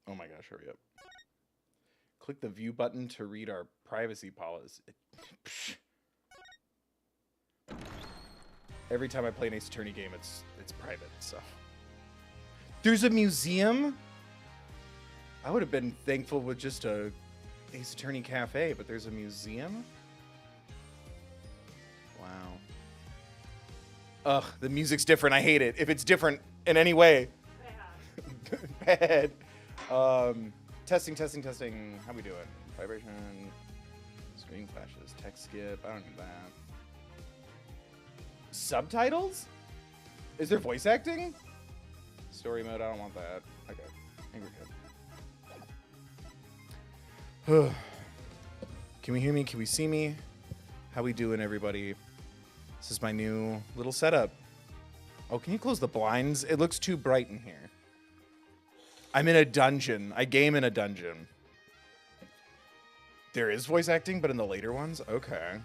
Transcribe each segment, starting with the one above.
Oh my gosh, hurry up. Click the view button to read our privacy policy. Every time I play an Ace Attorney game, it's private, so. There's a museum? I would have been thankful with just a Ace Attorney cafe, but there's a museum? Wow. Ugh, the music's different. I hate it. If it's different in any way. Bad. Testing. How we doing? Vibration. Screen flashes. Text skip. I don't need that. Subtitles? Is there voice acting? Story mode. I don't want that. Okay. I think we're good. Can we hear me? Can we see me? How we doing, everybody? This is my new little setup. Oh, can you close the blinds? It looks too bright in here. I'm in a dungeon. I game in a dungeon. There is voice acting, but in the later ones? Okay.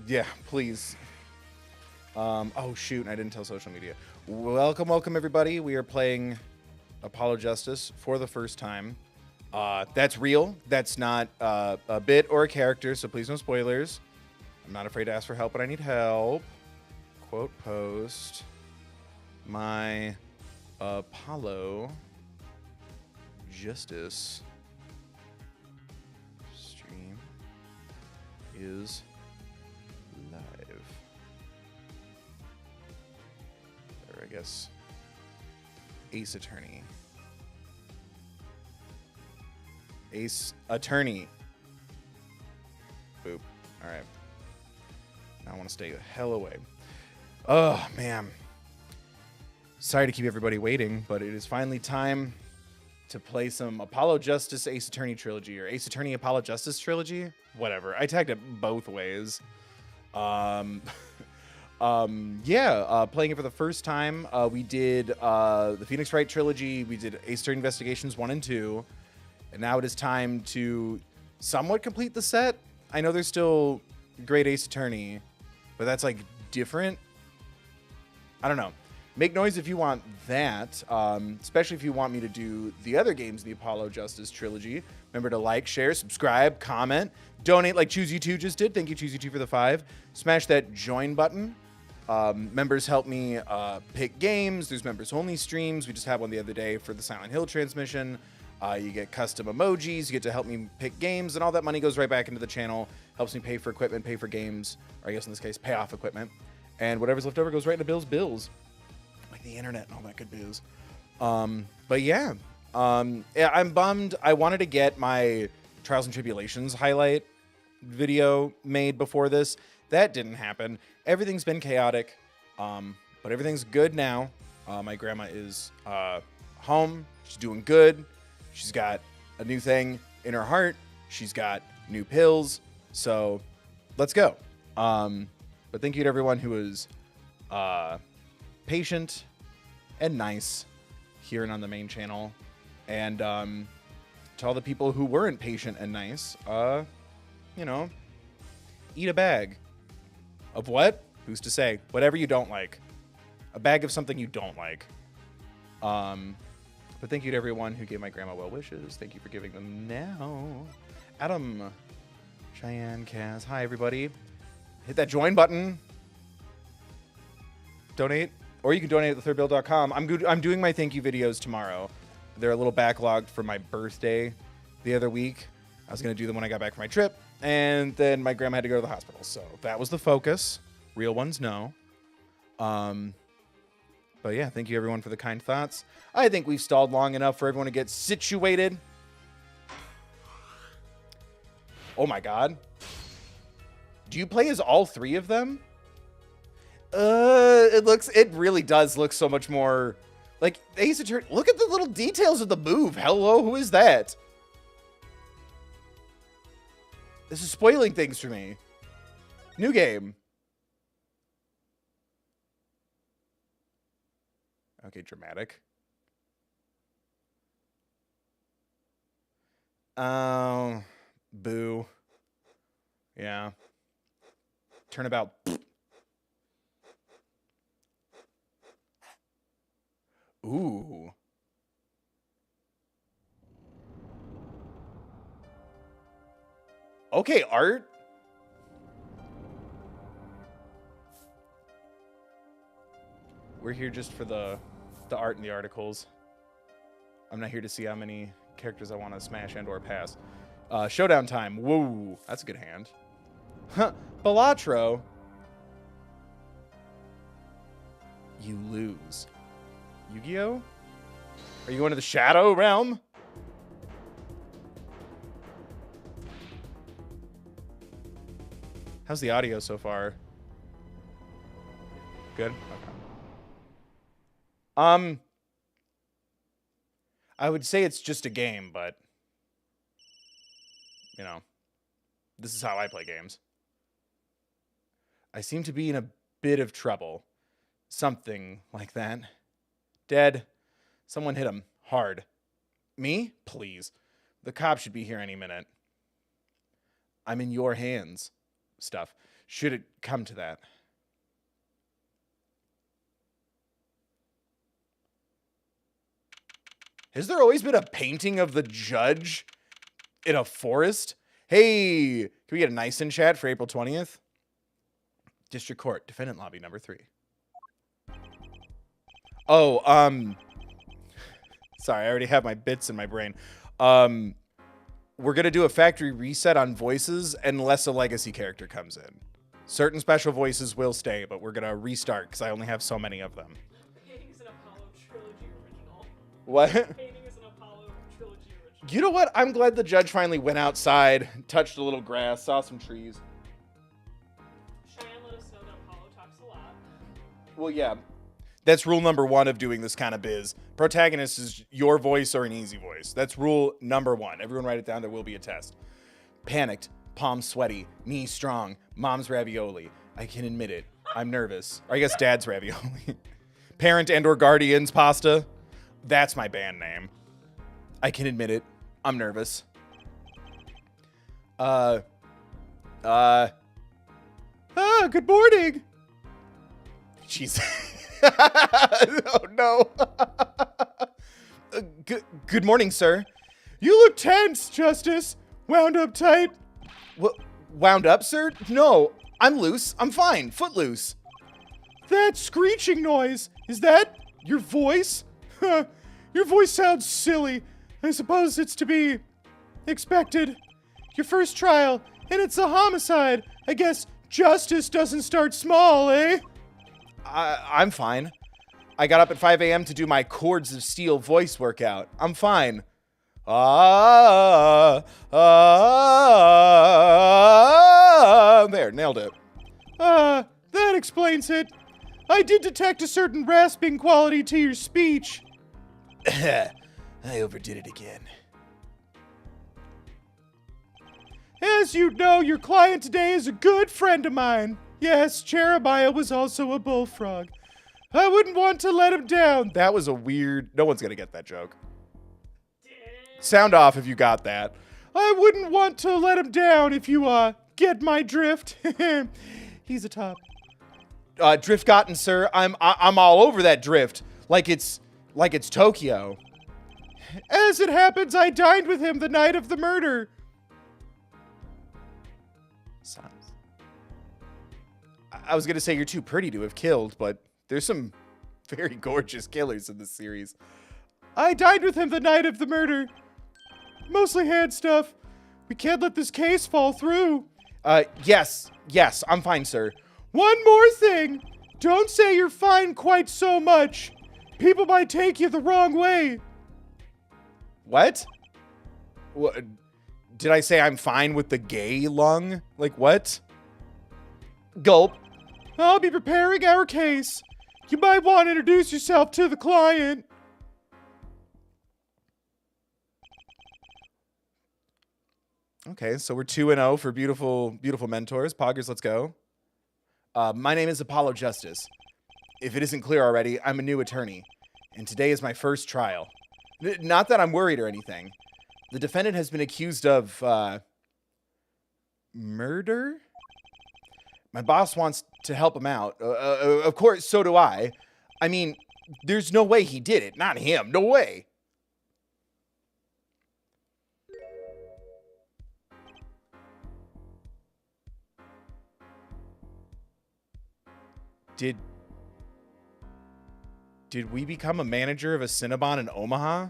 Yeah, please. Oh, shoot. I didn't tell social media. Welcome, everybody. We are playing Apollo Justice for the first time. That's real. That's not a bit or a character, so please no spoilers. I'm not afraid to ask for help when I need help. Quote post. My Apollo Justice stream is live. Or I guess Ace Attorney. Ace Attorney. Boop. All right. Now I want to stay the hell away. Oh, man. Sorry to keep everybody waiting, but it is finally time to play some Apollo Justice Ace Attorney Trilogy, or Ace Attorney Apollo Justice Trilogy. Whatever. I tagged it both ways. Playing it for the first time. We did the Phoenix Wright Trilogy. We did Ace Attorney Investigations 1 and 2. And now it is time to somewhat complete the set. I know there's still Great Ace Attorney, but that's like different. I don't know. Make noise if you want that, especially if you want me to do the other games, the Apollo Justice Trilogy. Remember to like, share, subscribe, comment, donate like Choose You 2 just did. Thank you, Choose You 2, for the 5. Smash that join button. Members help me pick games. There's members-only streams. We just had one the other day for the Silent Hill transmission. You get custom emojis. You get to help me pick games, and all that money goes right back into the channel. Helps me pay for equipment, pay for games, or I guess in this case, pay off equipment. And whatever's left over goes right into Bill's bills. Like the internet and all that good biz. But yeah, I'm bummed. I wanted to get my Trials and Tribulations highlight video made before this. That didn't happen. Everything's been chaotic, but everything's good now. My grandma is home. She's doing good. She's got a new thing in her heart. She's got new pills. So let's go. But thank you to everyone who was patient and nice here and on the main channel. And to all the people who weren't patient and nice, you know, eat a bag of what? Who's to say? Whatever you don't like. A bag of something you don't like. But thank you to everyone who gave my grandma well wishes. Thank you for giving them now. Adam, Cheyenne, Kaz. Hi, everybody. Hit that join button. Donate. Or you can donate at thethirdbill.com. I'm doing my thank you videos tomorrow. They're a little backlogged from my birthday the other week. I was going to do them when I got back from my trip. And then my grandma had to go to the hospital. So that was the focus. Real ones, no. But yeah, thank you everyone for the kind thoughts. I think we've stalled long enough for everyone to get situated. Oh my god. Do you play as all three of them? It really does look so much more like Ace Attorney. Look at the little details of the move. Hello, who is that? This is spoiling things for me. New game. Okay, dramatic. Oh, boo. Yeah. Turnabout. Ooh. Okay, art. We're here just for the art and the articles. I'm not here to see how many characters I want to smash and or pass. Showdown time. Whoa, that's a good hand. Huh. Balatro. You lose. Yu-Gi-Oh? Are you going to the Shadow Realm? How's the audio so far? Good? Okay. I would say it's just a game, but you know, this is how I play games. I seem to be in a bit of trouble. Something like that. Dead. Someone hit him hard. Me? Please. The cops should be here any minute. I'm in your hands. Stuff. Should it come to that. Has there always been a painting of the judge in a forest? Hey, can we get a nice in chat for April 20th? District Court, defendant lobby number 3. Oh, sorry, I already have my bits in my brain. We're going to do a factory reset on voices unless a legacy character comes in. Certain special voices will stay, but we're going to restart because I only have so many of them. Painting's an Apollo trilogy original. What? Painting is an Apollo trilogy original. You know what? I'm glad the judge finally went outside, touched a little grass, saw some trees. Cheyenne let us know that Apollo talks a lot. Well, yeah. That's rule number 1 of doing this kind of biz. Protagonist is your voice or an easy voice. That's rule number 1. Everyone write it down. There will be a test. Panicked, palms sweaty, knees strong, mom's ravioli. I can admit it. I'm nervous. Or I guess dad's ravioli. Parent and or guardian's pasta. That's my band name. I can admit it. I'm nervous. Good morning. Jeez. Oh, no. Good morning, sir. You look tense, Justice. Wound up tight. What? Wound up, sir? No, I'm loose. I'm fine. Footloose. That screeching noise. Is that your voice? Your voice sounds silly. I suppose it's to be expected. Your first trial, and it's a homicide. I guess justice doesn't start small, eh? I'm fine. I got up at 5 a.m. to do my Chords of Steel voice workout. I'm fine. There, nailed it. That explains it. I did detect a certain rasping quality to your speech. I overdid it again. As you know, your client today is a good friend of mine. Yes, Jeremiah was also a bullfrog. I wouldn't want to let him down. That was a weird... No one's going to get that joke. Sound off if you got that. I wouldn't want to let him down if you, get my drift. He's a top. Drift gotten, sir. I'm all over that drift. Like it's Tokyo. As it happens, I dined with him the night of the murder. Sons. I was going to say you're too pretty to have killed, but there's some very gorgeous killers in this series. I dined with him the night of the murder. Mostly hand stuff. We can't let this case fall through. Yes, I'm fine, sir. One more thing. Don't say you're fine quite so much. People might take you the wrong way. What? What? Did I say I'm fine with the gay lung? Like what? Gulp. I'll be preparing our case. You might want to introduce yourself to the client. Okay, so we're 2-0 for beautiful mentors. Poggers, let's go. My name is Apollo Justice. If it isn't clear already, I'm a new attorney, and today is my first trial. Not that I'm worried or anything. The defendant has been accused of, murder? My boss wants to help him out. Of course, so do I. I mean, there's no way he did it. Not him. No way. Did we become a manager of a Cinnabon in Omaha?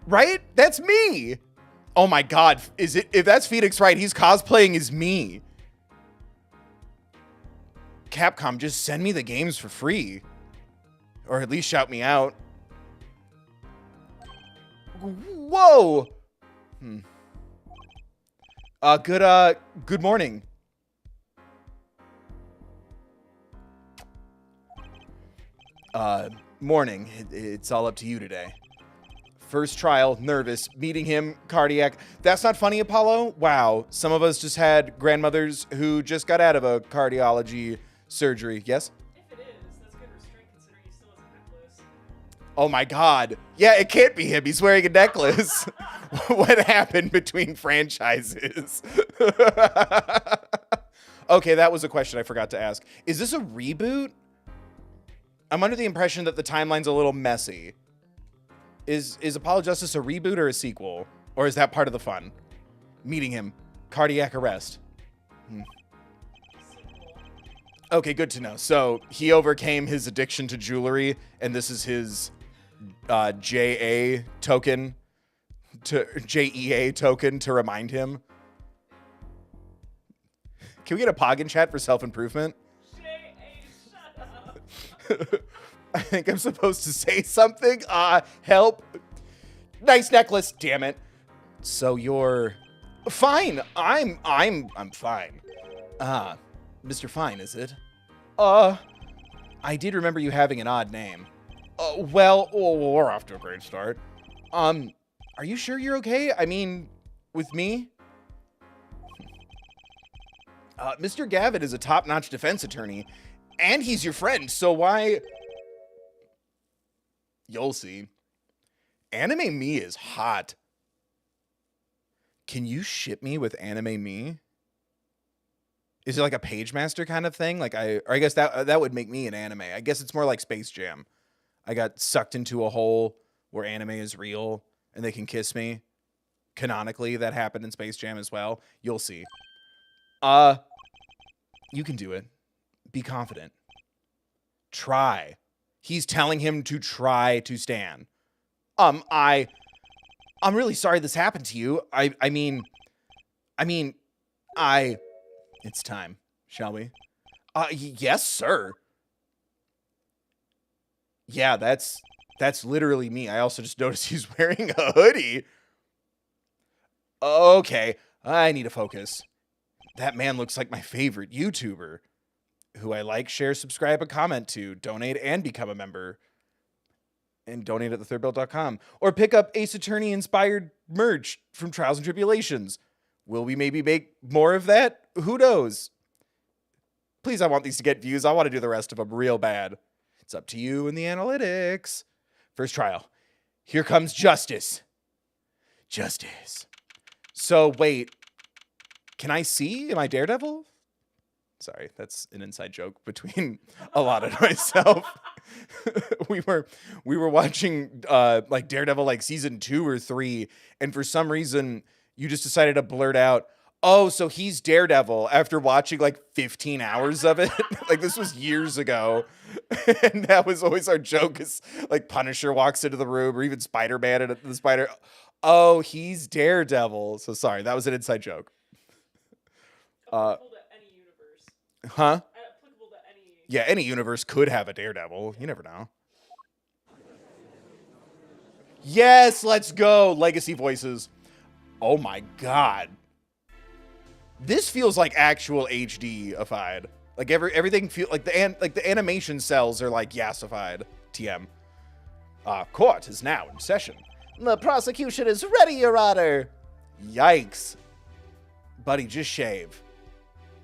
Right? That's me. Oh my God. If that's Phoenix Wright, he's cosplaying as me. Capcom, just send me the games for free. Or at least shout me out. Whoa. Good morning. Morning. It's all up to you today. First trial, nervous, meeting him, cardiac. That's not funny, Apollo? Wow. Some of us just had grandmothers who just got out of a cardiology surgery. Yes? If it is, that's good restraint considering he still has a necklace. Oh my God. Yeah, it can't be him. He's wearing a necklace. What happened between franchises? Okay, that was a question I forgot to ask. Is this a reboot? I'm under the impression that the timeline's a little messy. Is Apollo Justice a reboot or a sequel? Or is that part of the fun? Meeting him. Cardiac arrest. Okay, good to know. So he overcame his addiction to jewelry, and this is his JEA token to remind him. Can we get a Pog in chat for self-improvement? Shut up. I think I'm supposed to say something. Help. Nice necklace. Damn it. So you're fine. I'm fine. Mr. Fine, is it? I did remember you having an odd name. Well, we're off to a great start. Are you sure you're okay? I mean, with me? Mr. Gavin is a top-notch defense attorney, and he's your friend, so why... You'll see. Anime Me is hot. Can you ship me with Anime Me? Is it like a Page Master kind of thing? Like I guess that would make me an anime. I guess it's more like Space Jam. I got sucked into a hole where anime is real and they can kiss me. Canonically, that happened in Space Jam as well. You'll see. You can do it. Be confident. Try. He's telling him to try to stand. I'm really sorry this happened to you. I mean, it's time, shall we? Yes, sir. Yeah, that's literally me. I also just noticed he's wearing a hoodie. Okay, I need to focus. That man looks like my favorite YouTuber, who I like, share, subscribe, and comment to, donate, and become a member. And donate at thethirdbill.com. Or pick up Ace Attorney-inspired merch from Trials and Tribulations. Will we maybe make more of that? Who knows? Please, I want these to get views. I want to do the rest of them real bad. It's up to you and the analytics. First trial. Here comes justice. Justice. So, wait. Can I see? Am I Daredevil? Sorry, that's an inside joke between Alana and myself. we were watching like Daredevil like season 2 or 3, and for some reason you just decided to blurt out, "Oh, so he's Daredevil," after watching like 15 hours of it. Like this was years ago. And that was always our joke, is like Punisher walks into the room, or even Spider-Man and the Spider. Oh, he's Daredevil. So sorry, that was an inside joke. Applicable to any universe. Huh? Applicable to any... Yeah, any universe could have a Daredevil. You never know. Yes, let's go. Legacy voices. Oh my God. This feels like actual HD-ified. Like everything feel like the animation cells are like yassified. TM. Court is now in session. The prosecution is ready, Your Honor. Yikes. Buddy, just shave.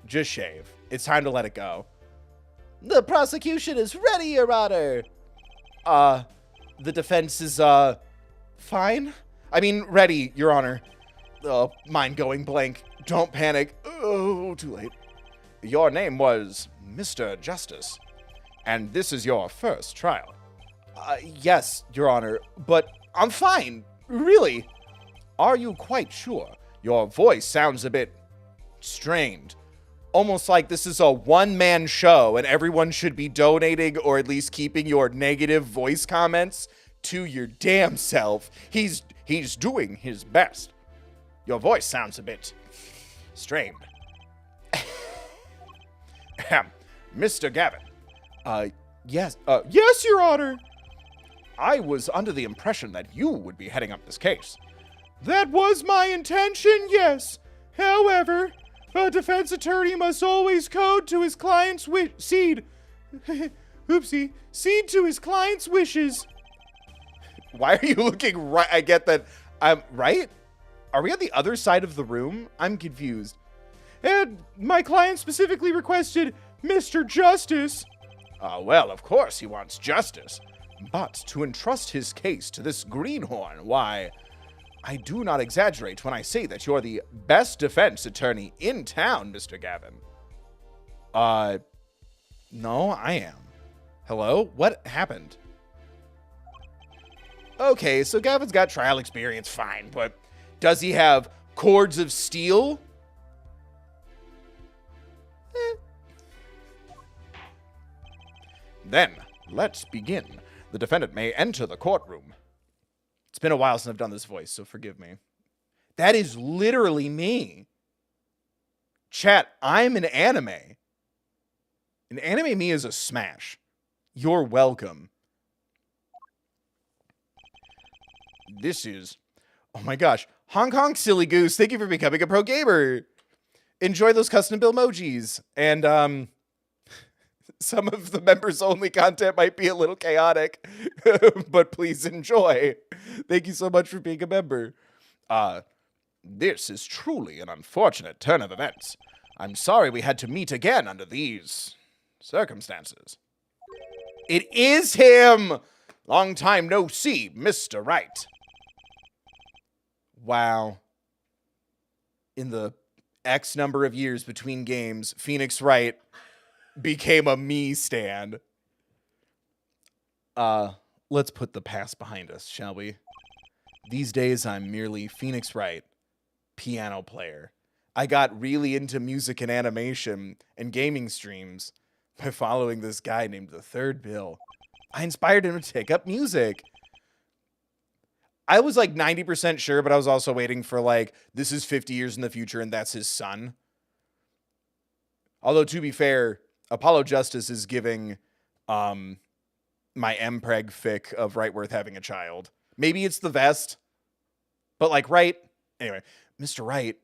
Just shave. It's time to let it go. The prosecution is ready, Your Honor. The defense is, fine? I mean, ready, Your Honor. Mind going blank. Don't panic. Oh, too late. Your name was Mr. Justice, and this is your first trial. Yes, Your Honor, but I'm fine. Really. Are you quite sure? Your voice sounds a bit strained. almost like this is a one-man show and everyone should be donating or at least keeping your negative voice comments to your damn self. He's doing his best. Your voice sounds a bit strained. Mr. Gavin. Yes, Your Honor. I was under the impression that you would be heading up this case. That was my intention, yes. However, a defense attorney must always cede to his client's cede to his client's wishes. Why are you looking right? I get that. I'm right? Are we on the other side of the room? I'm confused. And my client specifically requested Mr. Justice. Well, of course he wants justice. But to entrust his case to this greenhorn, why, I do not exaggerate when I say that you're the best defense attorney in town, Mr. Gavin. No, I am. Hello? What happened? Okay, so Gavin's got trial experience, fine, but does he have cords of steel? Then, let's begin. The defendant may enter the courtroom. It's been a while since I've done this voice, so forgive me. That is literally me. Chat, I'm an anime. An anime me is a smash. You're welcome. This is... Oh my gosh. Hong Kong Silly Goose, thank you for becoming a pro gamer. Enjoy those custom bill emojis. And, some of the members-only content might be a little chaotic, but please enjoy. Thank you so much for being a member. This is truly an unfortunate turn of events. I'm sorry we had to meet again under these circumstances. It is him! Long time no see, Mr. Wright. Wow. In the X number of years between games, Phoenix Wright became a me stand. Let's put the past behind us, shall we? These days, I'm merely Phoenix Wright, piano player. I got really into music and animation and gaming streams by following this guy named The Third Bill. I inspired him to take up music. I was like 90% sure, but I was also waiting for like, this is 50 years in the future and that's his son. Although, to be fair, Apollo Justice is giving my MPreg fic of Wright worth having a child. Maybe it's the vest, but like Wright. Anyway, Mr. Wright,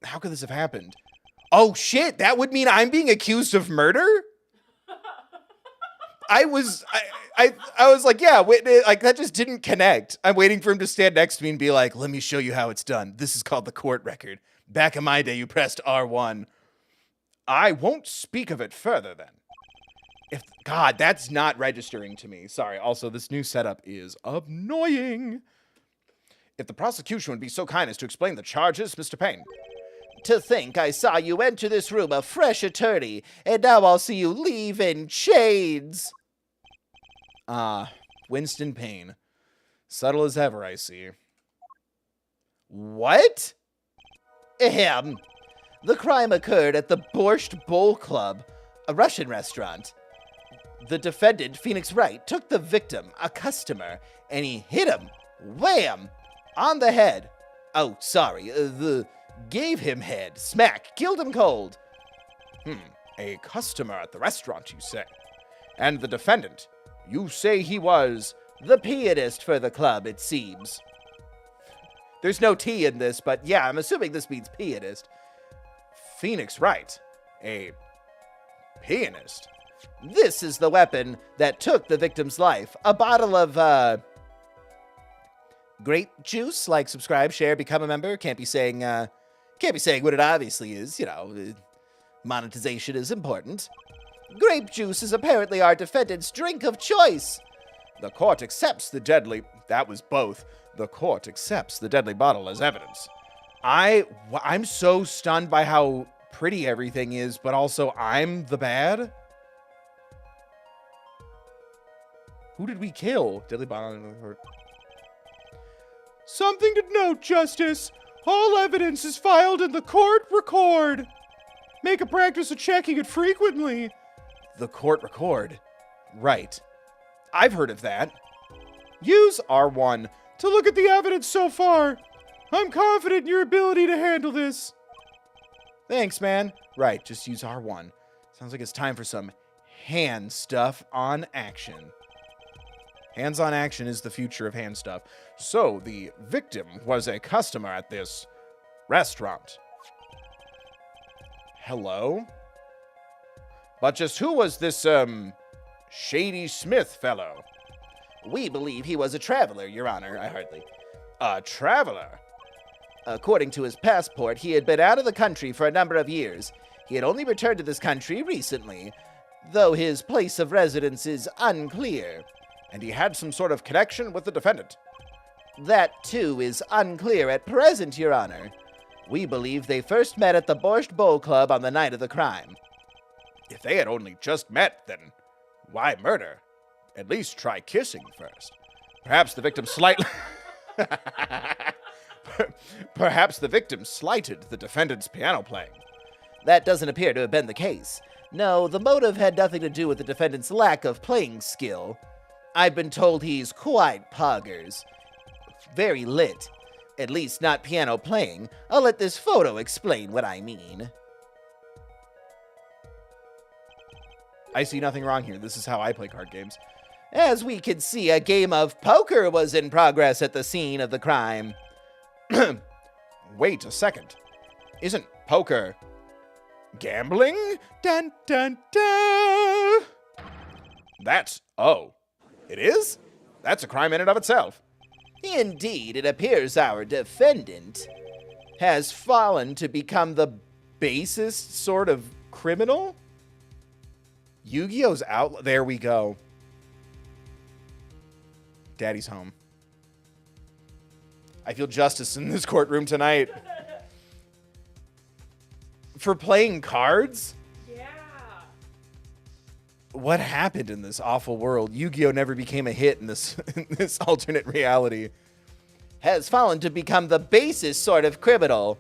how could this have happened? Oh shit, that would mean I'm being accused of murder? I was like, yeah, wait, like that just didn't connect. I'm waiting for him to stand next to me and be like, let me show you how it's done. This is called the court record. Back in my day, you pressed R1. I won't speak of it further then. God, that's not registering to me. Sorry. Also, this new setup is annoying. If the prosecution would be so kind as to explain the charges, Mr. Payne. To think I saw you enter this room a fresh attorney, and now I'll see you leave in chains. Winston Payne. Subtle as ever, I see. What? Ahem. The crime occurred at the Borscht Bowl Club, a Russian restaurant. The defendant, Phoenix Wright, took the victim, a customer, and he hit him, wham, on the head. Oh, sorry, gave him head, smack, killed him cold. A customer at the restaurant, you say? And the defendant, you say he was the pianist for the club, it seems. There's no T in this, but yeah, I'm assuming this means pianist. Phoenix Wright, a pianist. This is the weapon that took the victim's life. A bottle of, grape juice. Like, subscribe, share, become a member. Can't be saying what it obviously is. You know, monetization is important. Grape juice is apparently our defendant's drink of choice. The court accepts the deadly... That was both. The court accepts the deadly bottle as evidence. I'm so stunned by how pretty everything is, but also I'm the bad. Who did we kill? Deadly bottle in the court. Something to note, Justice. All evidence is filed in the court record. Make a practice of checking it frequently. The court record. Right. I've heard of that. Use R1. To look at the evidence so far. I'm confident in your ability to handle this. Thanks, man. Right, just use R1. Sounds like it's time for some hand stuff on action. Hands-on action is the future of hand stuff. So, the victim was a customer at this restaurant. Hello? But just who was this, Shady Smith fellow? We believe he was a traveler, Your Honor. A traveler? According to his passport, he had been out of the country for a number of years. He had only returned to this country recently, though his place of residence is unclear. And he had some sort of connection with the defendant. That, too, is unclear at present, Your Honor. We believe they first met at the Borscht Bowl Club on the night of the crime. If they had only just met, then why murder? At least try kissing first. Perhaps the victim Perhaps the victim slighted the defendant's piano playing. That doesn't appear to have been the case. No, the motive had nothing to do with the defendant's lack of playing skill. I've been told he's quite poggers. Very lit. At least not piano playing. I'll let this photo explain what I mean. I see nothing wrong here. This is how I play card games. As we can see, a game of poker was in progress at the scene of the crime. Wait a second. Isn't poker gambling? Dun dun dun! It is? That's a crime in and of itself. Indeed, it appears our defendant Has fallen to become the basest sort of criminal? Yu-Gi-Oh's out. There we go. Daddy's home. I feel justice in this courtroom tonight. For playing cards? Yeah. What happened in this awful world? Yu-Gi-Oh never became a hit in this in this alternate reality. has fallen to become the basest sort of criminal.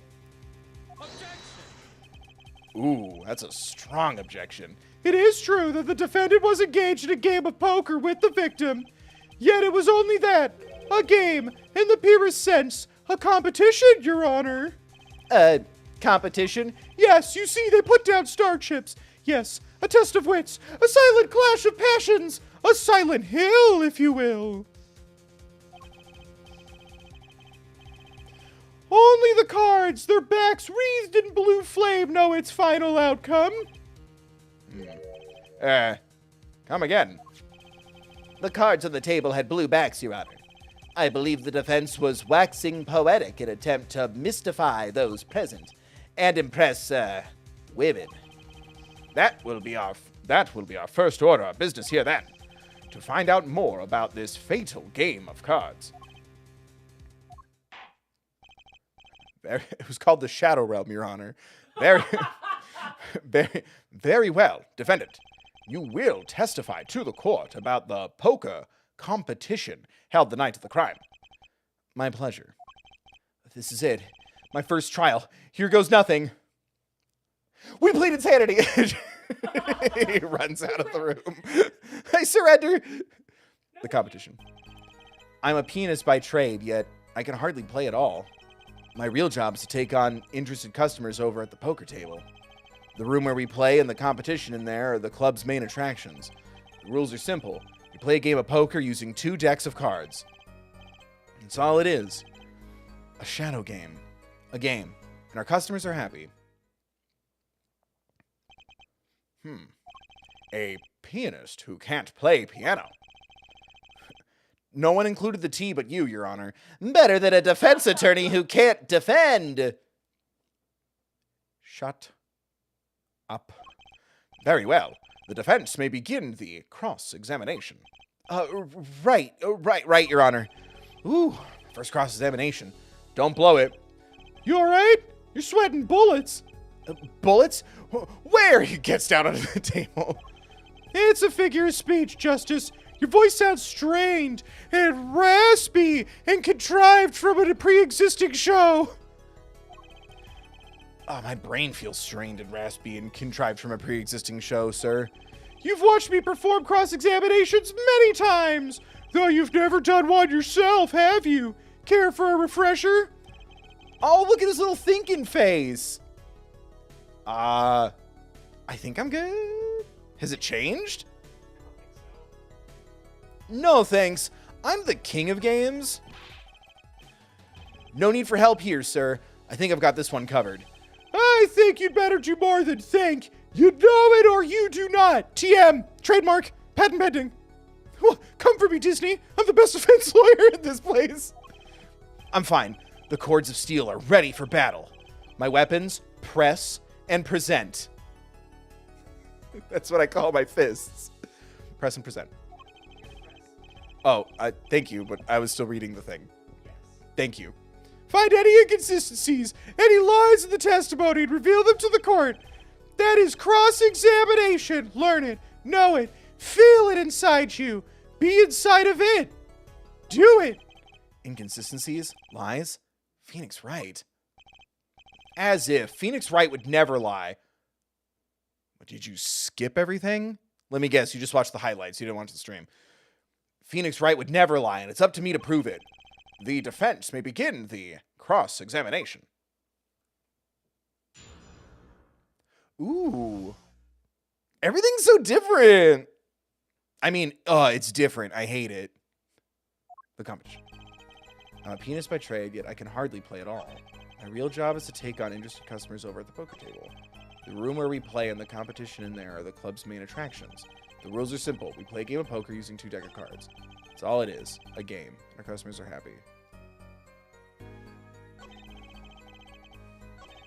Ooh, that's a strong objection. It is true that the defendant was engaged in a game of poker with the victim. Yet it was only that. A game, in the purest sense. A competition, Your Honor. Competition? Yes, you see, they put down star chips. Yes, a test of wits. A silent clash of passions. A silent hill, if you will. Only the cards, their backs wreathed in blue flame, know its final outcome. Come again. The cards on the table had blue backs, Your Honor. I believe the defense was waxing poetic in an attempt to mystify those present and impress, women. That will be our first order of business here then, to find out more about this fatal game of cards. It was called the Shadow Realm, Your Honor. Very well, defendant. You will testify to the court about the poker competition held the night of the crime. My pleasure. This is it. My first trial. Here goes nothing. We plead insanity. He runs out of the room. I surrender. The competition. I'm a pianist by trade, yet I can hardly play at all. My real job is to take on interested customers over at the poker table. The room where we play and the competition in there are the club's main attractions. The rules are simple. You play a game of poker using 2 decks of cards. That's all it is. A shadow game. A game. And our customers are happy. A pianist who can't play piano. No one included the T but you, Your Honor. Better than a defense attorney who can't defend. Shut up. Very well. The defense may begin the cross-examination. Right, Your Honor. Ooh, first cross-examination. Don't blow it. You alright? You're sweating bullets. Bullets? Where? He gets down under the table. It's a figure of speech, Justice. Your voice sounds strained and raspy and contrived from a pre-existing show. Oh, my brain feels strained and raspy and contrived from a pre-existing show, sir. You've watched me perform cross-examinations many times, though you've never done one yourself, have you? Care for a refresher? Oh, look at his little thinking face. I think I'm good. Has it changed? No, thanks. I'm the king of games. No need for help here, sir. I think I've got this one covered. I think you'd better do more than think. You know it or you do not. TM, trademark, patent pending. Well, come for me, Disney. I'm the best defense lawyer in this place. I'm fine. The cords of steel are ready for battle. My weapons, press and present. That's what I call my fists. Press and present. Oh, thank you, but I was still reading the thing. Thank you. Find any inconsistencies, any lies in the testimony, and reveal them to the court. That is cross-examination. Learn it, know it, feel it inside you. Be inside of it. Do it. Inconsistencies? Lies? Phoenix Wright. As if. Phoenix Wright would never lie. But did you skip everything? Let me guess, you just watched the highlights. You didn't watch the stream. Phoenix Wright would never lie, and it's up to me to prove it. The defense may begin the cross-examination. Ooh. Everything's so different. I mean, it's different. I hate it. The competition. I'm a pianist by trade, yet I can hardly play at all. My real job is to take on interested customers over at the poker table. The room where we play and the competition in there are the club's main attractions. The rules are simple. We play a game of poker using 2 deck of cards. That's all it is. A game. Our customers are happy.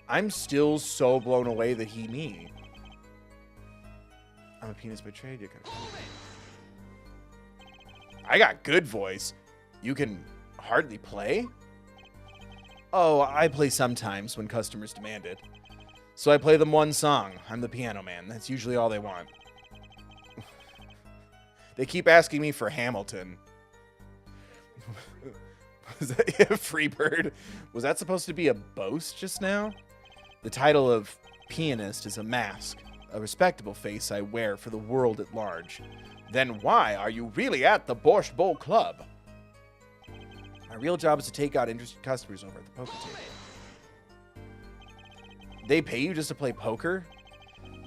I'm still so blown away that he me. I'm a pianist by trade. You can. I got good voice. You can hardly play? Oh, I play sometimes when customers demand it. So I play them one song. I'm the piano man. That's usually all they want. They keep asking me for Hamilton. Was that Freebird? Was that supposed to be a boast just now? The title of pianist is a mask, a respectable face I wear for the world at large. Then why are you really at the Borscht Bowl Club? My real job is to take out interested customers over at the poker table. They pay you just to play poker?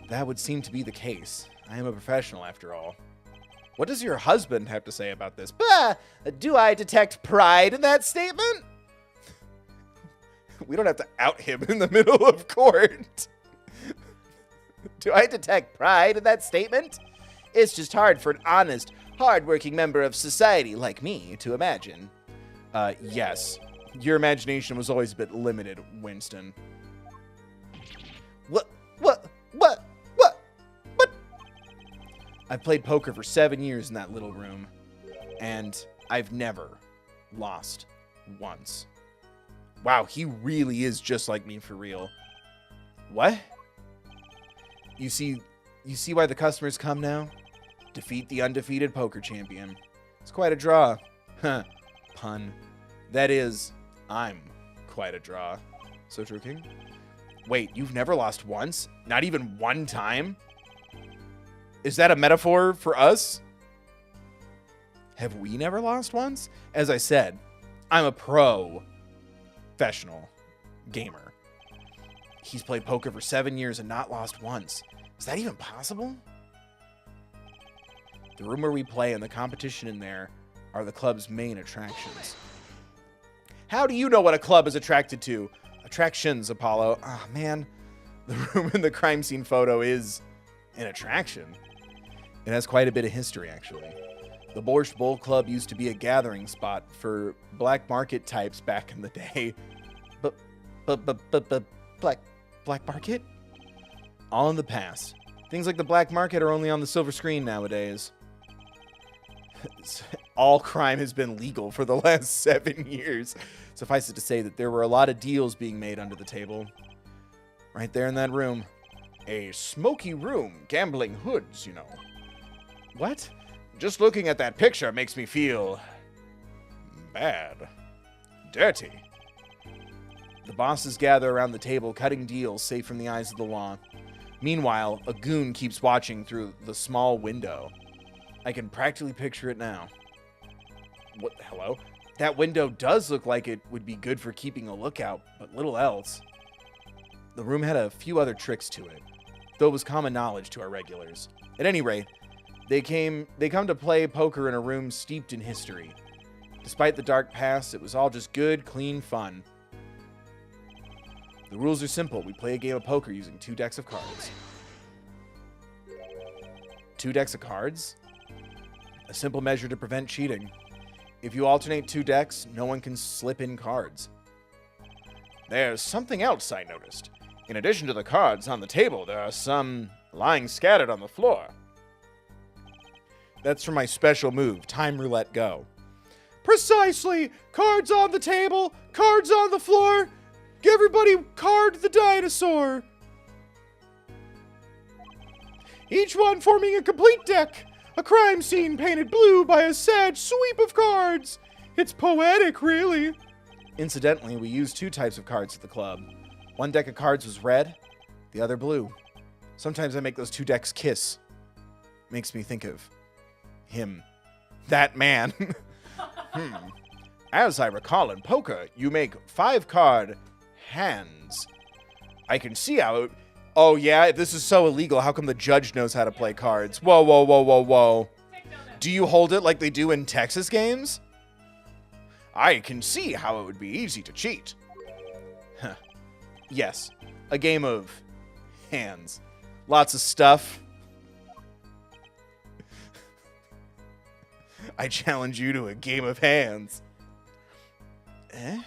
That would seem to be the case. I am a professional after all. What does your husband have to say about this? Bah! Do I detect pride in that statement? We don't have to out him in the middle of court. Do I detect pride in that statement? It's just hard for an honest, hard-working member of society like me to imagine. Yes. Your imagination was always a bit limited, Winston. What? I've played poker for 7 years in that little room, and I've never lost once. Wow, he really is just like me for real. What? You see why the customers come now? Defeat the undefeated poker champion. It's quite a draw. Huh. Pun. That is, I'm quite a draw. So true, King? Wait, you've never lost once? Not even one time? Is that a metaphor for us? Have we never lost once? As I said, I'm a professional gamer. He's played poker for 7 years and not lost once. Is that even possible? The room where we play and the competition in there are the club's main attractions. How do you know what a club is attracted to? Attractions, Apollo. Ah, oh, man. The room in the crime scene photo is an attraction. It has quite a bit of history, actually. The Borscht Bowl Club used to be a gathering spot for black market types back in the day. Black market? All in the past. Things like the black market are only on the silver screen nowadays. All crime has been legal for the last 7 years. Suffice it to say that there were a lot of deals being made under the table. Right there in that room. A smoky room, gambling hoods, you know. What? Just looking at that picture makes me feel bad. Dirty. The bosses gather around the table, cutting deals safe from the eyes of the law. Meanwhile, a goon keeps watching through the small window. I can practically picture it now. What? Hello? That window does look like it would be good for keeping a lookout, but little else. The room had a few other tricks to it, though it was common knowledge to our regulars. At any rate, they come to play poker in a room steeped in history. Despite the dark past, it was all just good, clean fun. The rules are simple. We play a game of poker using 2 decks of cards. 2 decks of cards? A simple measure to prevent cheating. If you alternate 2 decks, no one can slip in cards. There's something else I noticed. In addition to the cards on the table, there are some lying scattered on the floor. That's for my special move, Time Roulette Go. Precisely! Cards on the table, cards on the floor. Everybody card the dinosaur. Each one forming a complete deck. A crime scene painted blue by a sad sweep of cards. It's poetic, really. Incidentally, we use 2 types of cards at the club. One deck of cards was red, the other blue. Sometimes I make those 2 decks kiss. Makes me think of him. That man. As I recall in poker, you make 5-card hands. I can see how it... Oh yeah, if this is so illegal, how come the judge knows how to play cards? Whoa, whoa, whoa, whoa, whoa. Do you hold it like they do in Texas games? I can see how it would be easy to cheat. Huh. Yes, a game of hands. Lots of stuff. I challenge you to a game of hands. Eh?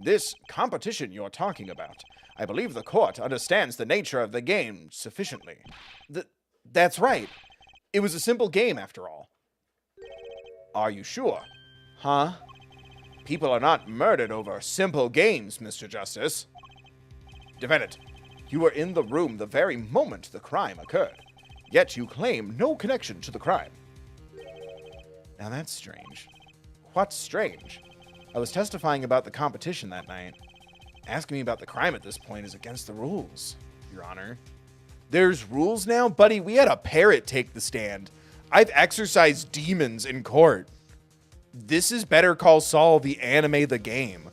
This competition you're talking about, I believe the court understands the nature of the game sufficiently. That's right. It was a simple game, after all. Are you sure? Huh? People are not murdered over simple games, Mr. Justice. Defendant, you were in the room the very moment the crime occurred, yet you claim no connection to the crime. Now that's strange. What's strange? I was testifying about the competition that night. Asking me about the crime at this point is against the rules, Your Honor. There's rules now? Buddy, we had a parrot take the stand. I've exorcised demons in court. This is Better Call Saul, the anime, the game.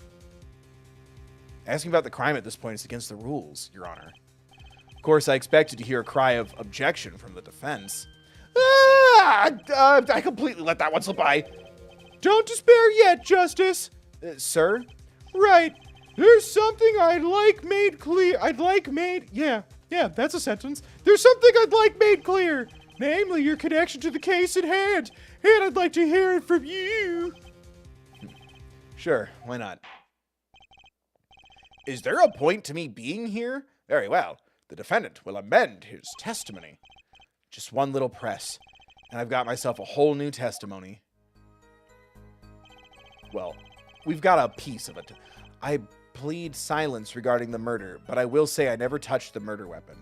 Asking about the crime at this point is against the rules, Your Honor. Of course, I expected to hear a cry of objection from the defense. I completely let that one slip by. Don't despair yet, Justice. Sir? Right. There's something I'd like made clear. Yeah, that's a sentence. There's something I'd like made clear. Namely, your connection to the case at hand. And I'd like to hear it from you. Sure, why not? Is there a point to me being here? Very well. The defendant will amend his testimony. Just one little press, and I've got myself a whole new testimony. Well, we've got a piece of it. I plead silence regarding the murder, but I will say I never touched the murder weapon.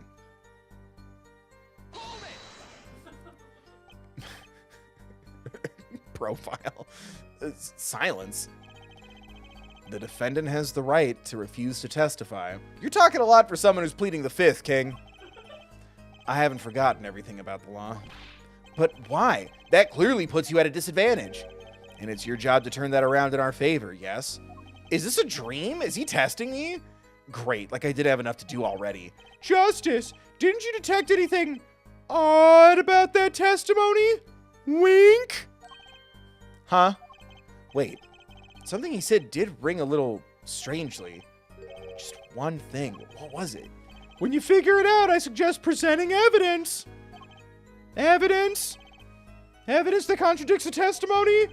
Profile. Silence. The defendant has the right to refuse to testify. You're talking a lot for someone who's pleading the fifth, King. I haven't forgotten everything about the law. But why? That clearly puts you at a disadvantage. And it's your job to turn that around in our favor, yes? Is this a dream? Is he testing me? Great, like I did have enough to do already. Justice, didn't you detect anything odd about that testimony? Wink? Huh? Wait, something he said did ring a little strangely. Just one thing. What was it? When you figure it out, I suggest presenting evidence. Evidence? Evidence that contradicts the testimony?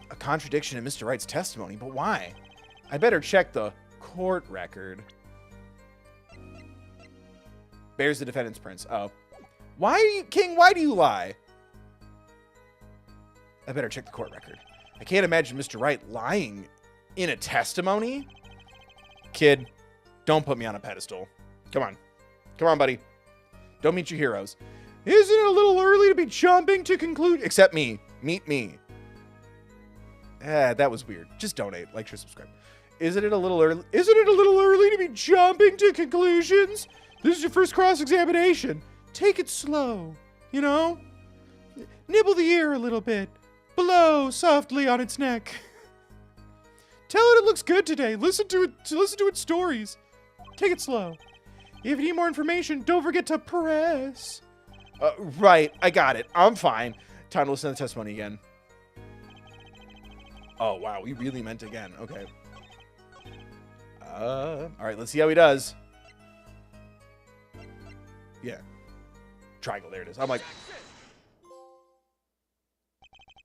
A contradiction in Mr. Wright's testimony, but why? I better check the court record. Bears the defendant's prints. Oh. Why are you, King, why do you lie? I better check the court record. I can't imagine Mr. Wright lying in a testimony. Kid, don't put me on a pedestal. Come on. Come on, buddy. Don't meet your heroes. Isn't it a little early to be jumping to conclude? Except me. Meet me. That was weird. Just donate, like, share, subscribe. Isn't it a little early? Isn't it a little early to be jumping to conclusions? This is your first cross-examination. Take it slow, you know? Nibble the ear a little bit. Blow softly on its neck. Tell it looks good today. Listen to its stories. Take it slow. If you need more information, don't forget to press. Right, I got it. I'm fine. Time to listen to the testimony again. Oh, wow, we really meant again. Okay. All right, let's see how he does. Yeah. Triangle, there it is. I'm like,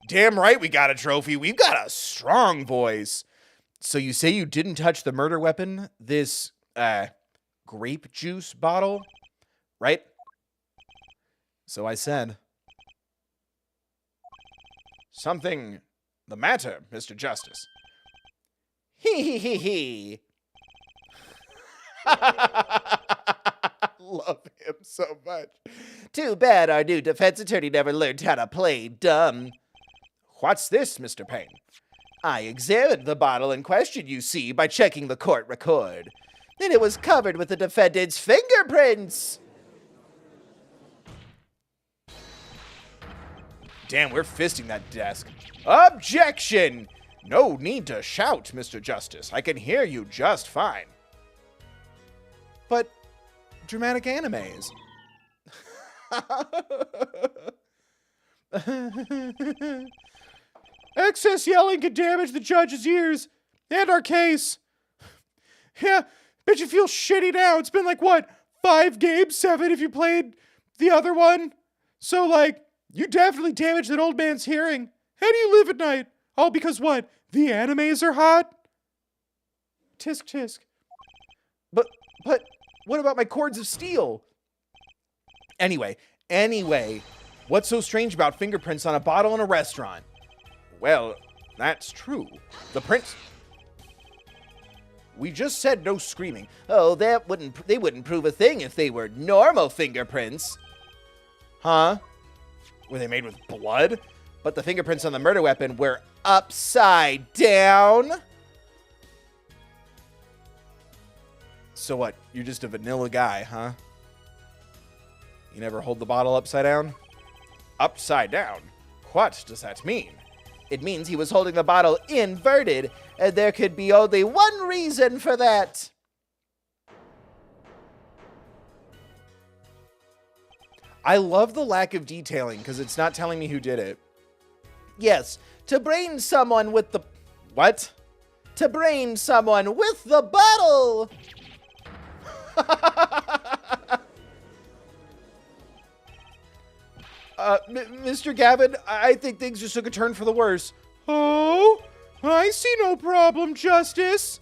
damn right we got a trophy. We've got a strong voice. So you say you didn't touch the murder weapon, this grape juice bottle, right? So I said, something the matter, Mr. Justice. He. Love him so much. Too bad our new defense attorney never learned how to play dumb. What's this, Mr. Payne? I examined the bottle in question, you see, by checking the court record. And it was covered with the defendant's fingerprints. Damn, we're fisting that desk. Objection! No need to shout, Mr. Justice. I can hear you just fine. But dramatic animes. Excess yelling could damage the judge's ears and our case. Yeah, bet you feel shitty now. It's been like, what, 5 games, 7 if you played the other one? So, like, you definitely damaged that old man's hearing. How do you live at night? All because what? The animes are hot? Tisk tisk. But, what about my cords of steel? Anyway, what's so strange about fingerprints on a bottle in a restaurant? Well, that's true. The prints... We just said no screaming. Oh, they wouldn't prove a thing if they were normal fingerprints. Huh? Were they made with blood? But the fingerprints on the murder weapon were upside down. So what? You're just a vanilla guy, huh? You never hold the bottle upside down? Upside down? What does that mean? It means he was holding the bottle inverted, and there could be only one reason for that. I love the lack of detailing, because it's not telling me who did it. Yes, to brain someone with the... What? To brain someone with the bottle! Mr. Gavin, I think things just took a turn for the worse. Oh, I see no problem, Justice.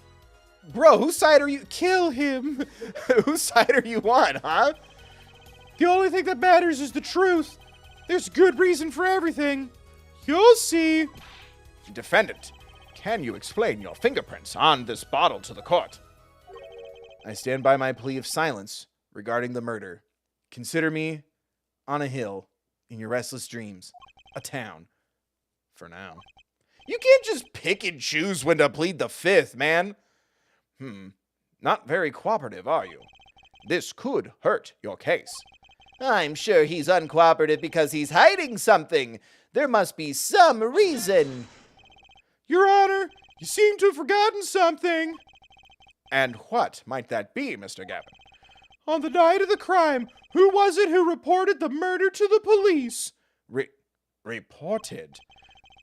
Bro, whose side are you? Kill him. Whose side are you on, huh? The only thing that matters is the truth. There's good reason for everything. You'll see. Defendant, can you explain your fingerprints on this bottle to the court? I stand by my plea of silence regarding the murder. Consider me on a hill in your restless dreams, a town, for now. You can't just pick and choose when to plead the fifth, man. Not very cooperative, are you? This could hurt your case. I'm sure he's uncooperative because he's hiding something. There must be some reason. Your Honor, you seem to have forgotten something. And what might that be, Mr. Gavin? On the night of the crime, who was it who reported the murder to the police? Reported?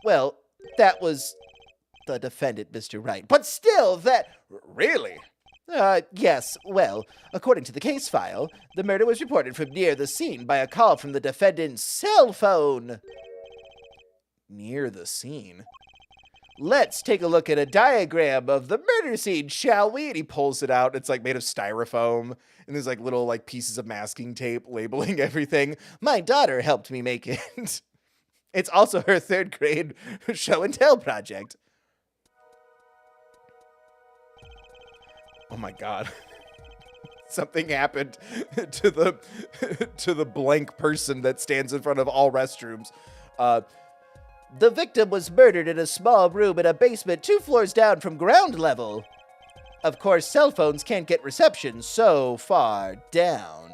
Well, that was the defendant, Mr. Wright. But still, that... Really? Yes. Well, according to the case file, the murder was reported from near the scene by a call from the defendant's cell phone. Near the scene? Let's take a look at a diagram of the murder scene, shall we? And he pulls it out. It's like made of styrofoam. And there's like little like pieces of masking tape labeling everything. My daughter helped me make it. It's also her 3rd grade show and tell project. Oh my God. Something happened to the blank person that stands in front of all restrooms. The victim was murdered in a small room in a basement 2 floors down from ground level. Of course, cell phones can't get reception so far down.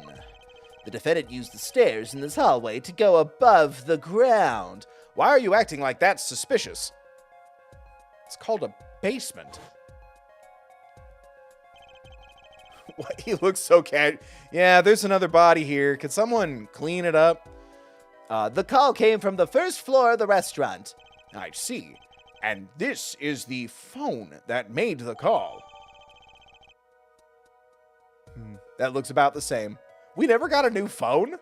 The defendant used the stairs in this hallway to go above the ground. Why are you acting like that's suspicious? It's called a basement. What? He looks so Yeah, there's another body here. Could someone clean it up? The call came from the 1st floor of the restaurant. I see. And this is the phone that made the call. That looks about the same. We never got a new phone?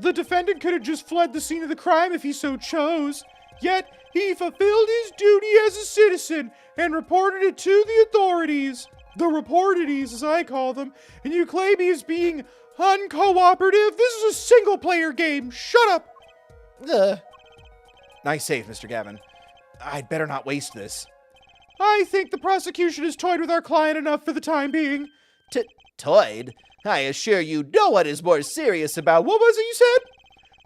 The defendant could have just fled the scene of the crime if he so chose. Yet, he fulfilled his duty as a citizen and reported it to the authorities. The reportedies, as I call them. And you claim he is being uncooperative? This is a single-player game. Shut up! Nice save, Mr. Gavin. I'd better not waste this. I think the prosecution has toyed with our client enough for the time being. Toyed? I assure you no one is more serious about— What was it you said?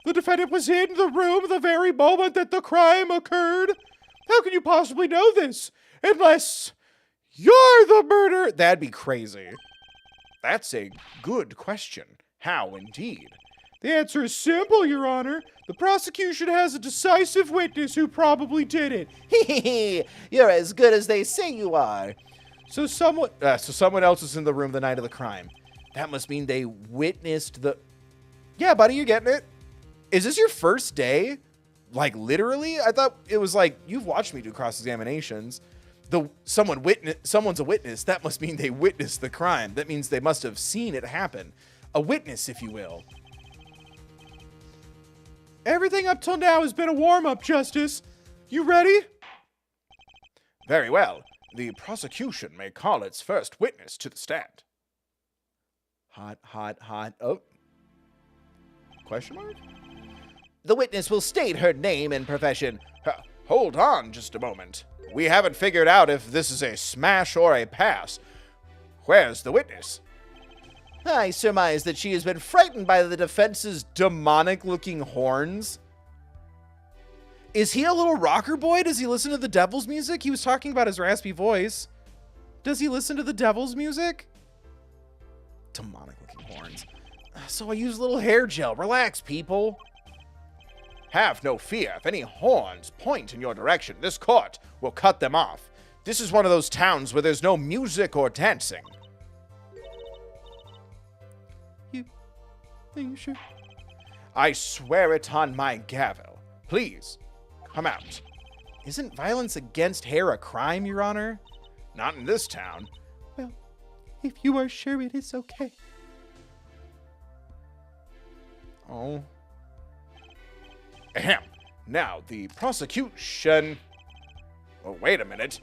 The defendant was in the room the very moment that the crime occurred? How can you possibly know this? Unless you're the murderer. That'd be crazy. That's a good question. How indeed? The answer is simple, Your Honor. The prosecution has a decisive witness who probably did it. Hee. You're as good as they say you are. So someone else was in the room the night of the crime. That must mean they witnessed the... Yeah, buddy, you're getting it. Is this your first day? Like, literally? I thought it was like, you've watched me do cross-examinations. Someone's a witness. That must mean they witnessed the crime. That means they must have seen it happen. A witness, if you will. Everything up till now has been a warm-up, Justice. You ready? Very well. The prosecution may call its first witness to the stand. Hot. Oh. Question mark? The witness will state her name and profession. Hold on just a moment. We haven't figured out if this is a smash or a pass. Where's the witness? I surmise that she has been frightened by the defense's Demonic-looking horns. Is he a little rocker boy? Does he listen to the devil's music? He was talking about his raspy voice. Does he listen to the devil's music? Demonic-looking horns. So I use a little hair gel. Relax, people. Have no fear. If any horns point in your direction, this court will cut them off. This is one of those towns where there's no music or dancing. Are you sure? I swear it on my gavel. Please, come out. Isn't violence against hair a crime, Your Honor? Not in this town. Well, if you are sure it is okay. Oh. Ahem. Now, the prosecution... Oh, wait a minute.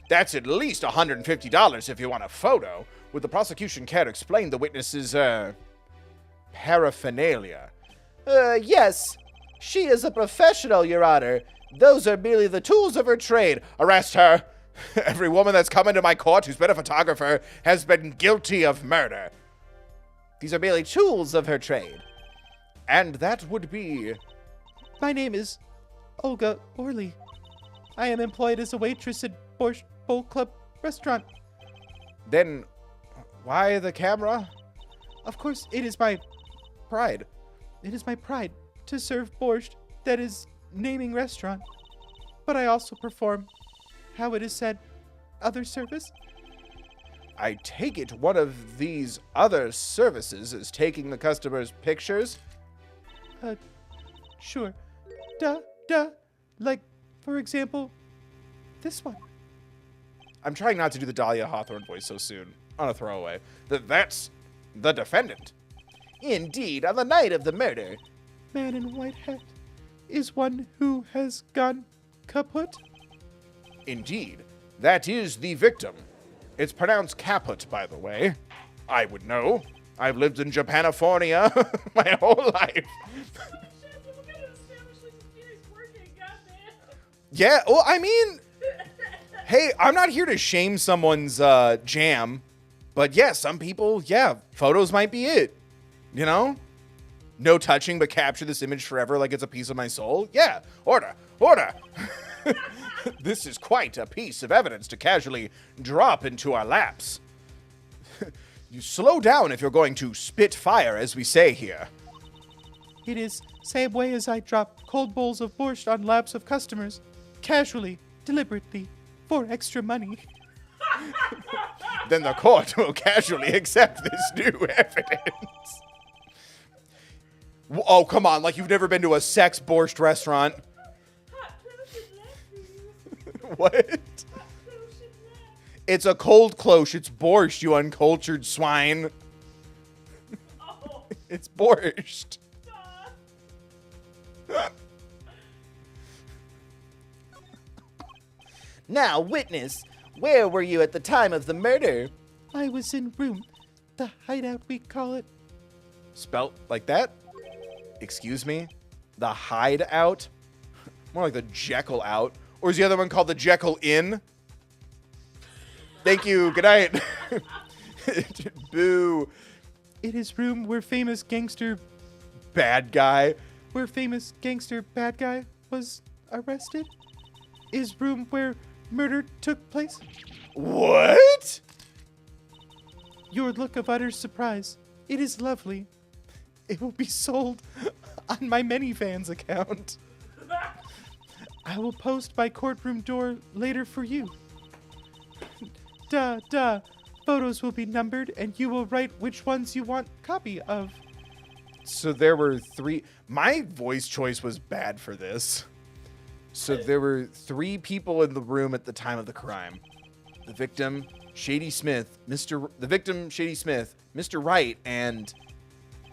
That's at least $150 if you want a photo. Would the prosecution care to explain the witness's, paraphernalia? Yes. She is a professional, Your Honor. Those are merely the tools of her trade. Arrest her. Every woman that's come into my court who's been a photographer has been guilty of murder. These are merely tools of her trade. And that would be... My name is Olga Orley. I am employed as a waitress at Borscht Bowl Club restaurant. Then, why the camera? Of course, it is my pride. It is my pride to serve borscht, that is, naming restaurant. But I also perform, how it is said, other service. I take it one of these other services is taking the customer's pictures? Sure. Like, for example, this one. I'm trying not to do the Dahlia Hawthorne voice so soon. On a throwaway. That's the defendant. Indeed, on the night of the murder. Man in white hat is one who has gone kaput. Indeed. That is the victim. It's pronounced caput, by the way. I would know. I've lived in Japanifornia my whole life. Yeah, well, I mean, hey, I'm not here to shame someone's jam, but yeah, some people, yeah, photos might be it, you know? No touching, but capture this image forever like it's a piece of my soul? Yeah, order, order. This is quite a piece of evidence to casually drop into our laps. You slow down if you're going to spit fire, as we say here. It is same way as I drop cold bowls of borscht on laps of customers, casually, deliberately, for extra money. Then the court will casually accept this new evidence. Oh, come on, like you've never been to a sex borscht restaurant. Hot cloche and lefties. What? Hot cloche and lefties. It's a cold cloche. It's borscht, you uncultured swine. Oh, It's borscht. duh. Now, witness, where were you at the time of the murder? I was in room, the hideout we call it. Spelt like that? Excuse me? The hideout? More like the Jekyll out. Or is the other one called the Jekyll Inn? Thank you. Good night. Boo. It is room where famous gangster Bad guy. bad guy was arrested. Is room where murder took place. What? Your look of utter surprise. It is lovely. It will be sold on my ManyFans account. I will post by courtroom door later for you. Duh. Photos will be numbered and you will write which ones you want copy of. So there were three. My voice choice was bad for this. So there were three people in the room at the time of the crime. The victim, Shady Smith, Mr. Wright, and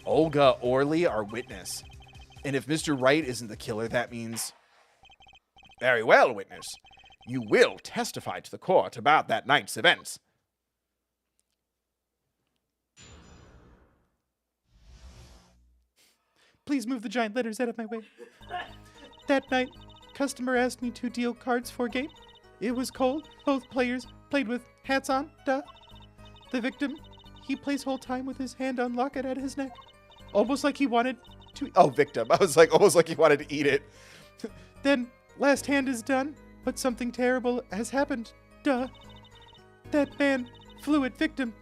Olga Orley are witness. And if Mr. Wright isn't the killer, that means... Very well, witness. You will testify to the court about that night's events. Please move the giant letters out of my way. That night, customer asked me to deal cards for a game. It was cold. Both players played with hats on. Duh. The victim, he plays whole time with his hand on locket at his neck. Almost like he wanted to... Oh, victim. I was like, almost like he wanted to eat it. Then, last hand is done, but something terrible has happened. Duh. That man flew at victim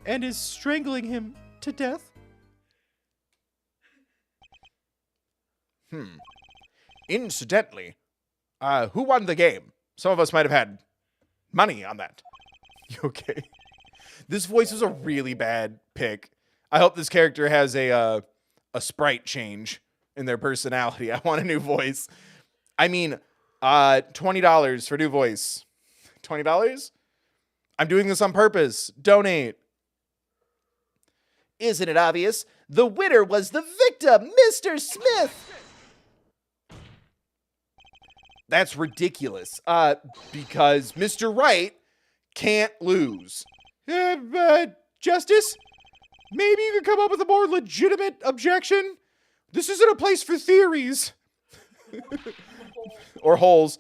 and is strangling him to death. Incidentally, who won the game? Some of us might have had money on that. You okay? This voice is a really bad pick. I hope this character has a sprite change in their personality. I want a new voice. I mean, $20 for new voice. $20? I'm doing this on purpose. Donate. Isn't it obvious? The winner was the victim, Mr. Smith! That's ridiculous. Because Mr. Wright can't lose. Justice? Maybe you could come up with a more legitimate objection? This isn't a place for theories. Or holes.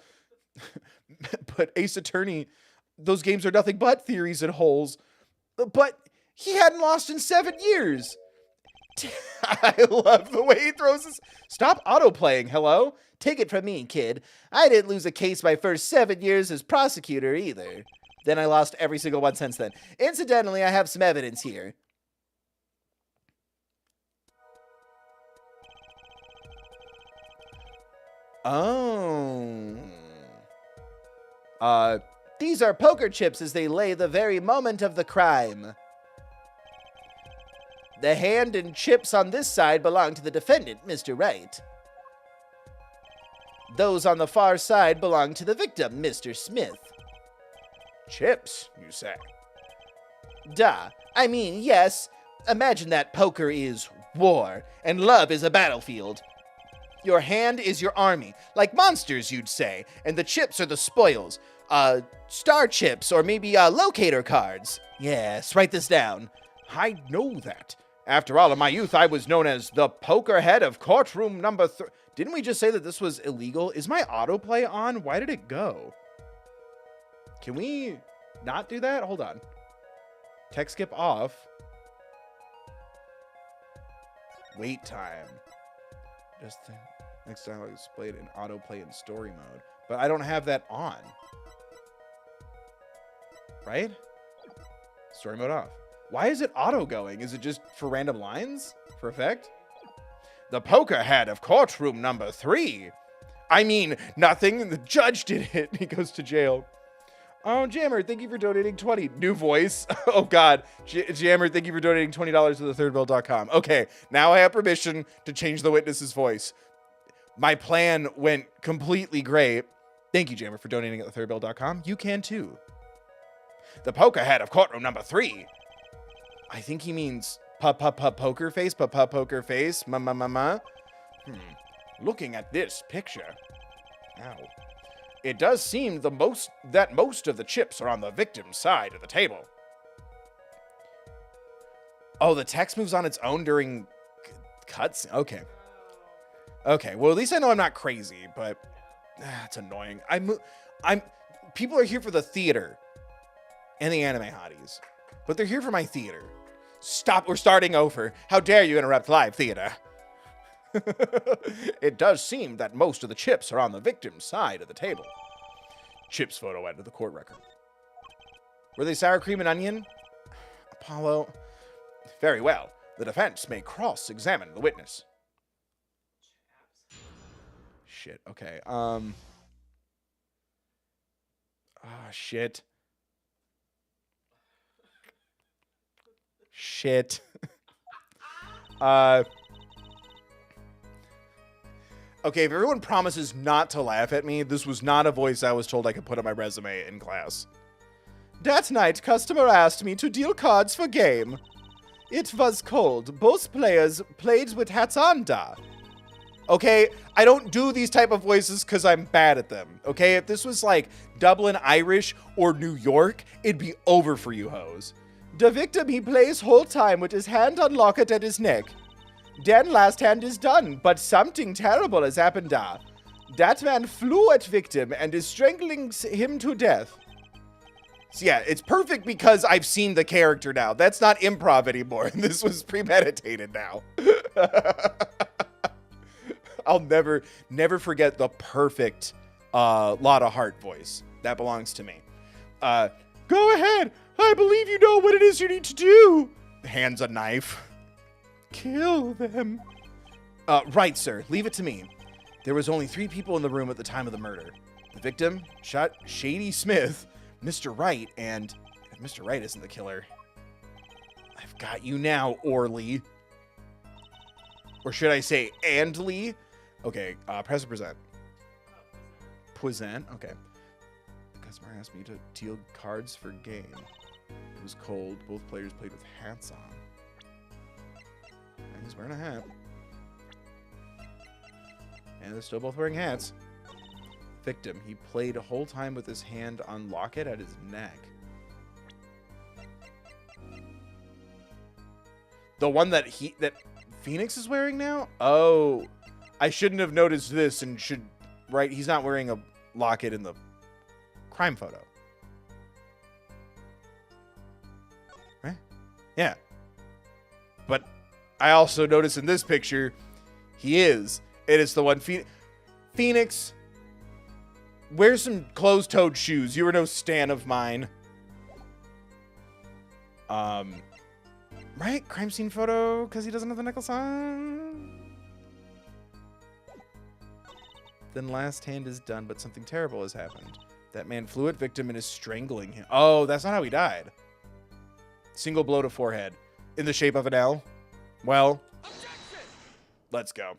But Ace Attorney, those games are nothing but theories and holes. But he hadn't lost in 7 years. I love the way he throws this. Stop autoplaying, hello? Take it from me, kid. I didn't lose a case my first 7 years as prosecutor either. Then I lost every single one since then. Incidentally, I have some evidence here. Oh. These are poker chips as they lay the very moment of the crime. The hand and chips on this side belong to the defendant, Mr. Wright. Those on the far side belong to the victim, Mr. Smith. Chips, you say? Duh. I mean, yes. Imagine that poker is war, and love is a battlefield. Your hand is your army, like monsters, you'd say, and the chips are the spoils. Star chips, or maybe locator cards. Yes, write this down. I know that. After all, in my youth, I was known as the poker head of courtroom number 3. Didn't we just say that this was illegal? Is my autoplay on? Why did it go? Can we not do that? Hold on. Text skip off. Wait time. Just next time I displayed in autoplay in story mode. But I don't have that on. Right? Story mode off. Why is it auto going? Is it just for random lines? For effect? The poker head of courtroom number 3. I mean, nothing. The judge did it. He goes to jail. Oh, Jammer, thank you for donating 20. New voice. Oh, God. Jammer, thank you for donating $20 to thethirdbill.com. Okay, now I have permission to change the witness's voice. My plan went completely great. Thank you, Jammer, for donating at thethirdbill.com. You can, too. The poker head of courtroom number 3. I think he means poker face, poker face, Looking at this picture. Ow. It does seem that most of the chips are on the victim's side of the table. Oh, the text moves on its own during cuts? Okay. Okay, well, at least I know I'm not crazy, but it's annoying. People are here for the theater and the anime hotties, but they're here for my theater. Stop, we're starting over. How dare you interrupt live theater? It does seem that most of the chips are on the victim's side of the table. Chips photo added to the court record. Were they sour cream and onion? Apollo. Very well. The defense may cross-examine the witness. Shit. Okay. Shit. Shit. Okay, if everyone promises not to laugh at me, this was not a voice I was told I could put on my resume in class. That night, customer asked me to deal cards for game. It was cold. Both players played with hats on, da. Okay, I don't do these type of voices because I'm bad at them. Okay, if this was like Dublin Irish or New York, it'd be over for you hoes. The victim, he plays whole time with his hand on locket at his neck. Then last hand is done, but something terrible has happened da. That man flew at victim and is strangling him to death. So yeah, it's perfect because I've seen the character now. That's not improv anymore. This was premeditated now. I'll never forget the perfect Lotta Hart voice. That belongs to me. Go ahead. I believe you know what it is you need to do. Hands a knife. Kill them. Right, sir. Leave it to me. There was only 3 people in the room at the time of the murder. The victim, Shady Smith, Mr. Wright, and Mr. Wright isn't the killer. I've got you now, Orly. Or should I say, Andly? Okay, press and present. Present, okay. The customer asked me to deal cards for game. It was cold. Both players played with hats on. And he's wearing a hat. And they're still both wearing hats. Victim, he played a whole time with his hand on locket at his neck. The one that Phoenix is wearing now? Oh, I shouldn't have noticed this and right, he's not wearing a locket in the crime photo. Right? Yeah. But I also noticed in this picture, he is. It is the one Phoenix, wear some closed-toed shoes. You were no stan of mine. Right? Crime scene photo because he doesn't have the necklace on. Then last hand is done, but something terrible has happened. That man flew at victim and is strangling him. Oh, that's not how he died. Single blow to forehead in the shape of an L. Well, let's go.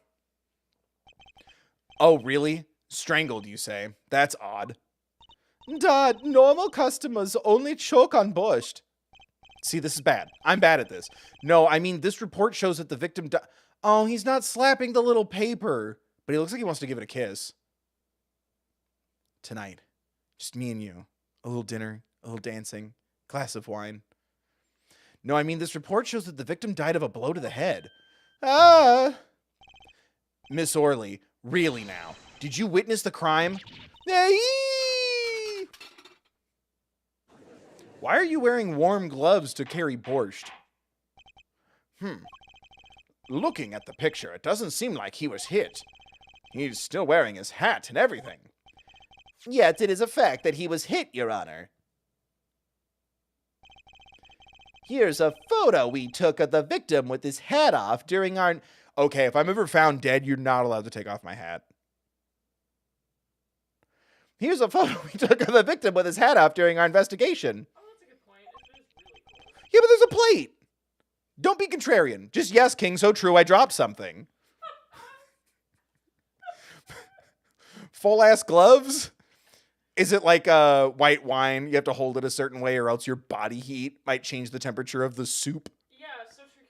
Oh, really? Strangled, you say? That's odd. Dad, normal customers only choke on borscht. See, this is bad. I'm bad at this. No, I mean, this report shows that the victim oh, he's not slapping the little paper. But he looks like he wants to give it a kiss. Tonight. Just me and you. A little dinner, a little dancing, glass of wine. No, I mean, this report shows that the victim died of a blow to the head. Ah! Miss Orley, really now? Did you witness the crime? Why are you wearing warm gloves to carry borscht? looking at the picture, it doesn't seem like he was hit. He's still wearing his hat and everything. Yet it is a fact that he was hit, Your Honor. Here's a photo we took of the victim with his hat off during our... Okay, if I'm ever found dead, you're not allowed to take off my hat. Here's a photo we took of the victim with his hat off during our investigation. Oh, that's a good point. It is really cool. Yeah, but there's a plate. Don't be contrarian. Just yes, King, so true, I dropped something. Full-ass gloves? Is it like white wine? You have to hold it a certain way or else your body heat might change the temperature of the soup? Yeah, so true,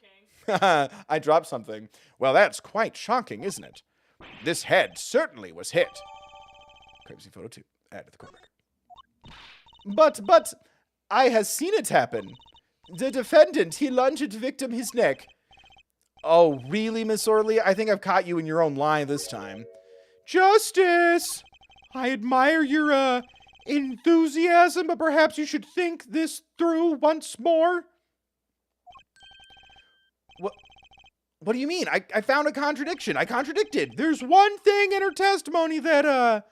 King. I dropped something. Well, that's quite shocking, isn't it? This head certainly was hit. Privacy photo 2. Add to the court record. But, I has seen it happen. The defendant, he lunged at victim his neck. Oh, really, Miss Orley? I think I've caught you in your own lie this time. Justice! I admire your, enthusiasm, but perhaps you should think this through once more. What do you mean? I found a contradiction. I contradicted. There's one thing in her testimony that,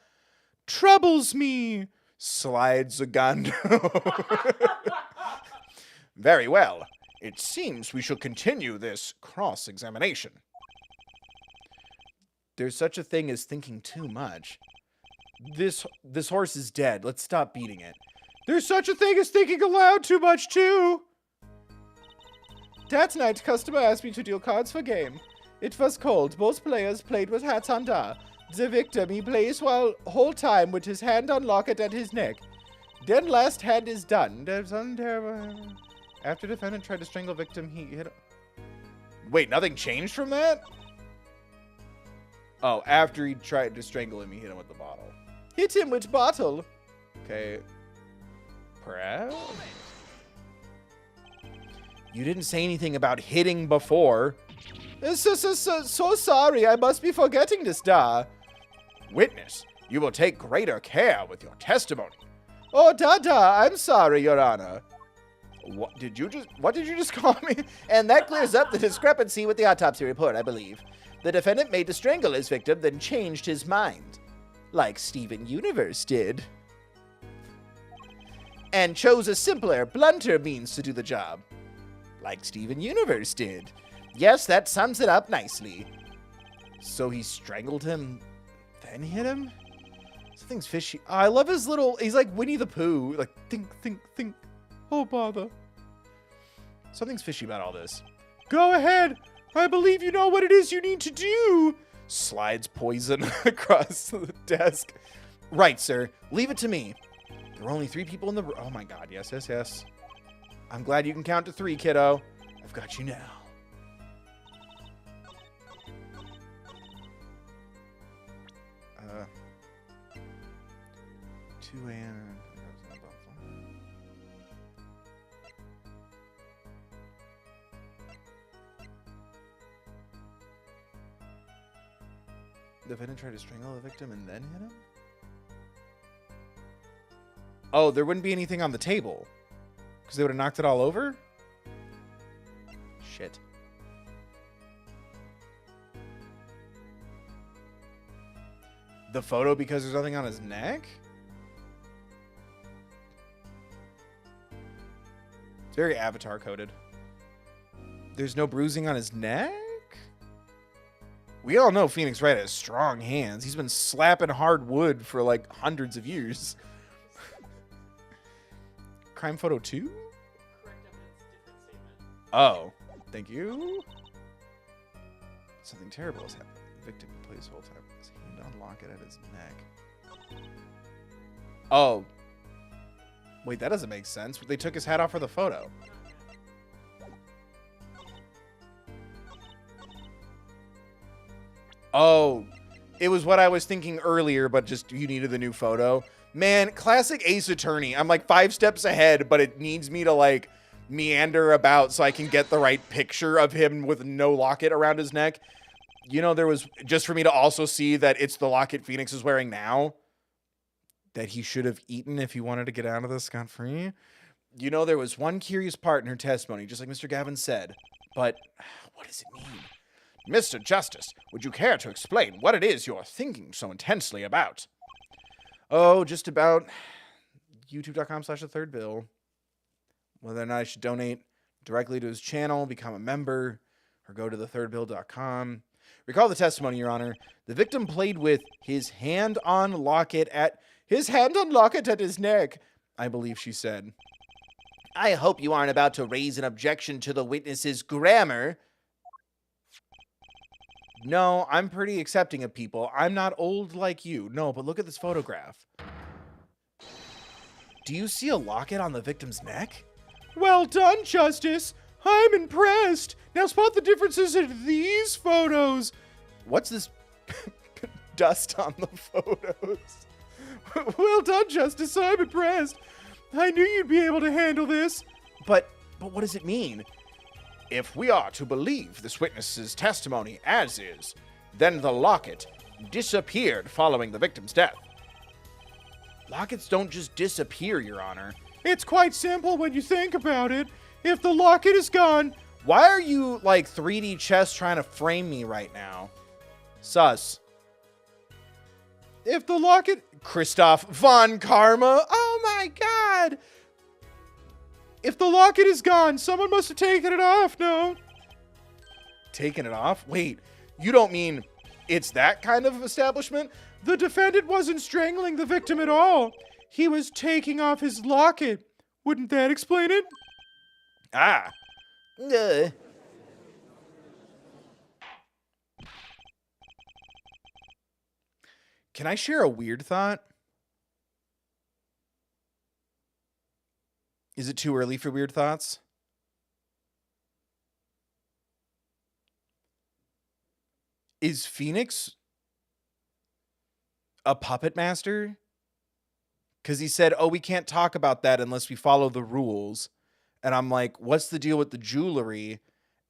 troubles me. Slides a gun. Very well. It seems we shall continue this cross-examination. There's such a thing as thinking too much. This horse is dead. Let's stop beating it. There's such a thing as thinking aloud too much, too. That night, customer asked me to deal cards for game. It was cold. Both players played with hats on da. The victim, he plays while whole time with his hand on locket at his neck. Then last hand is done. There's something terrible. After defendant tried to strangle victim, he hit... Wait, nothing changed from that? Oh, after he tried to strangle him, he hit him with the bottle. Hit him with bottle. Okay. Perhaps? You didn't say anything about hitting before. So sorry, I must be forgetting this, da. Witness, you will take greater care with your testimony. Oh, I'm sorry, Your Honor. What did you just call me? And that clears up the discrepancy with the autopsy report, I believe. The defendant made to strangle his victim, then changed his mind. Like Steven Universe did. And chose a simpler, blunter means to do the job. Like Steven Universe did. Yes, that sums it up nicely. So he strangled him, then hit him? Something's fishy. Oh, I love his little... He's like Winnie the Pooh. Like, think. Oh, bother. Something's fishy about all this. Go ahead. I believe you know what it is you need to do. Slides poison across the desk. Right, sir. Leave it to me. There were only 3 people in the room. Oh, my God. Yes. I'm glad you can count to 3, kiddo. I've got you now. Uh, 2 a.m. The defendant tried to strangle the victim and then hit him? Oh, there wouldn't be anything on the table. Because they would have knocked it all over? Shit. The photo because there's nothing on his neck? It's very Avatar coded. There's no bruising on his neck? We all know Phoenix Wright has strong hands. He's been slapping hard wood for like hundreds of years. Crime photo 2? Correct evidence, different statement. Oh, thank you. Something terrible has happened. The victim plays his whole time with his hand on locket at his neck. Oh. Wait, that doesn't make sense. They took his hat off for the photo. Oh, it was what I was thinking earlier, but just you needed the new photo. Man, classic Ace Attorney. I'm like 5 steps ahead, but it needs me to like meander about so I can get the right picture of him with no locket around his neck. You know, there was just for me to also see that it's the locket Phoenix is wearing now that he should have eaten if he wanted to get out of this scot-free. You know, there was one curious part in her testimony, just like Mr. Gavin said, but what does it mean? Mr. Justice, would you care to explain what it is you're thinking so intensely about? Oh, just about youtube.com/thethirdbill. Whether or not I should donate directly to his channel, become a member, or go to thethirdbill.com. Recall the testimony, Your Honor. The victim played with his hand-on locket at his neck, I believe she said. I hope you aren't about to raise an objection to the witness's grammar. No, I'm pretty accepting of people. I'm not old like you. No, but look at this photograph. Do you see a locket on the victim's neck? Well done, Justice. I'm impressed. Now spot the differences in these photos. What's this dust on the photos? Well done, Justice. I'm impressed. I knew you'd be able to handle this. But what does it mean? If we are to believe this witness's testimony as is, then the locket disappeared following the victim's death. Lockets don't just disappear, Your Honor. It's quite simple when you think about it. If the locket is gone... Why are you, like, 3D chess trying to frame me right now? Sus. If the locket... Christoph von Karma? Oh my god! If the locket is gone, someone must have taken it off, no? Taken it off? Wait, you don't mean it's that kind of establishment? The defendant wasn't strangling the victim at all. He was taking off his locket. Wouldn't that explain it? Ah. Can I share a weird thought? Is it too early for weird thoughts? Is Phoenix a puppet master? Because he said, oh, we can't talk about that unless we follow the rules. And I'm like, what's the deal with the jewelry?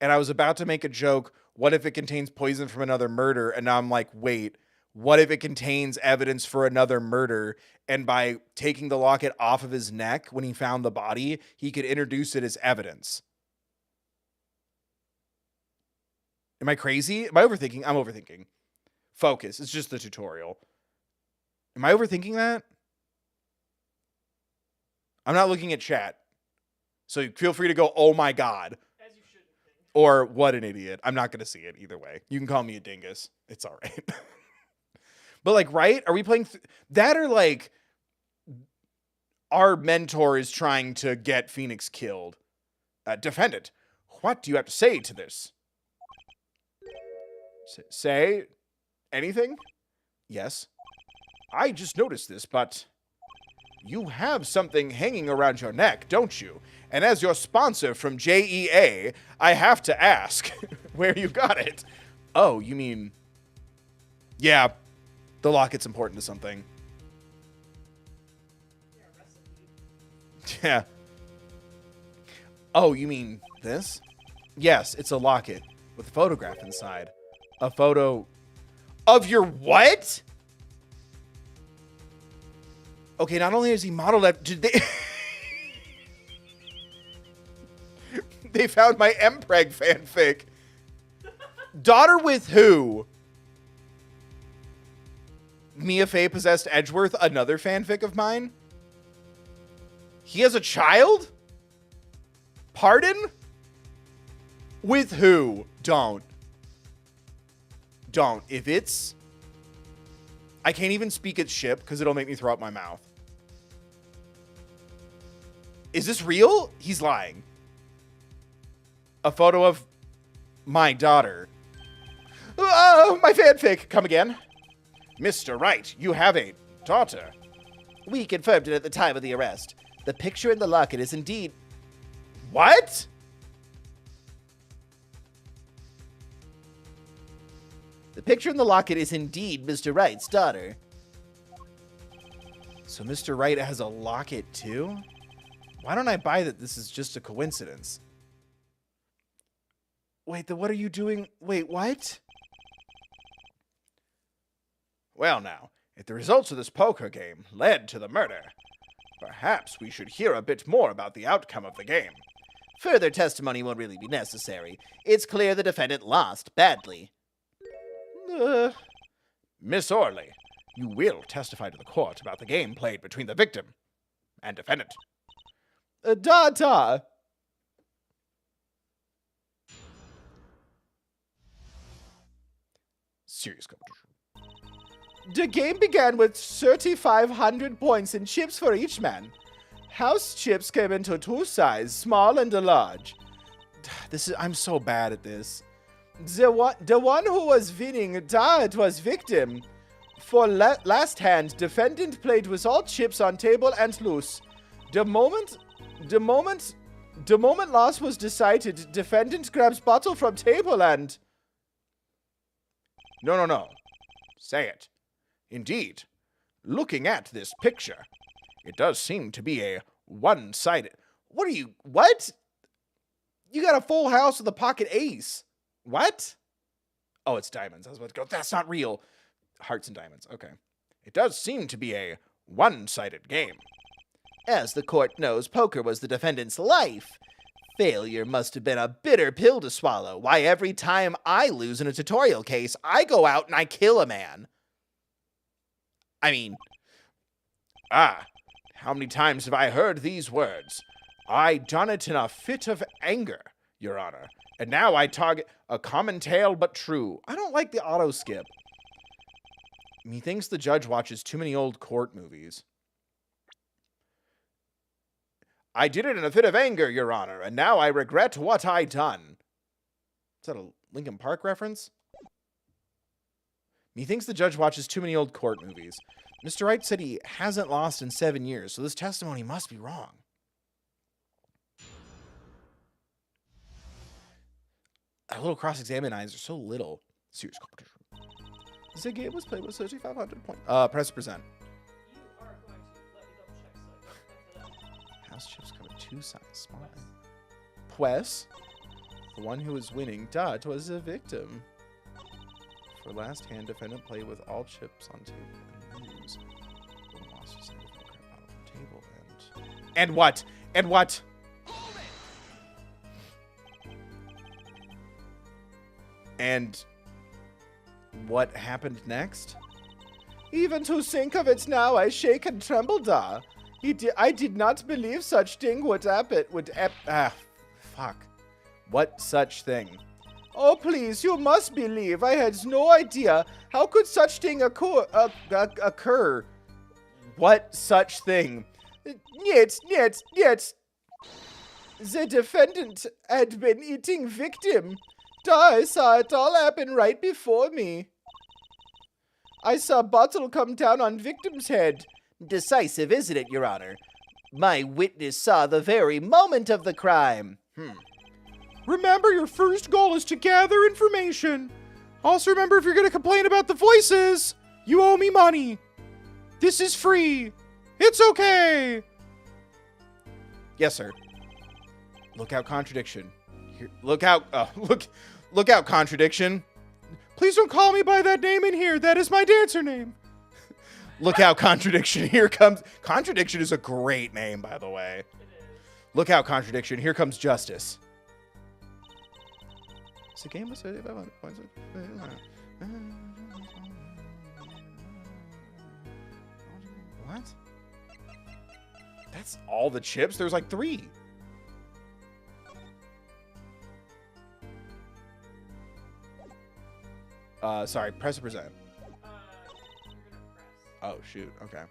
And I was about to make a joke. What if it contains poison from another murder? And now I'm like, wait, what if it contains evidence for another murder? And by taking the locket off of his neck when he found the body, he could introduce it as evidence. Am I crazy? Am I overthinking? I'm overthinking. Focus. It's just the tutorial. Am I overthinking that? I'm not looking at chat. So feel free to go, oh my god. As you shouldn't think. Or what an idiot. I'm not going to see it either way. You can call me a dingus. It's all right. But like, right? Are we playing that, or like our mentor is trying to get Phoenix killed? Defendant, what do you have to say to this? Say anything? Yes. I just noticed this, but you have something hanging around your neck, don't you? And as your sponsor from JEA, I have to ask where you got it. Oh, you mean... Yeah, the locket's important to something. Yeah. Oh, you mean this? Yes, it's a locket with a photograph inside. A photo of your what? Okay, not only is he modeled after... Did they... They found my Mpreg fanfic. Daughter with who? Mia Fey possessed Edgeworth, another fanfic of mine? He has a child? Pardon? With who? Don't. Don't. If it's... I can't even speak its ship because it'll make me throw up my mouth. Is this real? He's lying. A photo of my daughter. Oh, my fanfic. Come again. Mr. Wright, you have a daughter. We confirmed it at the time of the arrest. The picture in the locket is indeed... What? The picture in the locket is indeed Mr. Wright's daughter. So Mr. Wright has a locket too? Why don't I buy that this is just a coincidence? Wait, then what are you doing? Wait, what? Well now, if the results of this poker game led to the murder, perhaps we should hear a bit more about the outcome of the game. Further testimony won't really be necessary. It's clear the defendant lost badly. Miss Orley, you will testify to the court about the game played between the victim and defendant. Da. Serious competition. The game began with 3,500 points in chips for each man. House chips came into two sizes, small and a large. I'm so bad at this. The one who was winning, it was victim. For last hand, defendant played with all chips on table and loose. The moment loss was decided, defendant grabs bottle from table and... No. Say it. Indeed, looking at this picture, it does seem to be a one-sided... What? You got a full house with a pocket ace. What? Oh, it's diamonds. I was about to go, that's not real. Hearts and diamonds. Okay. It does seem to be a one-sided game. As the court knows, poker was the defendant's life. Failure must have been a bitter pill to swallow. Why, every time I lose in a tutorial case, I go out and I kill a man. I mean... How many times have I heard these words? I done it in a fit of anger, Your Honor. And now I target a common tale but true. I don't like the auto skip. Methinks the judge watches too many old court movies. I did it in a fit of anger, Your Honor, and now I regret what I done. Is that a Linkin Park reference? Methinks the judge watches too many old court movies. Mr. Wright said he hasn't lost in 7 years, so this testimony must be wrong. A little cross-examiners are so little. Serious competition. The game was played with 3,500 points. Press present. You are going to let me double check so I can get that. House chips come in two sizes, small. Pues. The one who was winning, it was a victim. For last hand, defendant played with all chips on table and lose. When lost, just handed the crap out of the table and what? And what? And what happened next? Even to think of it now, I shake and tremble, da. I did not believe such thing would happen. Fuck. What such thing? Oh, please, you must believe. I had no idea. How could such thing occur? What such thing? Niet. The defendant had been eating victim. I saw it all happen right before me. I saw bottle come down on victim's head. Decisive, isn't it, Your Honor? My witness saw the very moment of the crime. Remember, your first goal is to gather information. Also remember, if you're going to complain about the voices, you owe me money. This is free. It's okay. Yes, sir. Look out, contradiction. Here, look out, look out, contradiction. Please don't call me by that name in here. That is my dancer name. Look out, contradiction. Here comes... Contradiction is a great name, by the way. It is. Look out, contradiction. Here comes justice. It's a game with 3,500 points. What? That's all the chips? There's like 3. Sorry, press or present. You're gonna press. Oh, shoot. Okay.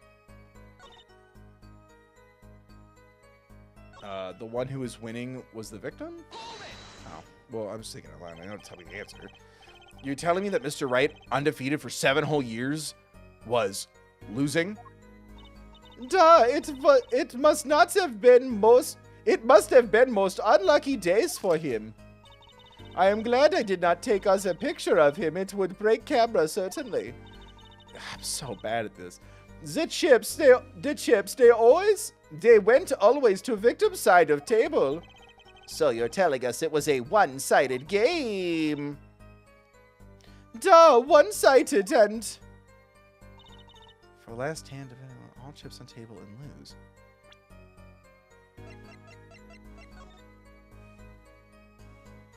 The one who was winning was the victim? Oh, well, I'm just thinking out loud. I know to tell me the answer. You're telling me that Mr. Wright, undefeated for 7 whole years, was losing? It must not have been most... It must have been most unlucky days for him. I am glad I did not take us a picture of him. It would break camera, certainly. I'm so bad at this. The chips, they went always to victim side of table. So you're telling us it was a one-sided game? One-sided and... For last hand, depending on all chips on table and lose.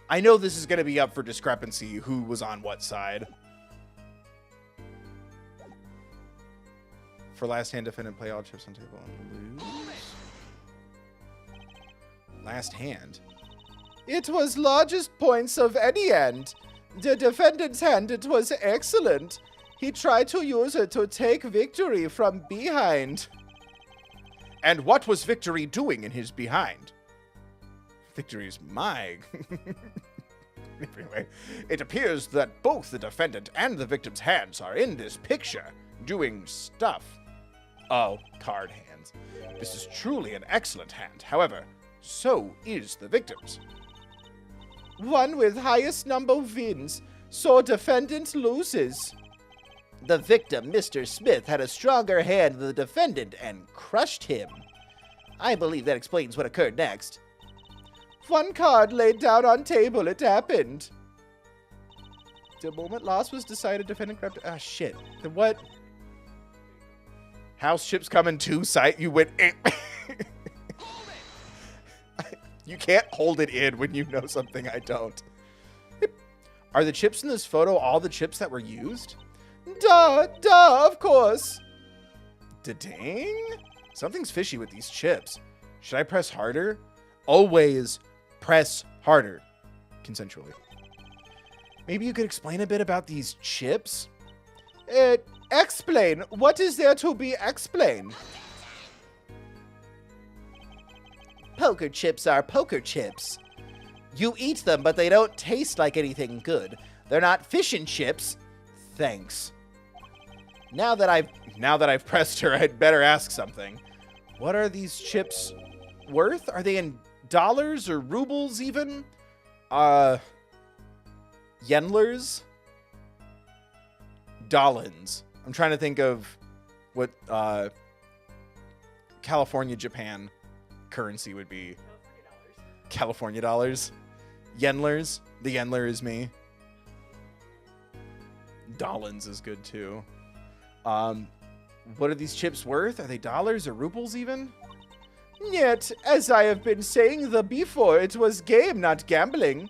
I know this is going to be up for discrepancy, who was on what side. For last hand, defendant play all chips on table and lose. Last hand. It was largest points of any end. The defendant's hand, it was excellent. He tried to use it to take victory from behind. And what was Victory doing in his behind? Victory's my... Anyway, it appears that both the defendant and the victim's hands are in this picture, doing stuff. Oh, card hands. This is truly an excellent hand. However, so is the victim's. One with highest number wins, so defendant loses. The victim, Mr. Smith, had a stronger hand than the defendant and crushed him. I believe that explains what occurred next. One card laid down on table, it happened. The moment loss was decided, defendant grabbed... Ah, shit. The what? House chips come in two sight. You went... You can't hold it in when you know something I don't. Are the chips in this photo all the chips that were used? Duh, of course. Da-dang? Something's fishy with these chips. Should I press harder? Always press harder. Consensually. Maybe you could explain a bit about these chips? Explain. What is there to be explained? Poker chips are poker chips. You eat them, but they don't taste like anything good. They're not fish and chips. Thanks. Now that I've pressed her, I'd better ask something. What are these chips worth? Are they in dollars or rubles even? Yenlers? Dollars. I'm trying to think of what California, Japan currency would be. California dollars. Yenlers. The Yenler is me. Dollars is good too. What are these chips worth? Are they dollars or rubles even? Yet, as I have been saying before, it was game, not gambling.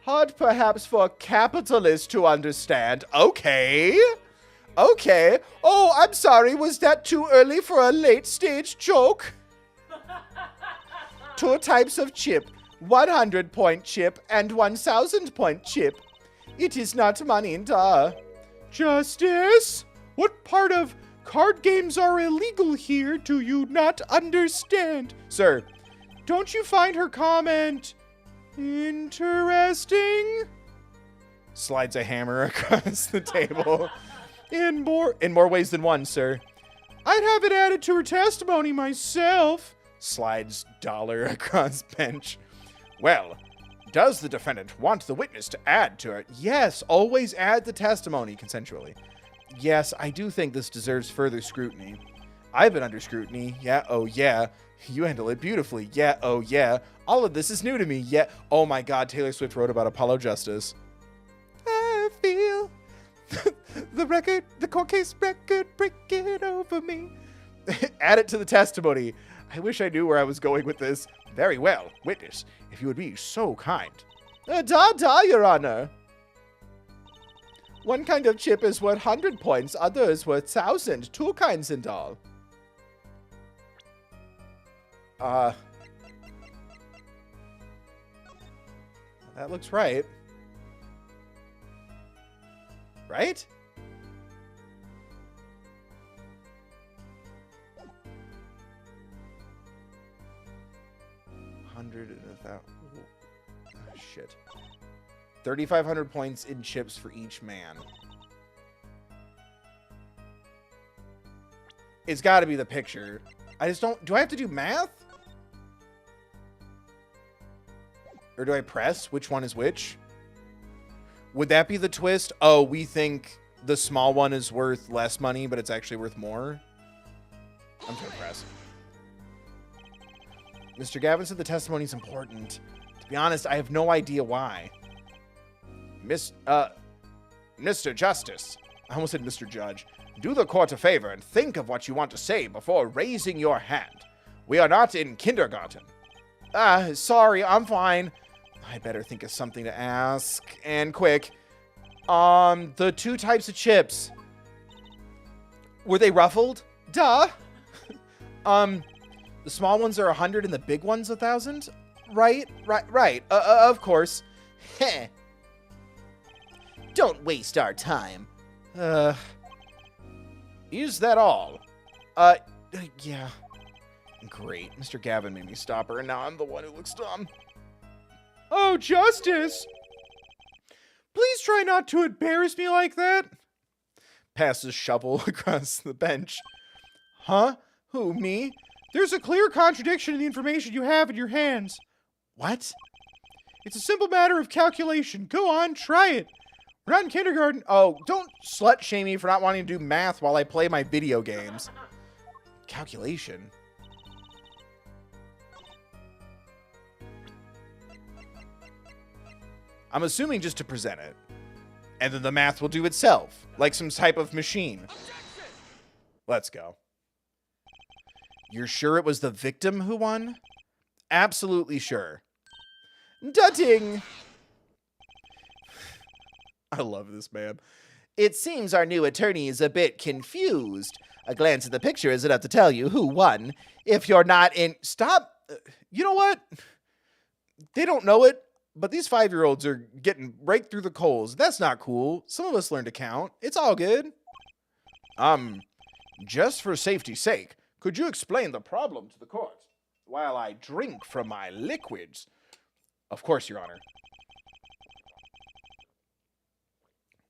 Hard perhaps for capitalists to understand. Okay. Oh, I'm sorry, was that too early for a late stage joke? Two types of chip, 100-point chip and 1,000-point chip. It is not money, duh. Justice? What part of card games are illegal here do you not understand? Sir, don't you find her comment interesting? Slides a hammer across the table. In more ways than one, sir. I'd have it added to her testimony myself. Slides dollar across bench. Well, does the defendant want the witness to add to it? Yes, always add the testimony consensually. Yes, I do think this deserves further scrutiny. I've been under scrutiny. Yeah, oh yeah. You handle it beautifully. Yeah, oh yeah. All of this is new to me. Yeah. Oh my God, Taylor Swift wrote about Apollo Justice. I feel the court case record breaking over me. Add it to the testimony. I wish I knew where I was going with this. Very well, witness, if you would be so kind. Your Honor. One kind of chip is worth 100 points, others worth 1,000, two kinds and all. That looks right. Right? Shit. 3,500 points in chips for each man. It's got to be the picture. I just don't... Do I have to do math? Or do I press? Which one is which? Would that be the twist? Oh, we think the small one is worth less money, but it's actually worth more? I'm going to press. Mr. Gavin said the testimony is important. To be honest, I have no idea why. Mr. Justice. I almost said Mr. Judge. Do the court a favor and think of what you want to say before raising your hand. We are not in kindergarten. Sorry, I'm fine. I'd better think of something to ask. And quick. The 2 types of chips. Were they ruffled? Duh. The small ones are 100 and the big ones 1,000? Right. Of course. Heh. Don't waste our time. Is that all? Yeah. Great. Mr. Gavin made me stop her, and now I'm the one who looks dumb. Oh, Justice! Please try not to embarrass me like that. Passes shovel across the bench. Huh? Who, me? There's a clear contradiction in the information you have in your hands. What? It's a simple matter of calculation. Go on, try it. We're not in kindergarten. Oh, don't slut shame me for not wanting to do math while I play my video games. Calculation. I'm assuming just to present it. And then the math will do itself, like some type of machine. Let's go. You're sure it was the victim who won? Absolutely sure. Dutting! I love this man. It seems our new attorney is a bit confused. A glance at the picture is enough to tell you who won. If you're not in... Stop! You know what? They don't know it, but these 5-year-olds are getting right through the coals. That's not cool. Some of us learn to count. It's all good. Just for safety's sake, could you explain the problem to the court while I drink from my liquids? Of course, Your Honor.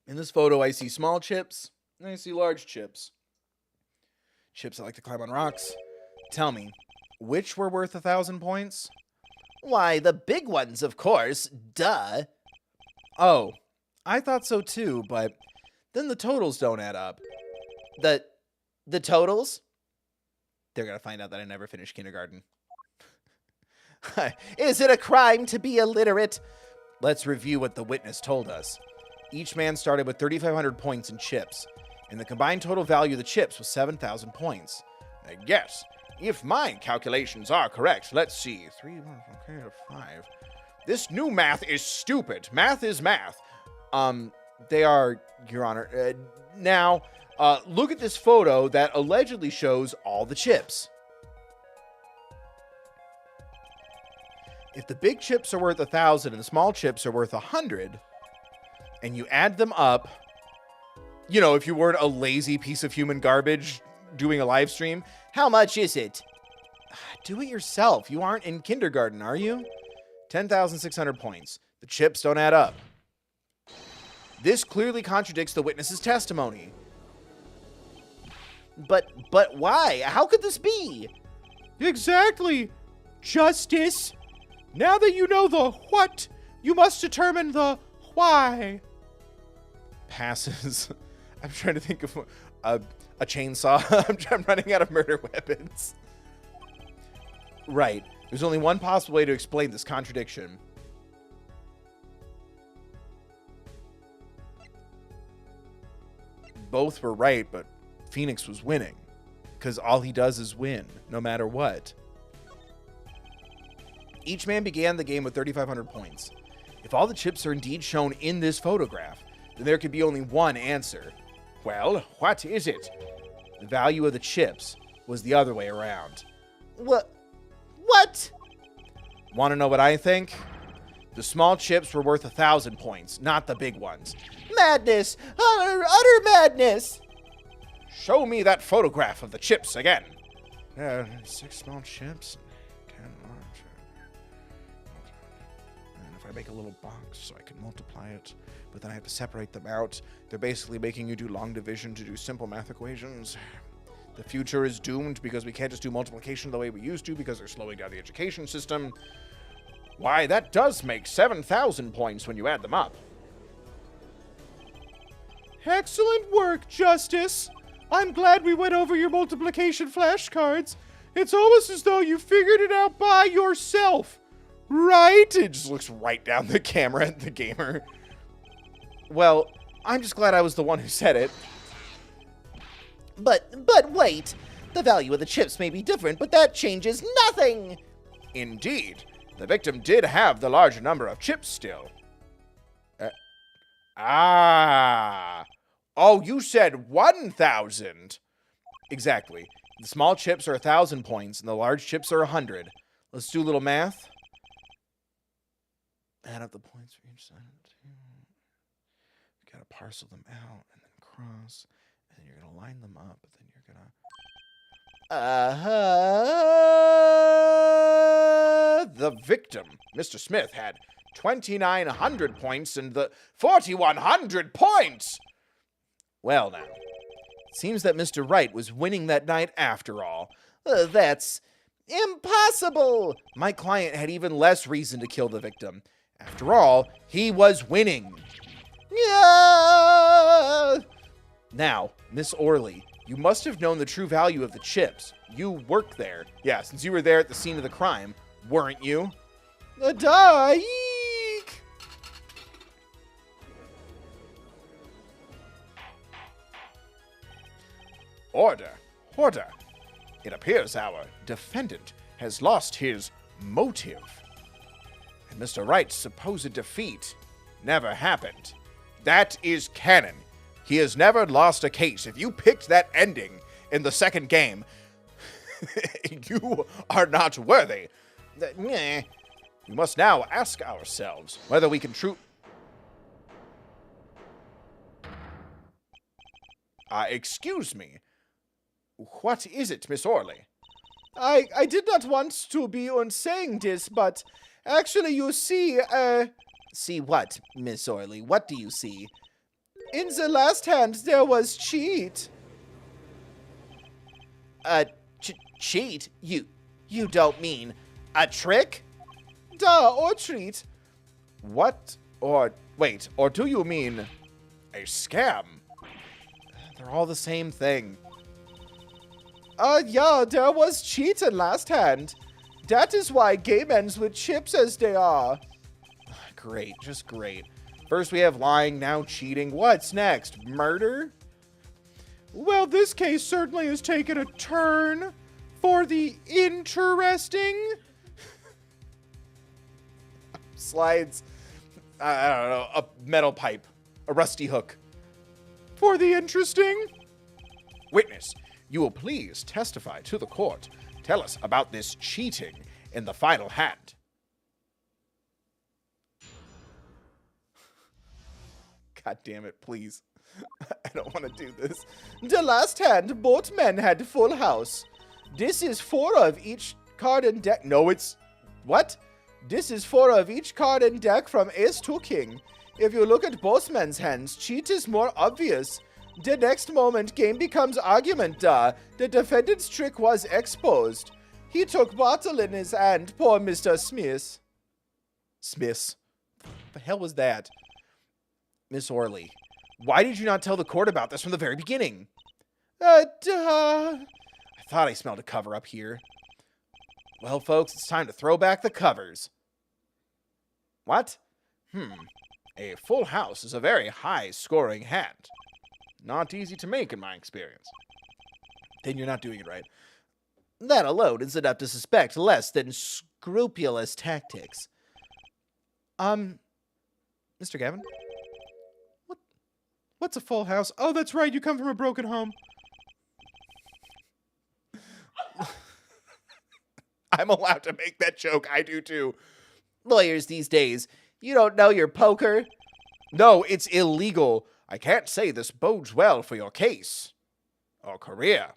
In this photo, I see small chips, and I see large chips. Chips that like to climb on rocks. Tell me, which were worth 1,000 points? Why, the big ones, of course. Duh. Oh, I thought so too, but then the totals don't add up. The totals? They're gonna find out that I never finished kindergarten. Is it a crime to be illiterate? Let's review what the witness told us. Each man started with 3,500 points in chips, and the combined total value of the chips was 7,000 points. I guess, if my calculations are correct, let's see. 3, 1, okay, 5. This new math is stupid. Math is math. They are, Your Honor. Now, look at this photo that allegedly shows all the chips. If the big chips are worth 1,000 and the small chips are worth 100, and you add them up, you know, if you weren't a lazy piece of human garbage doing a live stream, How much is it? do it yourself. You aren't in kindergarten, are you? 10,600 points. The chips don't add up. This clearly contradicts the witness's testimony. But why? How could this be? Exactly. Justice. Now that you know the what, you must determine the why. Passes. I'm trying to think of a chainsaw. I'm running out of murder weapons. Right. There's only one possible way to explain this contradiction. Both were right, but Phoenix was winning. Because all he does is win, no matter what. Each man began the game with 3,500 points. If all the chips are indeed shown in this photograph, then there could be only one answer. Well, what is it? The value of the chips was the other way around. What? Want to know what I think? The small chips were worth 1,000 points, not the big ones. Madness! Utter madness! Show me that photograph of the chips again. 6 small chips, 10 large. And if I make a little box so I can multiply it, but then I have to separate them out, they're basically making you do long division to do simple math equations. The future is doomed because we can't just do multiplication the way we used to because they're slowing down the education system. Why, that does make 7,000 points when you add them up. Excellent work, Justice. I'm glad we went over your multiplication flashcards. It's almost as though you figured it out by yourself, right? It just looks right down the camera at the gamer. Well, I'm just glad I was the one who said it. But wait. The value of the chips may be different, but that changes nothing. Indeed. The victim did have the larger number of chips still. Oh, you said 1,000. Exactly. The small chips are 1,000 points, and the large chips are 100. Let's do a little math. Add up the points for each side of the table. You gotta parcel them out, and then cross, and then you're gonna line them up, and then you're gonna... The victim, Mr. Smith, had 2,900 points and the 4,100 points! Well, now, it seems that Mr. Wright was winning that night after all. That's impossible! My client had even less reason to kill the victim. After all, he was winning. Yeah! Now, Miss Orley, you must have known the true value of the chips. You worked there. Yeah, since you were there at the scene of the crime, weren't you? Eek! Order. Order. It appears our defendant has lost his motive. And Mr. Wright's supposed defeat never happened. That is canon. He has never lost a case. If you picked that ending in the second game, you are not worthy. We must now ask ourselves whether we can excuse me. What is it, Miss Orley? I did not want to be on saying this, but actually you see, See what, Miss Orley? What do you see? in the last hand there was cheat. Cheat? You don't mean a trick? Duh, or treat. What? Or do you mean a scam? They're all the same thing. Yeah, there was cheat in last hand. That is why game ends with chips as they are. Great, just great. First we have lying, now cheating. What's next? Murder? Well, this case certainly has taken a turn for the interesting. Slides, I don't know, a metal pipe, a rusty hook. For the interesting. Witness, you will please testify to the court. Tell us about this cheating in the final hand. God damn it, please. I don't want to do this. The last hand, both men had full house. This is 4 of each card and deck. No, it's... What? This is 4 of each card and deck from Ace to King. If you look at both men's hands, cheat is more obvious. The next moment, game becomes argument, duh. The defendant's trick was exposed. He took bottle in his hand, poor Mr. Smith. Smiths. What the hell was that? Miss Orley, why did you not tell the court about this from the very beginning? Duh. I thought I smelled a cover up here. Well, folks, it's time to throw back the covers. What? A full house is a very high-scoring hand. Not easy to make, in my experience. Then you're not doing it right. That alone is enough to suspect less than scrupulous tactics. Mr. Gavin? What's a full house? Oh, that's right, you come from a broken home. I'm allowed to make that joke. I do too. Lawyers these days, you don't know your poker? No, it's illegal. I can't say this bodes well for your case. Or career.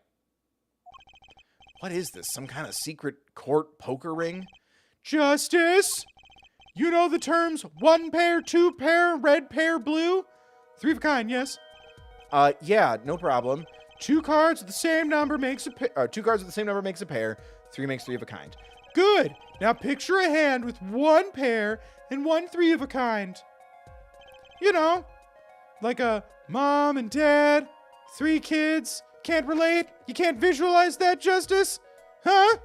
What is this? Some kind of secret court poker ring? Justice! You know the terms 1 pair, 2 pair, red pair, blue? 3 of a kind, yes. Yeah, no problem. 2 cards with the same number makes a pair. 2 cards with the same number makes a pair. 3 makes 3 of a kind. Good. Now picture a hand with 1 pair and 1 3 of a kind. You know, like a mom and dad, 3 kids. Can't relate? You can't visualize that, Justice? Huh?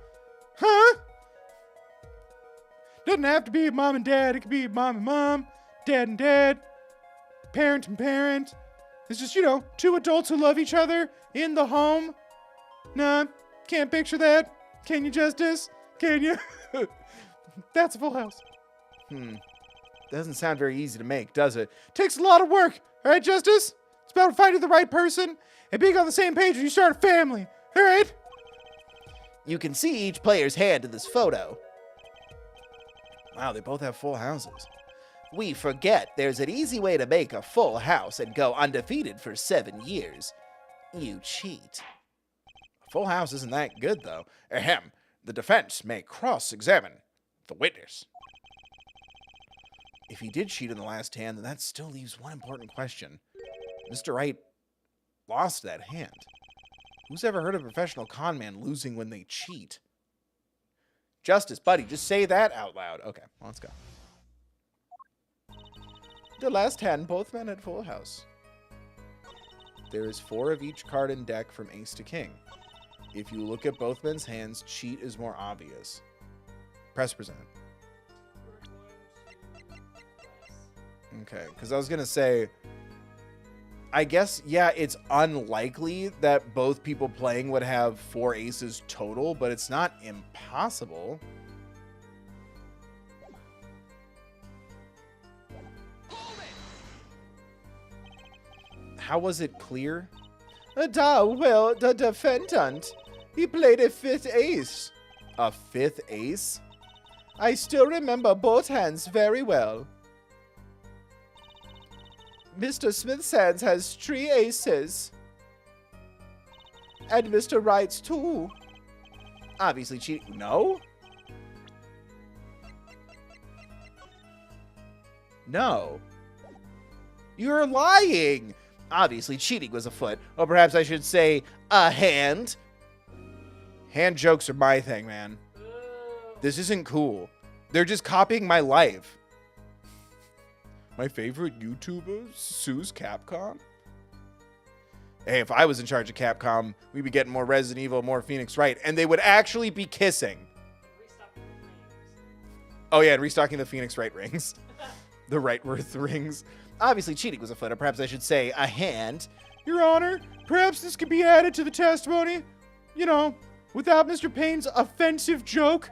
Doesn't have to be mom and dad. It could be mom and mom, dad and dad, parent and parent. It's just, 2 adults who love each other in the home. Nah, can't picture that. Can you, Justice? Can you? That's a full house. Doesn't sound very easy to make, does it? Takes a lot of work. All right, Justice? It's about finding the right person and being on the same page when you start a family. All right? You can see each player's hand in this photo. Wow, they both have full houses. We forget there's an easy way to make a full house and go undefeated for 7 years. You cheat. A full house isn't that good, though. Ahem. The defense may cross-examine the witness. If he did cheat in the last hand, then that still leaves one important question. Mr. Wright lost that hand. Who's ever heard of a professional con man losing when they cheat? Justice, buddy, just say that out loud. Okay, well, let's go. The last hand, both men had full house. There is 4 of each card in deck from ace to king. If you look at both men's hands, cheat is more obvious. Press present. Okay, because I was going to say, I guess, yeah, it's unlikely that both people playing would have 4 aces total, but it's not impossible. How was it clear? Well, the defendant, he played a 5th ace. A 5th ace? I still remember both hands very well. Mr. Smith's hands has 3 aces. And Mr. Wright's 2. Obviously cheating. No? No. You're lying. Obviously cheating was afoot. Or perhaps I should say a hand. Hand jokes are my thing, man. This isn't cool. They're just copying my life. My favorite YouTuber sues Capcom? Hey, if I was in charge of Capcom, we'd be getting more Resident Evil, more Phoenix Wright, and they would actually be kissing. Oh yeah, and restocking the Phoenix Wright rings. The Wrightworth rings. Obviously cheating was afoot, or perhaps I should say a hand. Your Honor, perhaps this could be added to the testimony. You know, without Mr. Payne's offensive joke.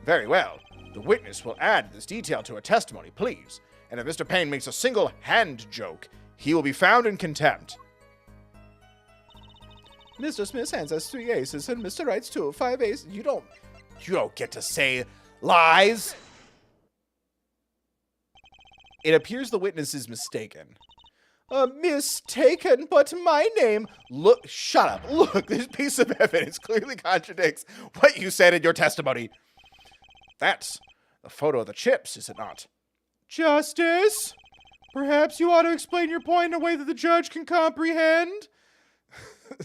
Very well. The witness will add this detail to her testimony, please. And if Mr. Payne makes a single hand joke, he will be found in contempt. Mr. Smith's hands has 3 aces and Mr. Wright's 2, 5 aces. You don't get to say lies. It appears the witness is mistaken. Mistaken, but my name. Look, shut up. Look, this piece of evidence clearly contradicts what you said in your testimony. That's a photo of the chips, is it not? Justice, perhaps you ought to explain your point in a way that the judge can comprehend.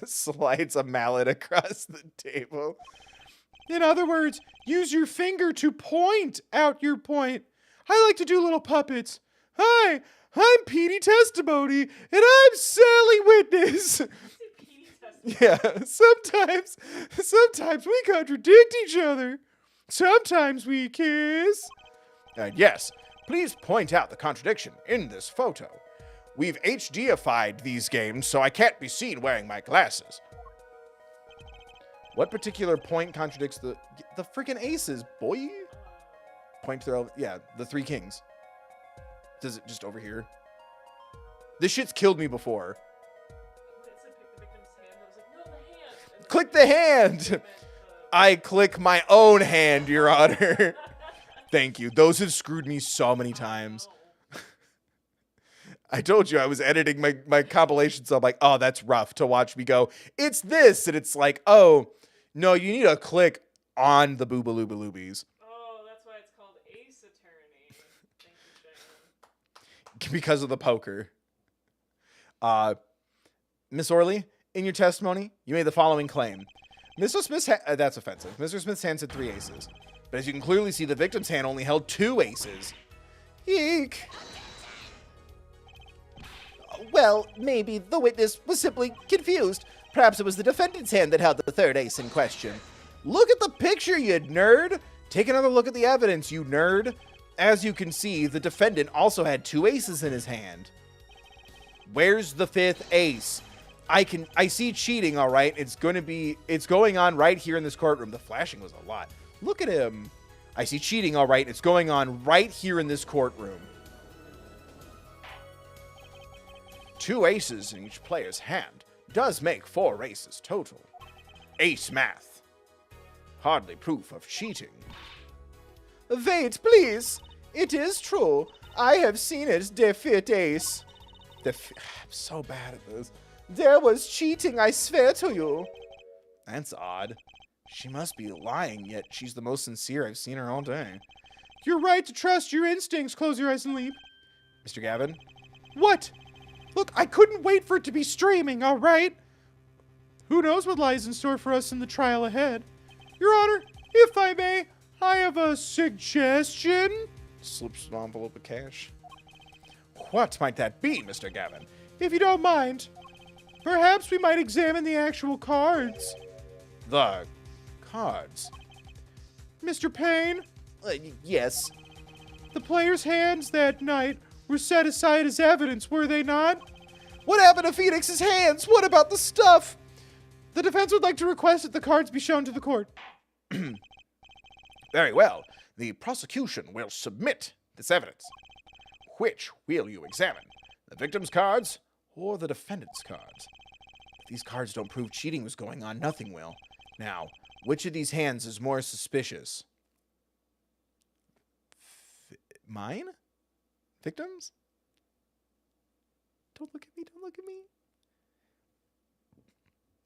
Slides a mallet across the table. In other words, use your finger to point out your point. I like to do little puppets. Hi, I'm Petey Testimony, and I'm Sally Witness. Yeah, sometimes we contradict each other. Sometimes we kiss. Yes, please point out the contradiction in this photo. We've HDified these games, so I can't be seen wearing my glasses. What particular point contradicts the freaking aces, boy? Point to the 3 kings. Does it just over here? This shit's killed me before. Click the hand! I click my own hand, Your Honor. Thank you. Those have screwed me so many times. I told you I was editing my compilation, so I'm like, oh, that's rough to watch me go, it's this, and it's like, oh, no, you need to click on the boobaloobaloobies. Oh, that's why it's called Ace Attorney. Thank you, Shannon. Because of the poker. Miss Orley, in your testimony, you made the following claim. Mr. Smith's that's offensive. Mr. Smith's hands had 3 aces. But as you can clearly see, the victim's hand only held 2 aces. Eek. Well, maybe the witness was simply confused. Perhaps it was the defendant's hand that held the 3rd ace in question. Look at the picture, you nerd. Take another look at the evidence, you nerd. As you can see, the defendant also had 2 aces in his hand. Where's the 5th ace? I see cheating, all right. It's going on right here in this courtroom. The flashing was a lot. Look at him. I see cheating, all right. It's going on right here in this courtroom. 2 aces in each player's hand does make 4 aces total. Ace math. Hardly proof of cheating. Wait, please. It is true. I have seen it, the fifth ace. I'm so bad at this. There was cheating, I swear to you. That's odd. She must be lying, yet she's the most sincere I've seen her all day. You're right to trust your instincts. Close your eyes and leap. Mr. Gavin? What? Look, I couldn't wait for it to be streaming, all right? Who knows what lies in store for us in the trial ahead? Your Honor, if I may, I have a suggestion. Slips an envelope of cash. What might that be, Mr. Gavin? If you don't mind, perhaps we might examine the actual cards. The cards. Mr. Payne, Yes. the players' hands that night were set aside as evidence, were they not? What happened to Phoenix's hands? What about the stuff? The defense would like to request that the cards be shown to the court. Very well. The prosecution will submit this evidence. Which will you examine? The victim's cards or the defendant's cards? If these cards don't prove cheating was going on, nothing will. Now, which of these hands is more suspicious? Mine? Victims? Don't look at me, don't look at me.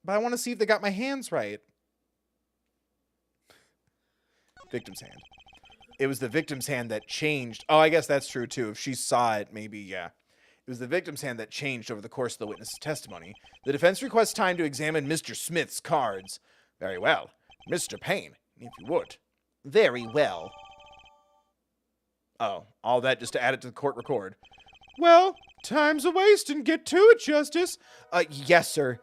But I want to see if they got my hands right. Victim's hand. It was the victim's hand that changed. Oh, I guess that's true too. If she saw it, maybe, yeah. It was the victim's hand that changed over the course of the witness's testimony. The defense requests time to examine Mr. Smith's cards. Very well. Mr. Payne, if you would. Very well. Oh, all that just to add it to the court record. Well, time's a wasting. Get to it, Justice. Yes, sir.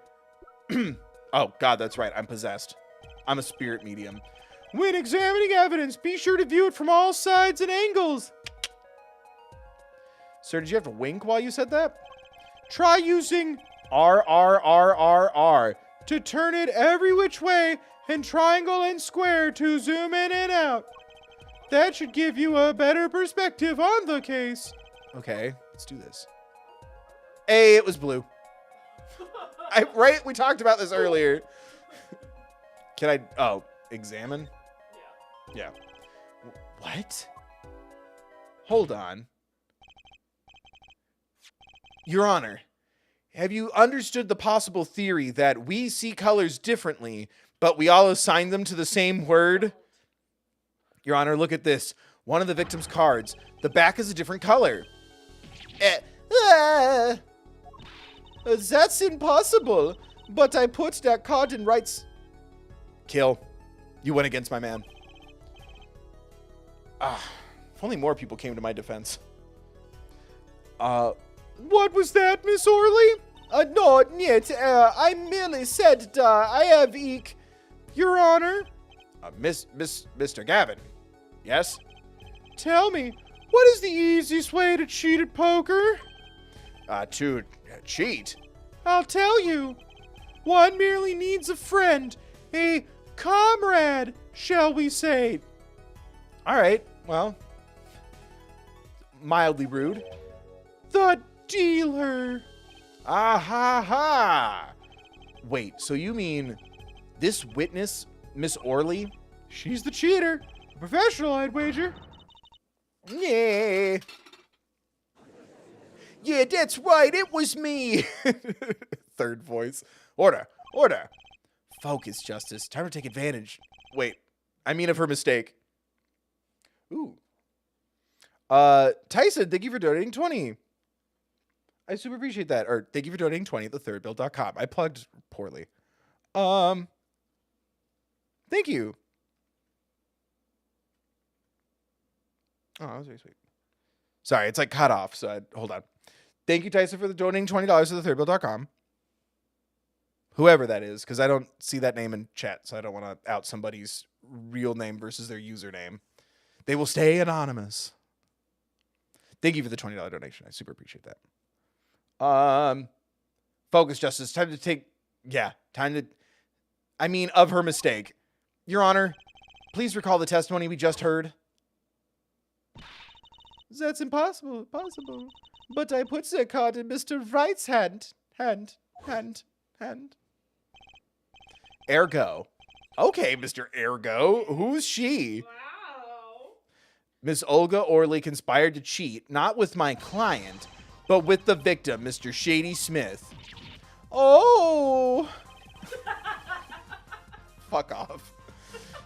Oh, God, that's right. I'm possessed. I'm a spirit medium. When examining evidence, be sure to view it from all sides and angles. Sir, did you have to wink while you said that? Try using R to turn it every which way and triangle and square to zoom in and out. That should give you a better perspective on the case. Okay, let's do this. Hey, it was blue. Right? We talked about this earlier. Can I... Oh, examine? Yeah. Yeah. What? Hold on. Your Honor, have you understood the possible theory that we see colors differently, but we all assign them to the same word? Your Honor, look at this. One of the victim's cards. The back is a different color. That's impossible. But I put that card in rights. Kill. You went against my man. If only more people came to my defense. What was that, Miss Orley? No, niet. I merely said, I have eek. Your Honor? Mr. Gavin. Yes? Tell me, what is the easiest way to cheat at poker? To cheat? I'll tell you. One merely needs a friend, a comrade, shall we say. All right, well, mildly rude. The dealer. Ah ha ha. Wait, so you mean this witness, Miss Orley? She's the cheater. A professional, I'd wager. Yeah. Yeah, that's right. It was me. Third voice. Order. Order. Focus, Justice. Time to take advantage. Wait. I mean of her mistake. Ooh. Tyson, thank you for donating 20. I super appreciate that. Or thank you for donating 20 at thethirdbill.com. I plugged poorly. Thank you. Oh, that was very sweet. Sorry, it's like cut off, so hold on. Thank you, Tyson, for the donating $20 to thethirdbill.com. Whoever that is, because I don't see that name in chat, so I don't want to out somebody's real name versus their username. They will stay anonymous. Thank you for the $20 donation. I super appreciate that. Focus, Justice. Time to take... Yeah, time to... I mean, of her mistake. Your Honor, please recall the testimony we just heard. That's impossible. Possible. But I put the card in Mr. Wright's hand. Hand. Ergo. Okay, Mr. Ergo. Who's she? Wow. Miss Olga Orley conspired to cheat, not with my client, but with the victim, Mr. Shady Smith. Oh! Fuck off.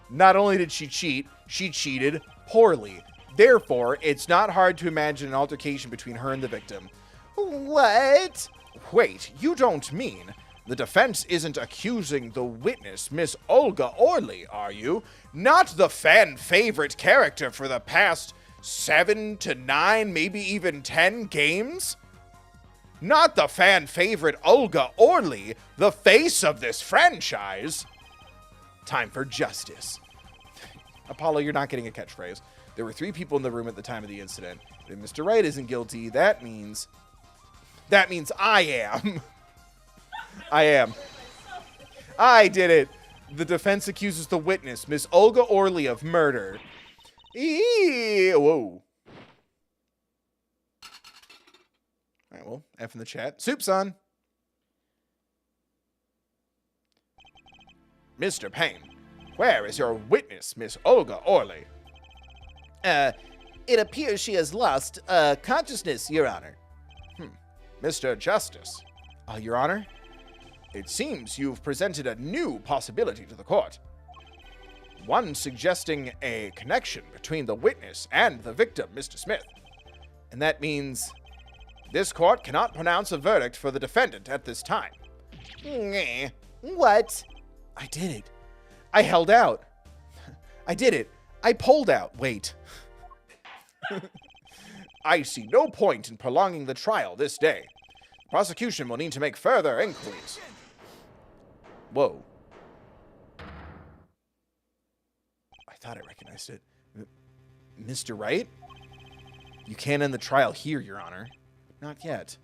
Not only did she cheat, she cheated poorly. Therefore, it's not hard to imagine an altercation between her and the victim. What? Wait, you don't mean the defense isn't accusing the witness, Miss Olga Orley, are you? Not the fan favorite character for the past 7 to 9, maybe even 10 games? Not the fan favorite Olga Orley, the face of this franchise? Time for justice. Apollo, you're not getting a catchphrase. There were 3 people in the room at the time of the incident. If Mr. Wright isn't guilty, that means I am. I am. I did it. The defense accuses the witness, Miss Olga Orley, of murder. Whoa. All right, well, F in the chat. Soup's on. Mr. Payne, where is your witness, Miss Olga Orley? It appears she has lost, consciousness, Your Honor. Mr. Justice. Your Honor? It seems you've presented a new possibility to the court. One suggesting a connection between the witness and the victim, Mr. Smith. And that means this court cannot pronounce a verdict for the defendant at this time. What? I did it. I held out. I did it. I pulled out. Wait. I see no point in prolonging the trial this day. The prosecution will need to make further inquiries. Whoa. I thought I recognized it. Mr. Wright? You can't end the trial here, Your Honor. Not yet.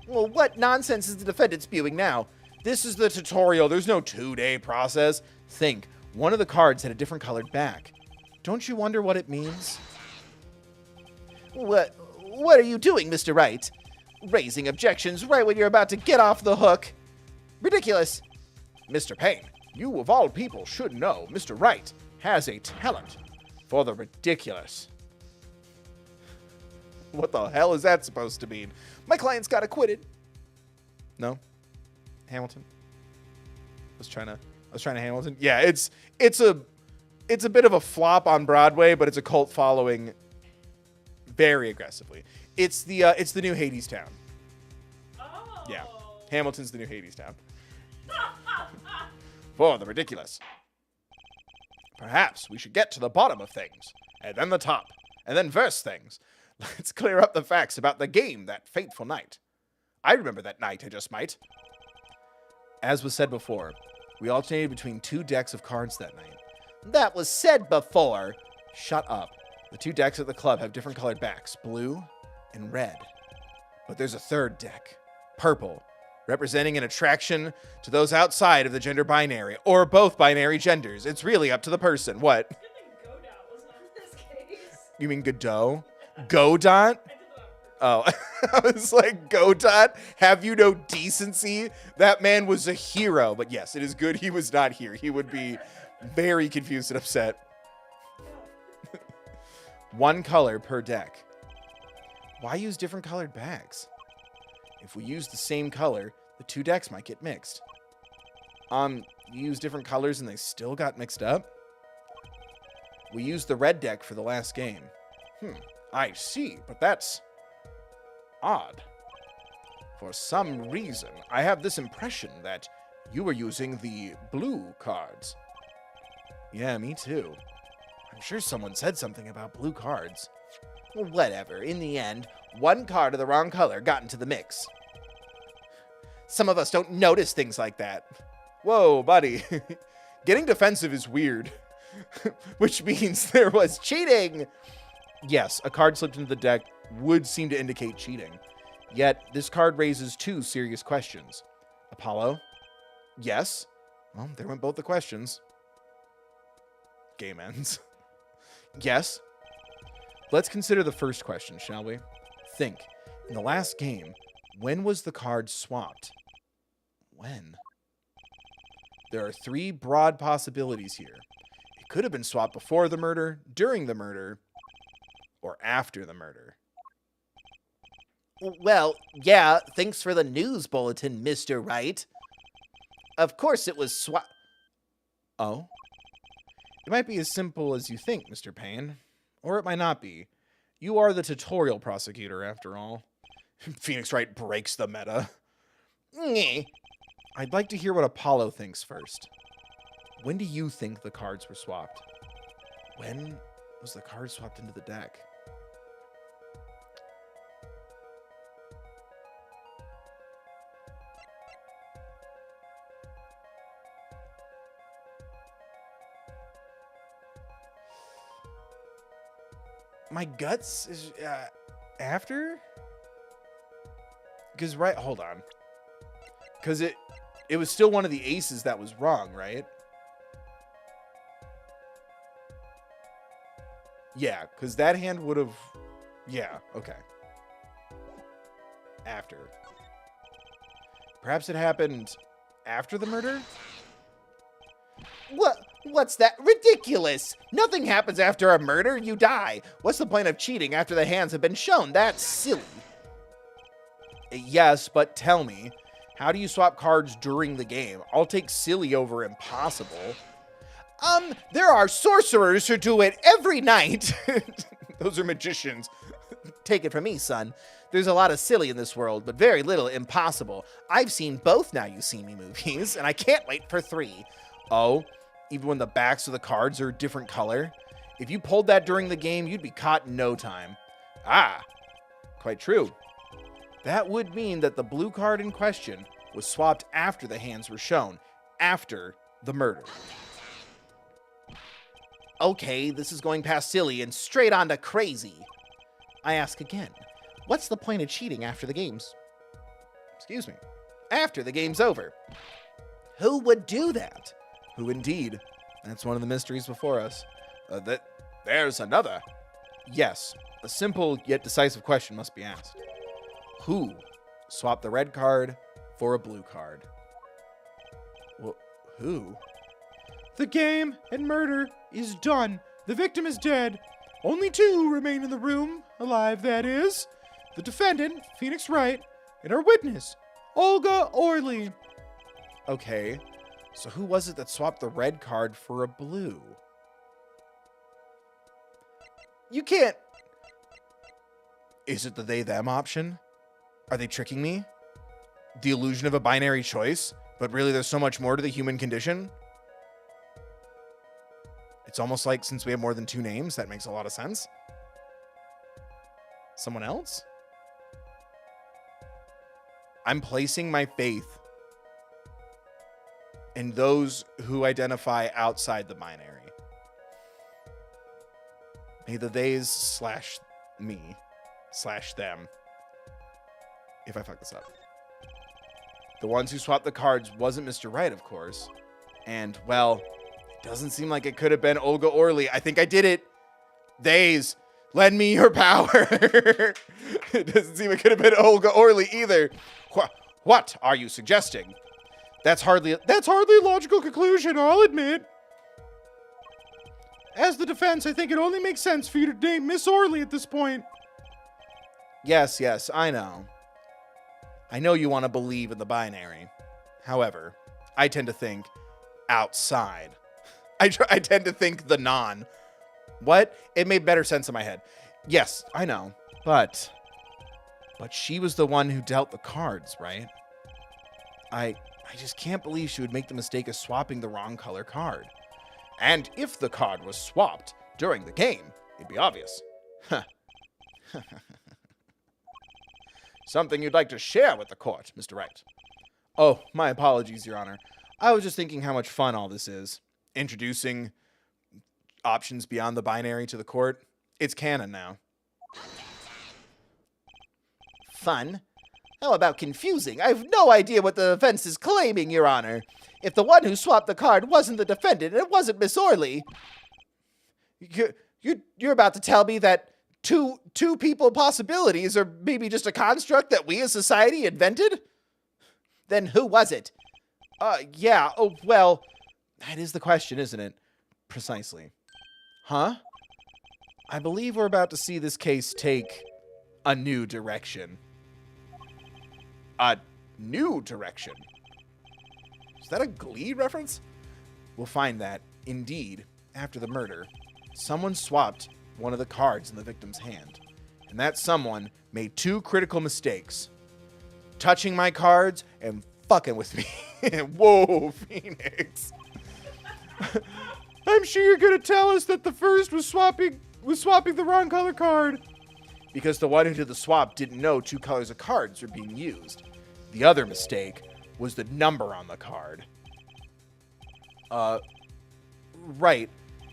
Well, what nonsense is the defendant spewing now? This is the tutorial. There's no 2-day process. Think. One of the cards had a different colored back. Don't you wonder what it means? What are you doing, Mr. Wright? Raising objections right when you're about to get off the hook. Ridiculous. Mr. Payne, you of all people should know Mr. Wright has a talent for the ridiculous. What the hell is that supposed to mean? My client's got acquitted. No? Hamilton? I was trying to Hamilton. Yeah, it's a bit of a flop on Broadway, but it's a cult following very aggressively. It's the new Hades town. Oh. Yeah. Hamilton's the new Hades town. For the ridiculous. Perhaps we should get to the bottom of things, and then the top, and then verse things. Let's clear up the facts about the game that fateful night. I remember that night, I just might. As was said before, we alternated between 2 decks of cards that night. That was said before. Shut up. The 2 decks at the club have different colored backs, blue and red. But there's a 3rd deck, purple, representing an attraction to those outside of the gender binary, or both binary genders. It's really up to the person. What? Good thing Godot was on this case. You mean Godot? Godot? I did that. Oh, I was like, Godot? Have you no decency? That man was a hero. But yes, it is good he was not here. He would be very confused and upset. 1 color per deck. Why use different colored backs? If we use the same color, the 2 decks might get mixed. You use different colors and they still got mixed up? We used the red deck for the last game. I see, but that's odd. For some reason, I have this impression that you were using the blue cards. Yeah, me too. I'm sure someone said something about blue cards. Whatever. In the end, 1 card of the wrong color got into the mix. Some of us don't notice things like that. Whoa, buddy. Getting defensive is weird. Which means there was cheating. Yes, a card slipped into the deck would seem to indicate cheating. Yet, this card raises 2 serious questions. Apollo? Yes? Well, there went both the questions. Game ends. Yes? let's consider the first question, shall we? Think. In the last game, when was the card swapped? When? There are 3 broad possibilities here. It could have been swapped before the murder, during the murder, or after the murder. Well, yeah, thanks for the news bulletin, Mr. Wright. Of course it was Oh? It might be as simple as you think, Mr. Payne. Or it might not be. You are the tutorial prosecutor, after all. Phoenix Wright breaks the meta. Nyeh. I'd like to hear what Apollo thinks first. When do you think the cards were swapped? When was the card swapped into the deck? My guts is after? Because hold on. Because it was still one of the aces that was wrong, right? Yeah, because that hand would have... Yeah, okay. After. Perhaps it happened after the murder? What's that? Ridiculous! Nothing happens after a murder, you die. What's the point of cheating after the hands have been shown? That's silly. Yes, but tell me, how do you swap cards during the game? I'll take silly over impossible. There are sorcerers who do it every night. Those are magicians. Take it from me, son. There's a lot of silly in this world, but very little impossible. I've seen both Now You See Me movies, and I can't wait for 3. Oh, even when the backs of the cards are a different color? If you pulled that during the game, you'd be caught in no time. Ah, quite true. That would mean that the blue card in question was swapped after the hands were shown, after the murder. Okay, this is going past silly and straight on to crazy. I ask again, what's the point of cheating after the games? Excuse me. After the game's over. Who would do that? Who indeed? That's one of the mysteries before us. There's another. Yes, a simple yet decisive question must be asked. Who swapped the red card for a blue card? Well, who? The game and murder is done. The victim is dead. Only 2 remain in the room, alive that is. The defendant, Phoenix Wright, and our witness, Olga Orley. Okay, so who was it that swapped the red card for a blue? You can't... Is it the they-them option? Are they tricking me? The illusion of a binary choice? But really there's so much more to the human condition? It's almost like since we have more than 2 names, that makes a lot of sense. Someone else? I'm placing my faith in those who identify outside the binary. May the theys slash me slash them. If I fuck this up. The ones who swapped the cards wasn't Mr. Wright, of course. And, well, doesn't seem like it could have been Olga Orley. I think I did it. Theys, lend me your power. It doesn't seem it could have been Olga Orley either. What are you suggesting? That's hardly a logical conclusion, I'll admit. As the defense, I think it only makes sense for you to name Miss Orley at this point. Yes, I know. I know you want to believe in the binary. However, I tend to think outside. I tend to think the non. What? It made better sense in my head. Yes, I know. But she was the one who dealt the cards, right? I just can't believe she would make the mistake of swapping the wrong color card. And if the card was swapped during the game, it'd be obvious. Huh. Something you'd like to share with the court, Mr. Wright? Oh, my apologies, Your Honor. I was just thinking how much fun all this is. Introducing options beyond the binary to the court. It's canon now. Fun? How about confusing? I have no idea what the defense is claiming, Your Honor. If the one who swapped the card wasn't the defendant, and it wasn't Miss Orley... You're about to tell me that two people possibilities are maybe just a construct that we as society invented? Then who was it? Yeah. Oh, well, that is the question, isn't it? Precisely. Huh? I believe we're about to see this case take a new direction. A new direction? Is that a Glee reference? We'll find that, indeed, after the murder, someone swapped one of the cards in the victim's hand. And that someone made two critical mistakes. Touching my cards and fucking with me. Whoa, Phoenix. I'm sure you're gonna tell us that the first was swapping the wrong color card. Because the one who did the swap didn't know two colors of cards were being used. The other mistake was the number on the card. Right.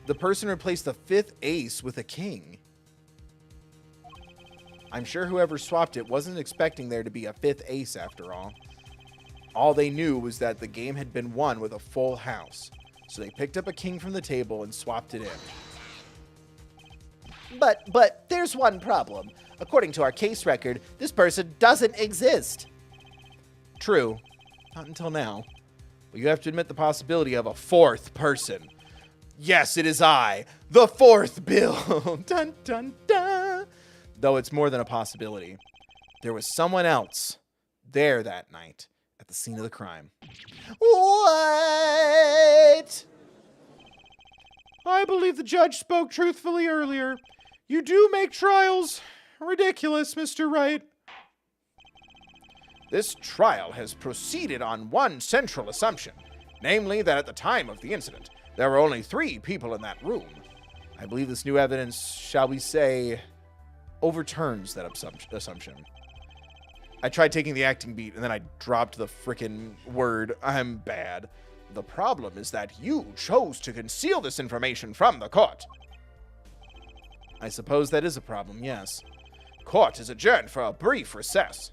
The person replaced the 5th ace with a king. I'm sure whoever swapped it wasn't expecting there to be a 5th ace after all. All they knew was that the game had been won with a full house. So they picked up a king from the table and swapped it in. But there's one problem. According to our case record, this person doesn't exist. True. Not until now. But you have to admit the possibility of a 4th person. Yes, it is I, the 4th bill. Dun, dun, dun. Though it's more than a possibility. There was someone else there that night at the scene of the crime. What? I believe the judge spoke truthfully earlier. You do make trials ridiculous, Mr. Wright. This trial has proceeded on one central assumption, namely that at the time of the incident, there were only 3 people in that room. I believe this new evidence, shall we say, overturns that assumption. I tried taking the acting beat, and then I dropped the frickin' word. I'm bad. The problem is that you chose to conceal this information from the court. I suppose that is a problem, yes. Court is adjourned for a brief recess.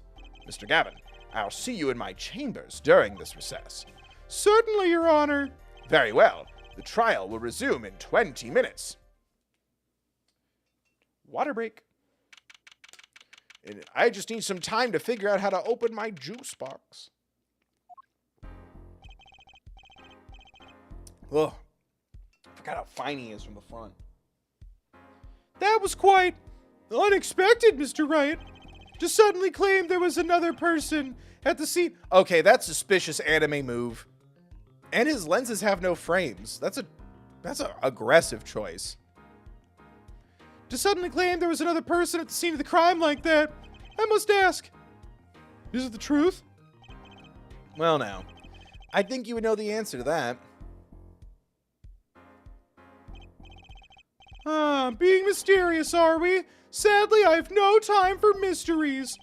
Mr. Gavin, I'll see you in my chambers during this recess. Certainly, Your Honor. Very well. The trial will resume in 20 minutes. Water break. And I just need some time to figure out how to open my juice box. Ugh. I forgot how fine he is from the front. That was quite unexpected, Mr. Wright. To suddenly claim there was another person at the scene. Okay, that's a suspicious anime move. And his lenses have no frames. That's a aggressive choice. To suddenly claim there was another person at the scene of the crime like that, I must ask, is it the truth? Well, now, I think you would know the answer to that. Being mysterious, are we? Sadly, I have no time for mysteries.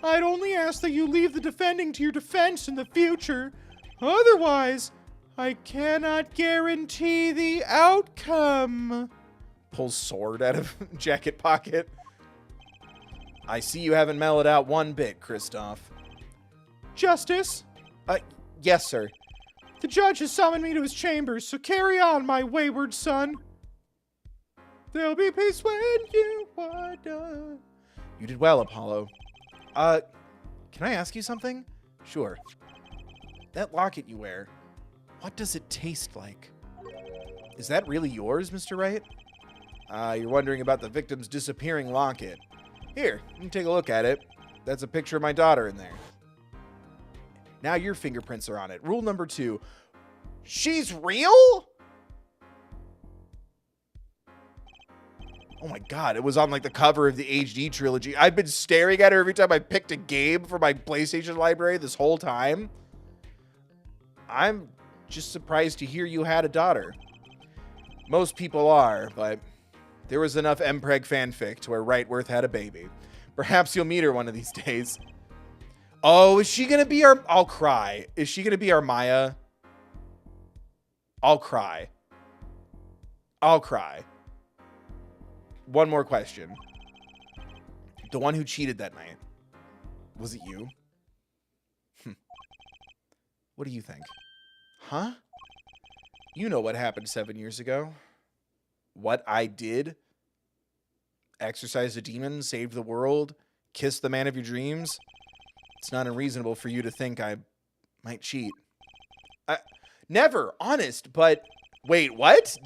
I'd only ask that you leave the defending to your defense in the future. Otherwise, I cannot guarantee the outcome. Pulls sword out of jacket pocket. I see you haven't mellowed out one bit, Christoph. Justice, Yes, sir. the judge has summoned me to his chambers, so carry on, my wayward son. There'll be peace when you are done. You did well, Apollo. Can I ask you something? Sure. That locket you wear, what does it taste like? Is that really yours, Mr. Wright? You're wondering about the victim's disappearing locket. Here, you can take a look at it. That's a picture of my daughter in there. Now your fingerprints are on it. Rule number 2. She's real? Oh my god, it was on like the cover of the HD trilogy. I've been staring at her every time I picked a game for my PlayStation library this whole time. I'm just surprised to hear you had a daughter. Most people are, but there was enough Mpreg fanfic to where Wrightworth had a baby. Perhaps you'll meet her one of these days. Oh, is she gonna be our... I'll cry. Is she gonna be our Maya? I'll cry. I'll cry. One more question. The one who cheated that night, was it you? What do you think? Huh? You know what happened 7 years ago. What I did? exorcised a demon, saved the world, kissed the man of your dreams. It's not unreasonable for you to think I might cheat. Never, honest, but wait, what?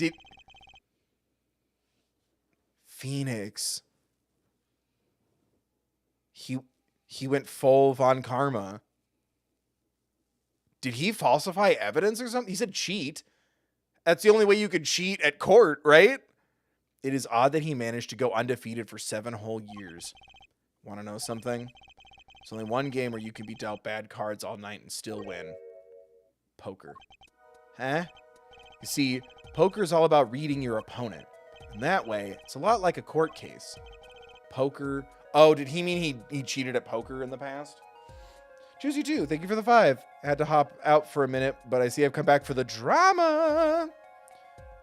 Phoenix. He went full Von Karma. Did he falsify evidence or something? He said cheat. That's the only way you could cheat at court, right? It is odd that he managed to go undefeated for 7 whole years. Want to know something? There's only one game where you can be dealt bad cards all night and still win. Poker. Huh? You see, poker is all about reading your opponent. And that way, it's a lot like a court case. Poker. Oh, did he mean he cheated at poker in the past? Choose you too. Thank you for the 5. I had to hop out for a minute, but I see I've come back for the drama.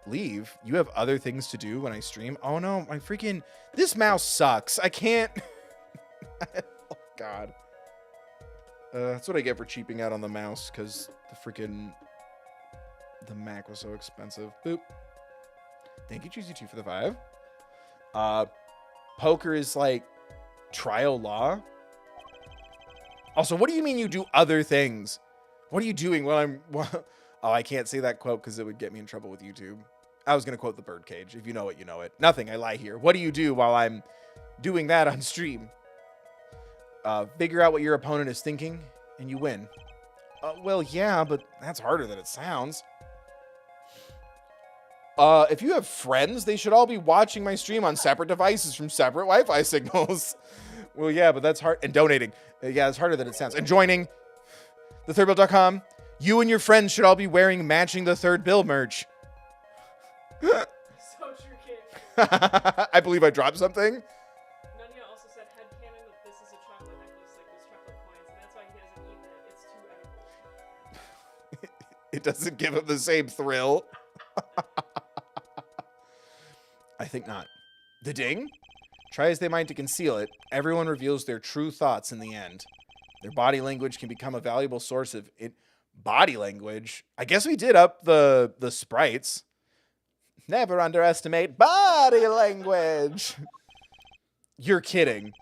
Leave? You have other things to do when I stream? Oh no, my freaking... This mouse sucks. I can't... Oh god. That's what I get for cheaping out on the mouse, because the freaking... The Mac was so expensive. Boop. Thank you, Choosy 2 for the 5. Poker is like trial law. Also, what do you mean you do other things? What are you doing while I'm... Oh, I can't say that quote because it would get me in trouble with YouTube. I was going to quote the birdcage. If you know it, you know it. Nothing, I lie here. What do you do while I'm doing that on stream? Figure out what your opponent is thinking, and you win. Well, yeah, but that's harder than it sounds. If you have friends, they should all be watching my stream on separate devices from separate Wi-Fi signals. Well, yeah, but that's hard. And donating. Yeah, it's harder than it sounds. And joining thethirdbill.com. You and your friends should all be wearing matching The Third Bill merch. So true, kid. I believe I dropped something. Nunya also said headcanon that this is a chocolate necklace like those chocolate coins, and that's why he hasn't eaten it. It's too edible. It doesn't give him the same thrill. I think not. The ding? Try as they might to conceal it, everyone reveals their true thoughts in the end. Their body language can become a valuable source of it. Body language? I guess we did up the sprites. Never underestimate body language. You're kidding.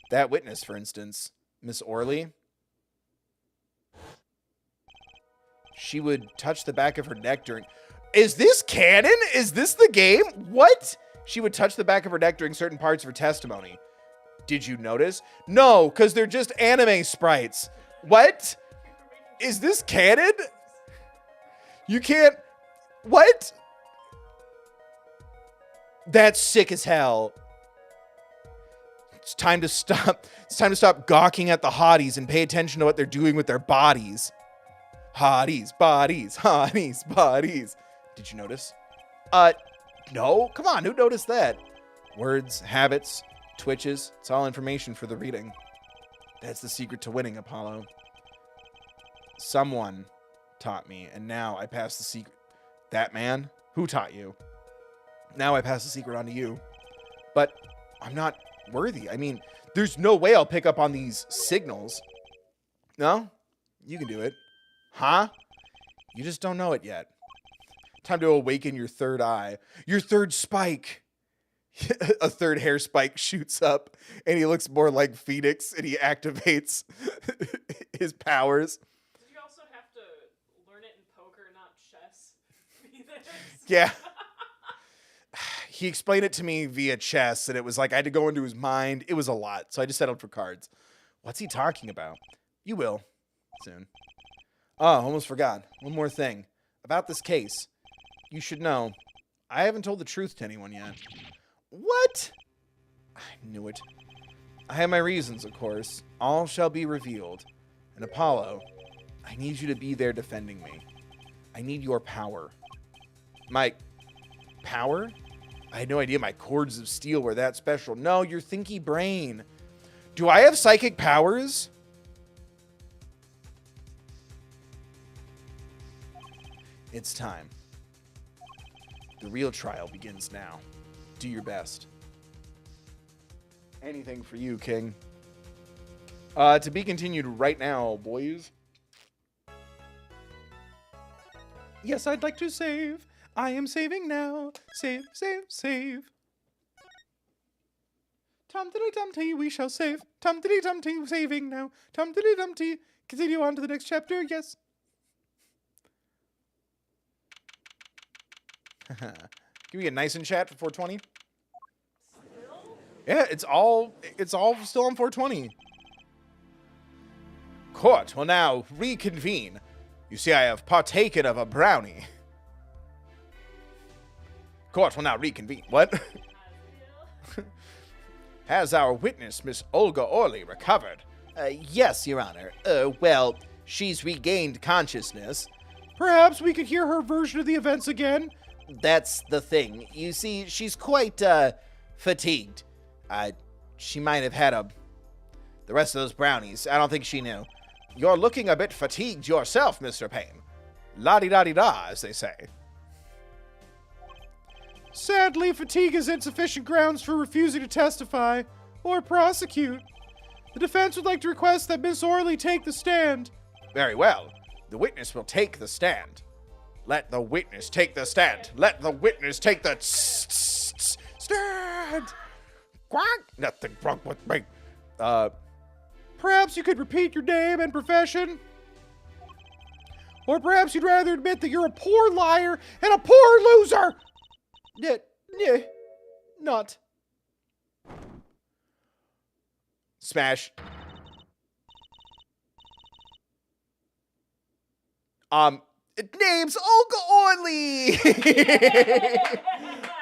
That witness, for instance, Miss Orley. She would touch the back of her neck during... Is this canon? Is this the game? What? She would touch the back of her neck during certain parts of her testimony. Did you notice? No, because they're just anime sprites. What? Is this canon? You can't... What? That's sick as hell. It's time to stop. It's time to stop gawking at the hotties and pay attention to what they're doing with their bodies. Hotties, bodies, hotties, bodies. Did you notice? No? Come on, who noticed that? Words, habits, twitches. It's all information for the reading. That's the secret to winning, Apollo. Someone taught me, and now I pass the secret. That man? Who taught you? Now I pass the secret on to you. But I'm not worthy. I mean, there's no way I'll pick up on these signals. No? You can do it. Huh? You just don't know it yet. Time to awaken your third eye. Your third spike. A third hair spike shoots up, and he looks more like Phoenix, and he activates his powers. Did you also have to learn it in poker, not chess? Yeah. He explained it to me via chess, and it was like I had to go into his mind. It was a lot, so I just settled for cards. What's he talking about? You will. Soon. Oh, almost forgot. One more thing. About this case. You should know. I haven't told the truth to anyone yet. What? I knew it. I have my reasons, of course. All shall be revealed. And Apollo, I need you to be there defending me. I need your power. My power? I had no idea my cords of steel were that special. No, your thinky brain. Do I have psychic powers? It's time. The real trial begins now. Do your best. Anything for you, King. To be continued right now, boys. Yes, I'd like to save. I am saving now. Save, save, save. Tum-tiddy-tum-tee, we shall save. Tum-tiddy-tum-tee, saving now. Tum-tiddy-tum-tee. Continue on to the next chapter, yes. Can we get nice in chat for 420? Still? Yeah, it's all still on 420. Court will now reconvene. You see, I have partaken of a brownie. Court will now reconvene. What? Has our witness, Miss Olga Orley, recovered? Yes, Your Honor. Well, she's regained consciousness. Perhaps we could hear her version of the events again. That's the thing. You see, she's quite, fatigued. She might have had the rest of those brownies. I don't think she knew. You're looking a bit fatigued yourself, Mr. Payne. La-di-da-di-da, as they say. Sadly, fatigue is insufficient grounds for refusing to testify or prosecute. The defense would like to request that Miss Orley take the stand. Very well. The witness will take the stand. Let the witness take the stand. Let the witness take the stand. Quack. Nothing wrong with me. Perhaps you could repeat your name and profession? Or perhaps you'd rather admit that you're a poor liar and a poor loser? Not. Smash. Name's Olga Orley.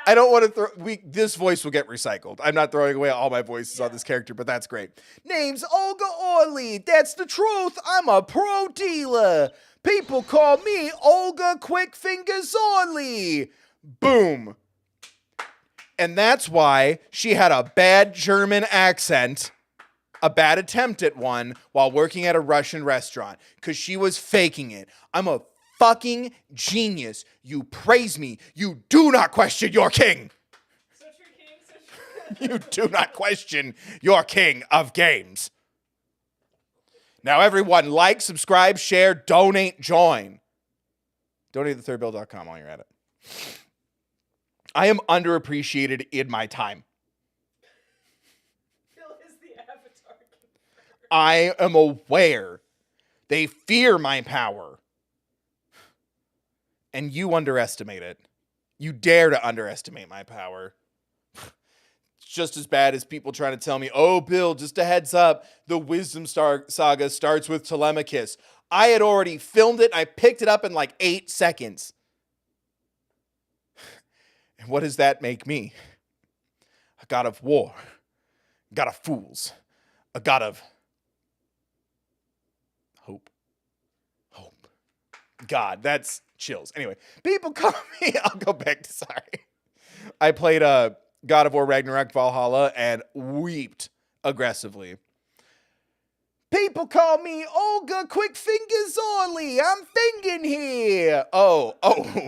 I don't want to throw. This voice will get recycled. I'm not throwing away all my voices on this character, but that's great. Name's Olga Orley. That's the truth. I'm a pro dealer. People call me Olga Quick Fingers Orley. Boom. And that's why she had a bad German accent, a bad attempt at one, while working at a Russian restaurant, because she was faking it. I'm a fucking genius. You praise me. You do not question your king. Such your king, such your... You do not question your king of games. Now, everyone, like, subscribe, share, donate, join. Donate at thethirdbill.com while you're at it. I am underappreciated in my time. Bill is the avatar. I am aware. They fear my power. And you underestimate it. You dare to underestimate my power. It's just as bad as people trying to tell me, oh, Bill, just a heads up, the Wisdom Saga starts with Telemachus. I had already filmed it, and I picked it up in like 8 seconds. And what does that make me? A god of war. A god of fools. A god of hope. Hope. God, that's chills. Anyway, people call me, I'll go back to, sorry. I played God of War Ragnarok Valhalla and weeped aggressively. People call me Olga Quick Fingers Orley. I'm finging here. Oh,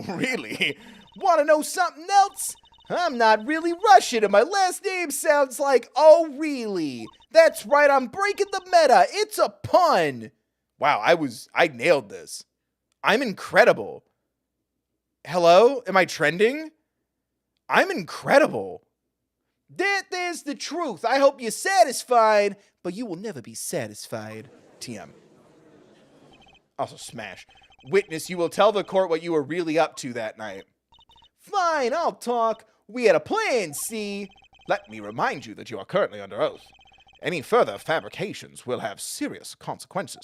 really? Want to know something else? I'm not really Russian, and my last name sounds like, oh, really? That's right, I'm breaking the meta. It's a pun. Wow, I nailed this. I'm incredible. Hello? Am I trending? I'm incredible. There's the truth. I hope you're satisfied, but you will never be satisfied. TM. Also, smash. Witness, you will tell the court what you were really up to that night. Fine, I'll talk. We had a plan, see? Let me remind you that you are currently under oath. Any further fabrications will have serious consequences.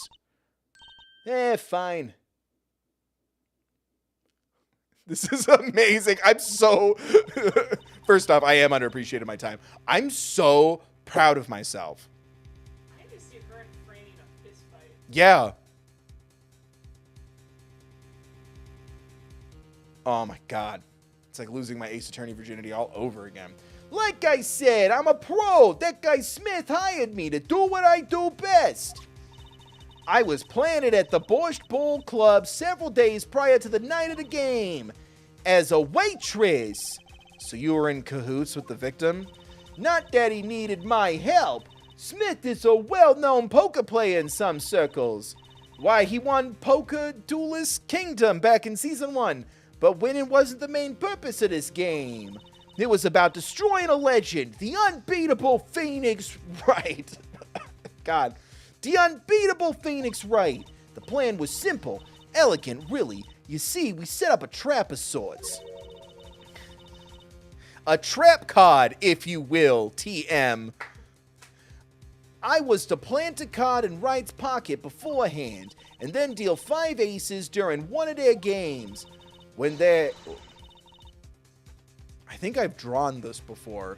Fine. This is amazing. I'm so... First off, I am underappreciated my time. I'm so proud of myself. I just see her and Franny in a fist fight. Yeah. Oh my god. It's like losing my Ace Attorney virginity all over again. Like I said, I'm a pro. That guy Smith hired me to do what I do best. I was planted at the Borscht Bowl Club several days prior to the night of the game as a waitress. So you were in cahoots with the victim? Not that he needed my help. Smith is a well-known poker player in some circles. Why, he won Poker Duelist Kingdom back in Season 1, but winning wasn't the main purpose of this game. It was about destroying a legend, the unbeatable Phoenix Wright. God. The unbeatable Phoenix Wright. The plan was simple, elegant, really. You see, we set up a trap of sorts. A trap card, if you will, TM. I was to plant a card in Wright's pocket beforehand, and then deal 5 aces during one of their games. When they're... I think I've drawn this before.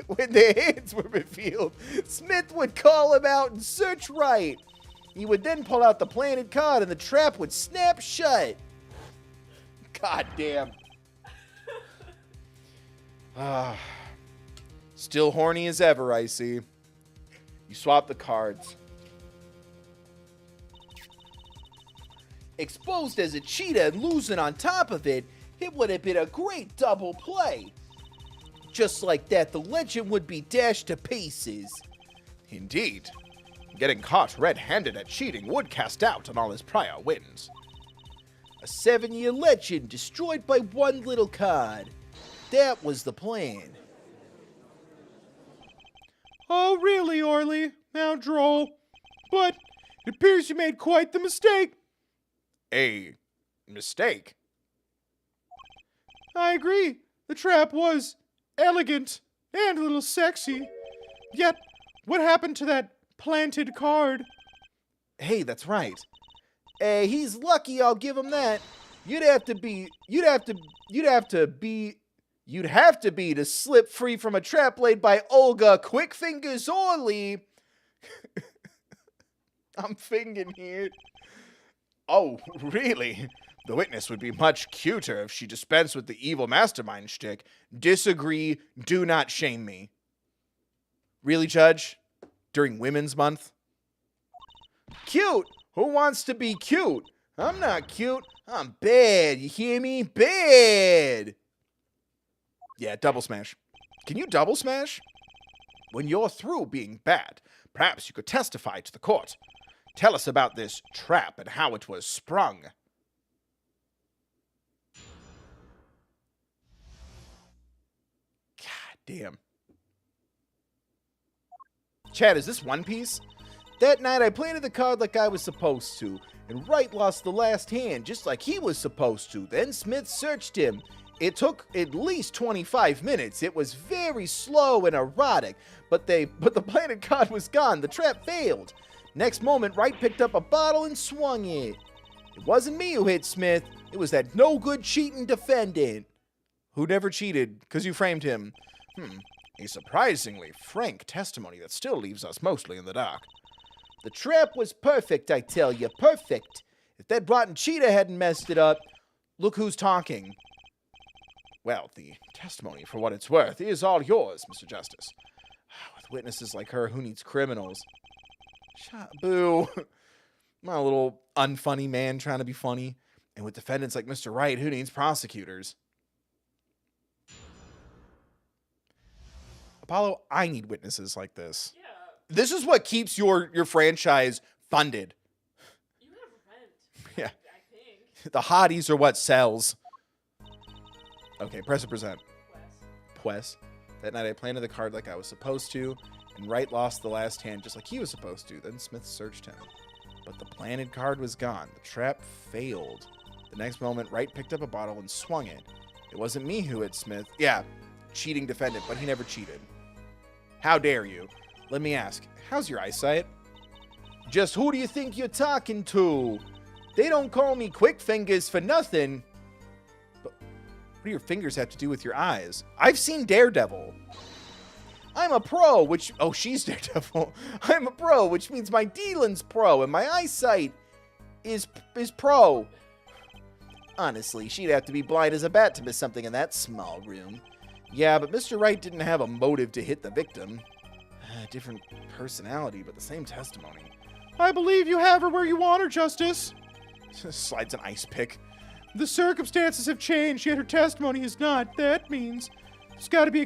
When their hands were revealed, Smith would call him out and search Wright. He would then pull out the planted card and the trap would snap shut. God damn. Still horny as ever, I see. You swap the cards. Exposed as a cheater and losing on top of it, it would have been a great double play. Just like that, the legend would be dashed to pieces. Indeed. Getting caught red-handed at cheating would cast doubt on all his prior wins. A 7-year legend destroyed by one little card. That was the plan. Oh, really, Orly? How droll. But it appears you made quite the mistake. A mistake? I agree. The trap was elegant and a little sexy. Yet, what happened to that planted card? Hey, that's right. He's lucky, I'll give him that. You'd have to be to slip free from a trap laid by Olga Quickfingers Orly. I'm thinking here. Oh, really? The witness would be much cuter if she dispensed with the evil mastermind shtick. Disagree. Do not shame me. Really, Judge? During Women's Month? Cute? Who wants to be cute? I'm not cute. I'm bad. You hear me? Bad. Yeah, double smash. Can you double smash? When you're through being bad, perhaps you could testify to the court. Tell us about this trap and how it was sprung. God damn. Chad, is this One Piece? That night I planted the card like I was supposed to, and Wright lost the last hand just like he was supposed to. Then Smith searched him. It took at least 25 minutes. It was very slow and erotic, but the planted card was gone. The trap failed. Next moment, Wright picked up a bottle and swung it. It wasn't me who hit Smith. It was that no-good cheating defendant. Who never cheated, because you framed him. A surprisingly frank testimony that still leaves us mostly in the dark. The trap was perfect, I tell you, perfect. If that rotten cheater hadn't messed it up, look who's talking. Well, the testimony, for what it's worth, is all yours, Mr. Justice. With witnesses like her, who needs criminals? Boo. I'm a little unfunny man trying to be funny. And with defendants like Mr. Wright, who needs prosecutors? Apollo, I need witnesses like this. Yeah. This is what keeps your franchise funded. You have rent. Yeah. I think. The hotties are what sells. Okay, press and present. Pues. That night I planted the card like I was supposed to, and Wright lost the last hand just like he was supposed to. Then Smith searched him. But the planted card was gone. The trap failed. The next moment, Wright picked up a bottle and swung it. It wasn't me who hit Smith. Yeah, cheating defendant, but he never cheated. How dare you? Let me ask, how's your eyesight? just who do you think you're talking to? They don't call me Quick Fingers for nothing. But what do your fingers have to do with your eyes? I've seen Daredevil. I'm a pro, which... Oh, she's Daredevil. I'm a pro, which means my dealing's pro, and my eyesight is pro. Honestly, she'd have to be blind as a bat to miss something in that small room. Yeah, but Mr. Wright didn't have a motive to hit the victim. Different personality, but the same testimony. I believe you have her where you want her, Justice. Slides an ice pick. The circumstances have changed, yet her testimony has not. That means there's got to be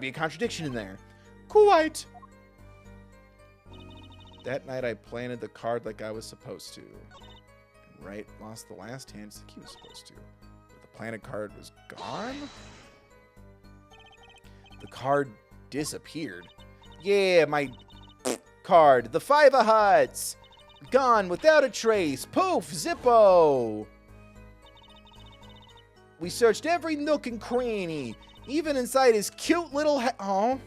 a contradiction in there. Quite. That night I planted the card like I was supposed to. And Wright lost the last hand just like he was supposed to. But the planet card was gone? The card disappeared. Yeah, my card. The 5 of Hearts. Gone without a trace. Poof, zippo. We searched every nook and cranny, even inside his cute little hat. Oh.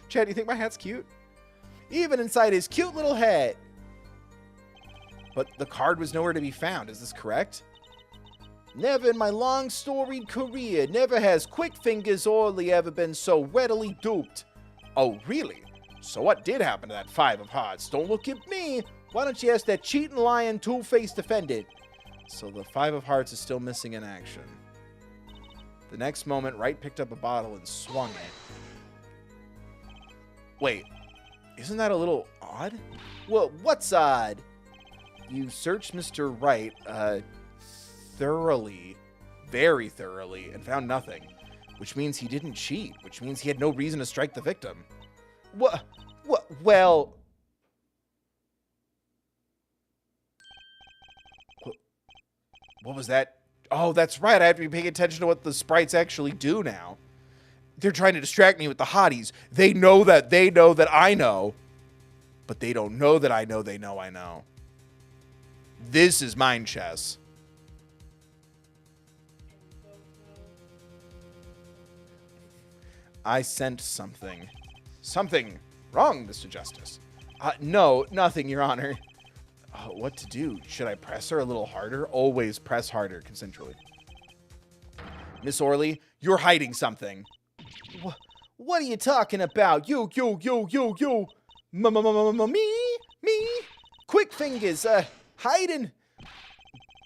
Chad, do you think my hat's cute? Even inside his cute little hat. But the card was nowhere to be found. Is this correct? Never in my long storied career, never has Quick Fingers Orly ever been so readily duped. Oh, really? So what did happen to that 5 of Hearts? Don't look at me. Why don't you ask that cheating, lying, two-faced defendant? So the 5 of Hearts is still missing in action. The next moment, Wright picked up a bottle and swung it. Wait, isn't that a little odd? Well, what's odd? You searched Mr. Wright, thoroughly, very thoroughly, and found nothing. Which means he didn't cheat. Which means he had no reason to strike the victim. Well... What was that? Oh, that's right. I have to be paying attention to what the sprites actually do now. They're trying to distract me with the hotties. They know that I know. But they don't know that I know they know I know. This is mind chess. I sent something. Something wrong, Mr. Justice. No, nothing, Your Honor. What to do? Should I press her a little harder? Always press harder, consensually. Miss Orly, you're hiding something. What are you talking about? You. Me. Quick Fingers, hiding.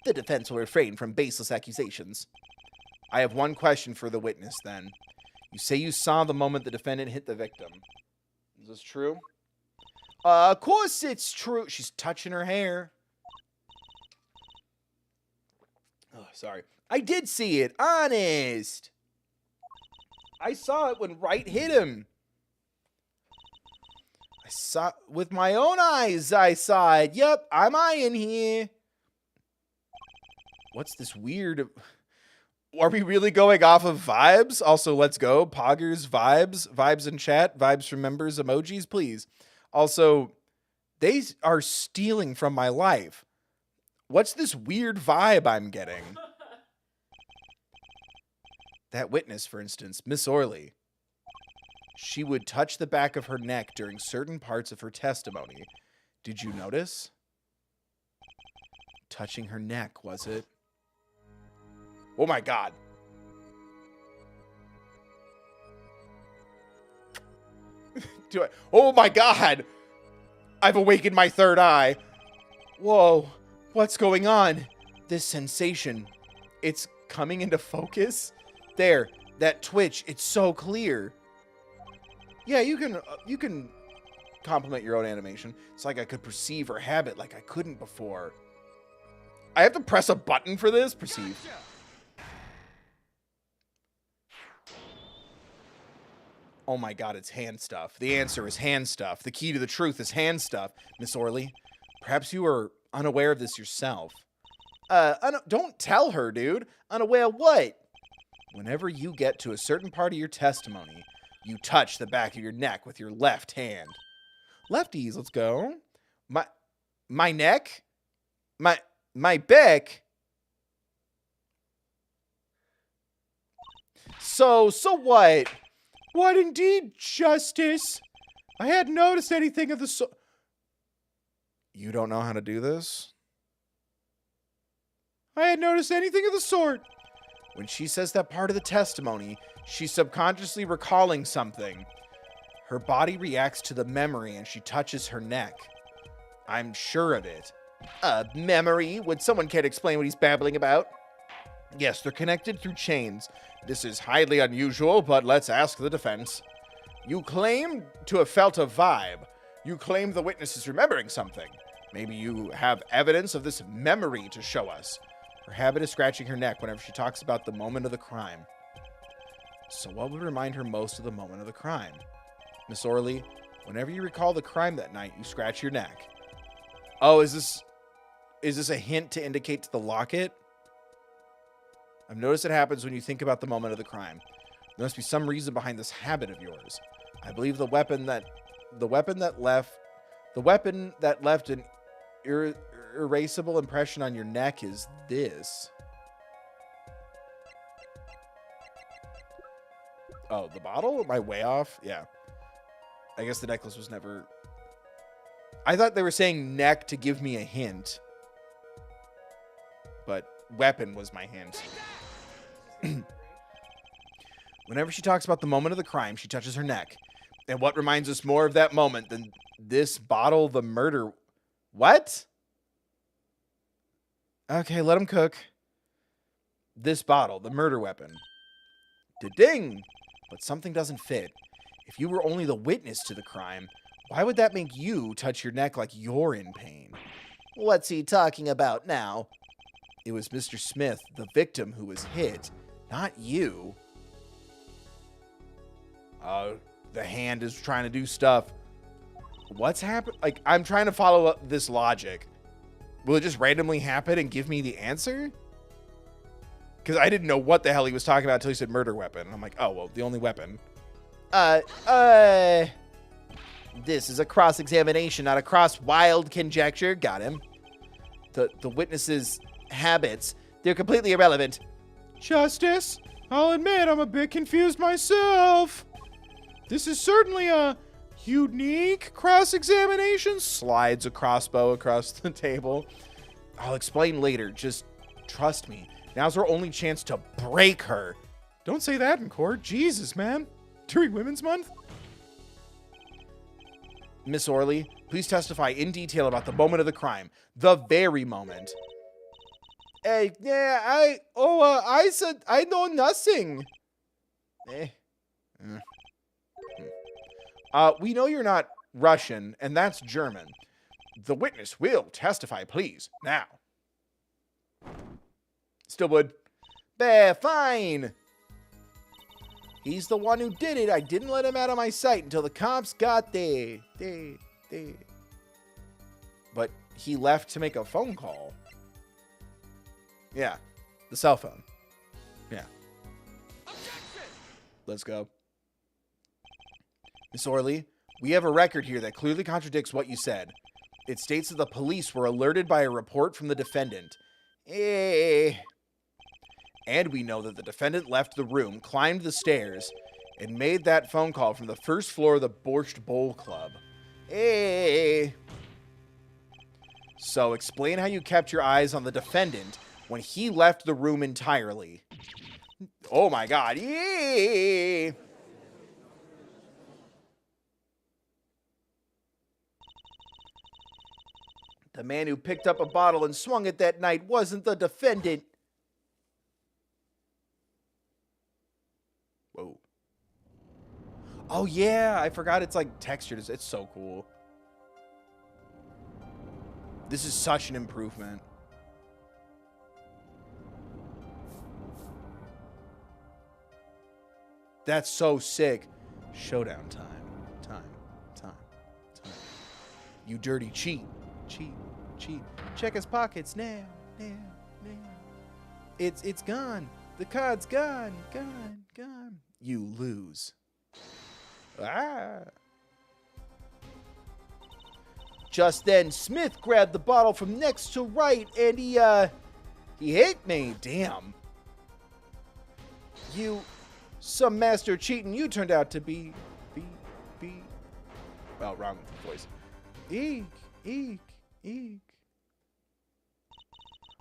The defense will refrain from baseless accusations. I have one question for the witness, then. You say you saw the moment the defendant hit the victim. Is this true? Of course it's true. She's touching her hair. Oh, sorry. I did see it. Honest. I saw it when Wright hit him. I saw it with my own eyes. I saw it. Yep, I'm eyeing here. What's this weird... Are we really going off of vibes? Also, let's go. Poggers, vibes. Vibes in chat. Vibes from members. Emojis, please. Also, they are stealing from my life. What's this weird vibe I'm getting? That witness, for instance, Miss Orly. She would touch the back of her neck during certain parts of her testimony. Did you notice? Touching her neck, was it? Oh my God. Oh my God. I've awakened my third eye. Whoa. What's going on? This sensation. It's coming into focus. There. That twitch. It's so clear. Yeah, you can compliment your own animation. It's like I could perceive or habit like I couldn't before. I have to press a button for this? Perceive. Oh my God, it's hand stuff. The answer is hand stuff. The key to the truth is hand stuff. Miss Orly, perhaps you are unaware of this yourself. Don't tell her, dude. Unaware of what? Whenever you get to a certain part of your testimony, you touch the back of your neck with your left hand. Lefties, let's go. My neck? My back? So what? What indeed, Justice? I hadn't noticed anything of the sort. You don't know how to do this? I hadn't noticed anything of the sort. When she says that part of the testimony, she's subconsciously recalling something. Her body reacts to the memory and she touches her neck. I'm sure of it. Memory? Would someone care to explain what he's babbling about? Yes, they're connected through chains. This is highly unusual, but let's ask the defense. You claim to have felt a vibe. You claim the witness is remembering something. Maybe you have evidence of this memory to show us. Her habit is scratching her neck whenever she talks about the moment of the crime. So what would remind her most of the moment of the crime? Miss Orly, whenever you recall the crime that night, you scratch your neck. Oh, is this a hint to indicate to the locket? I've noticed it happens when you think about the moment of the crime. There must be some reason behind this habit of yours. I believe the weapon that left an erasable impression on your neck is this. Oh, the bottle? Am I way off? Yeah. I guess the necklace was never... I thought they were saying neck to give me a hint. But weapon was my hint. Whenever she talks about the moment of the crime, she touches her neck. And what reminds us more of that moment than this bottle, the murder... What? Okay, let him cook. This bottle, the murder weapon. Da-ding! But something doesn't fit. If you were only the witness to the crime, why would that make you touch your neck like you're in pain? What's he talking about now? It was Mr. Smith, the victim, who was hit, not you. The hand is trying to do stuff. What's happened? Like, I'm trying to follow up this logic. Will it just randomly happen and give me the answer? Because I didn't know what the hell he was talking about until he said murder weapon. I'm like, oh, well, the only weapon. This is a cross-examination, not a cross-wild conjecture. Got him. The witness's habits, they're completely irrelevant. Justice, I'll admit I'm a bit confused myself. This is certainly a unique cross-examination. Slides a crossbow across the table. I'll explain later. Just trust me. Now's our only chance to break her. Don't say that in court. Jesus, man. During Women's Month? Miss Orley, please testify in detail about the moment of the crime. The very moment. Hey, yeah, I said I know nothing. We know you're not Russian, and that's German. The witness will testify, please, now. Stillwood. Fine. He's the one who did it. I didn't let him out of my sight until the cops got there. But he left to make a phone call. Yeah, the cell phone. Yeah. Let's go. Miss Orley, we have a record here that clearly contradicts what you said. It states that the police were alerted by a report from the defendant. And we know that the defendant left the room, climbed the stairs, and made that phone call from the first floor of the Borscht Bowl Club. So explain how you kept your eyes on the defendant when he left the room entirely. Oh my god. The man who picked up a bottle and swung it that night wasn't the defendant. Whoa. Oh yeah, I forgot it's like textured. It's so cool. This is such an improvement. That's so sick. Showdown time. Time. You dirty cheat. Cheat. Check his pockets now. It's gone. The card's gone. You lose. Just then, Smith grabbed the bottle from next to right, and he hit me. Damn. Some master cheating you turned out to be. Well, wrong voice. Eek.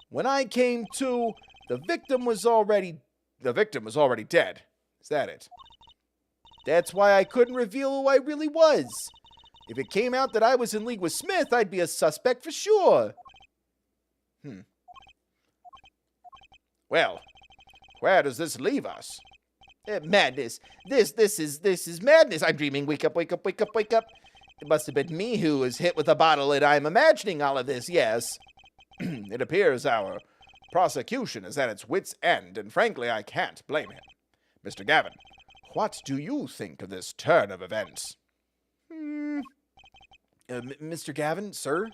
When I came to, the victim was already dead. Is that it? That's why I couldn't reveal who I really was. If it came out that I was in league with Smith, I'd be a suspect for sure. Well, where does this leave us? Madness. This is madness. I'm dreaming. Wake up. It must have been me who was hit with a bottle, and I'm imagining all of this, yes. It appears our prosecution is at its wit's end, and frankly, I can't blame him. Mr. Gavin, what do you think of this turn of events? Mr. Gavin, sir?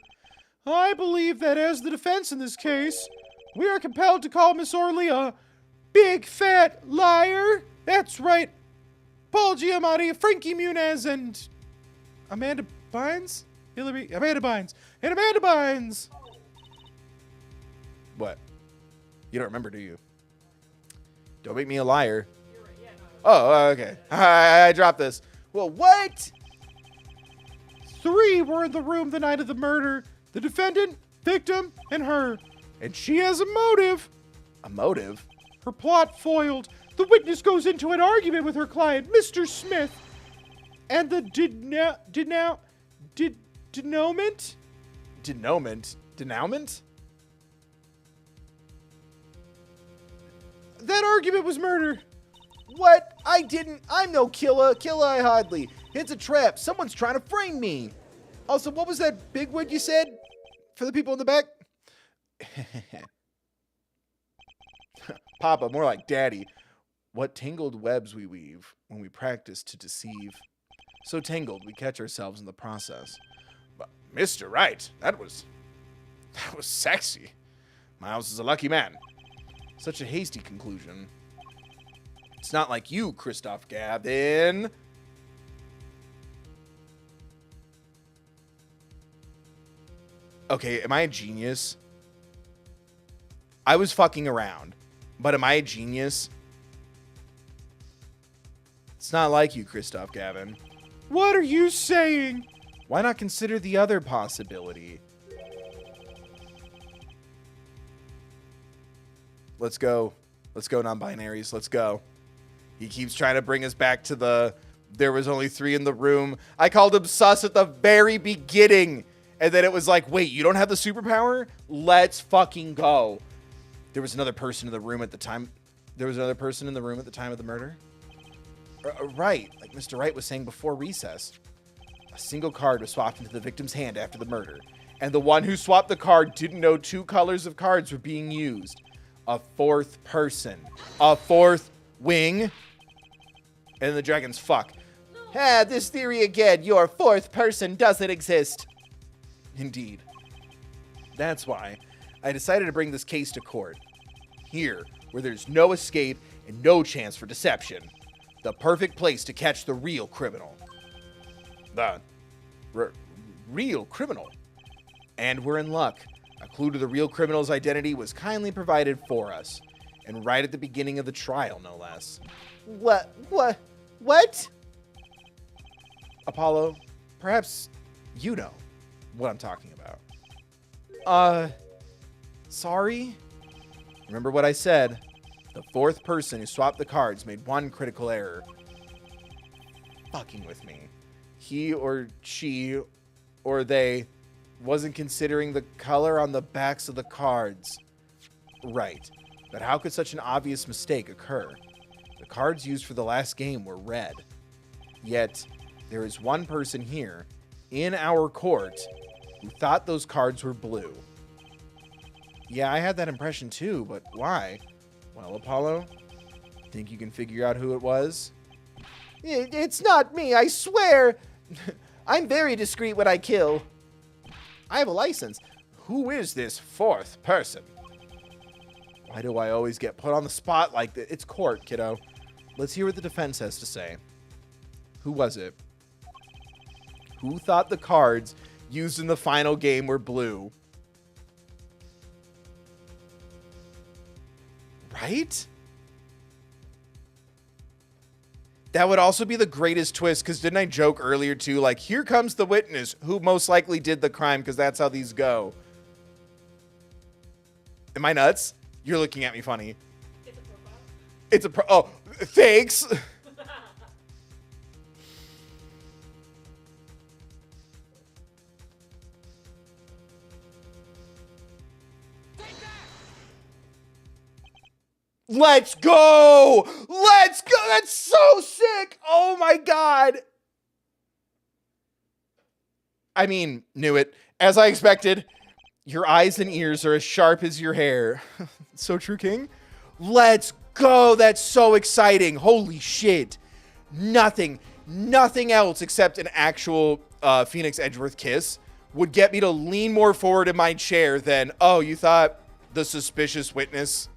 I believe that as the defense in this case, we are compelled to call Miss Orley a big fat liar. That's right. Paul Giamatti, Frankie Muniz, and Amanda Bynes? Amanda Bynes. And Amanda Bynes. What? You don't remember, do you? Don't make me a liar. You're right. Yeah, no. Oh, okay. I dropped this. Well, what? 3 were in the room the night of the murder. The defendant, victim, and her. And she has a motive. A motive? Her plot foiled. The witness goes into an argument with her client, Mr. Smith. And the denouement? Denouement? That argument was murder. What? I didn't. I'm no killer. Killer I hardly. It's a trap. Someone's trying to frame me. Also, what was that big word you said? For the people in the back? Papa, more like daddy. What tangled webs we weave when we practice to deceive. So tangled, we catch ourselves in the process. But Mr. Right, that was sexy. Miles is a lucky man. Such a hasty conclusion. It's not like you, Christoph Gavin. Okay, am I a genius? I was fucking around, but am I a genius? It's not like you, Christoph Gavin. What are you saying? Why not consider the other possibility? Let's go. Let's go, non-binaries. Let's go. He keeps trying to bring us back to there was only 3 in the room. I called him sus at the very beginning. And then it was like, wait, you don't have the superpower? Let's fucking go. There was another person in the room at the time. There was another person in the room at the time of the murder? Right. Like Mr. Wright was saying before recess. A single card was swapped into the victim's hand after the murder. And the one who swapped the card didn't know 2 colors of cards were being used. A 4th person. A 4th wing. And the dragons fuck. Ah, this theory again. Your 4th person doesn't exist. Indeed. That's why I decided to bring this case to court. Here, where there's no escape and no chance for deception. The perfect place to catch the real criminal. The real criminal. And we're in luck. A clue to the real criminal's identity was kindly provided for us. And right at the beginning of the trial, no less. What? Apollo, perhaps you know what I'm talking about. Sorry? Remember what I said. The 4th person who swapped the cards made one critical error. Fucking with me. He or she or they wasn't considering the color on the backs of the cards. Right. But how could such an obvious mistake occur? The cards used for the last game were red. Yet, there is one person here, in our court, who thought those cards were blue. Yeah, I had that impression too, but why? Well, Apollo, think you can figure out who it was? It's not me, I swear! I'm very discreet when I kill. I have a license. Who is this 4th person? Why do I always get put on the spot like that? It's court, kiddo. Let's hear what the defense has to say. Who was it? Who thought the cards used in the final game were blue? Right? That would also be the greatest twist, because didn't I joke earlier too, like, here comes the witness who most likely did the crime, because that's how these go. Am I nuts? You're looking at me funny. It's a profile. Oh, thanks. Let's go! Let's go! That's so sick! Oh my god! I mean, knew it. As I expected, your eyes and ears are as sharp as your hair. So true, King. Let's go! That's so exciting. Holy shit. Nothing else except an actual Phoenix Edgeworth kiss would get me to lean more forward in my chair than, oh, you thought the suspicious witness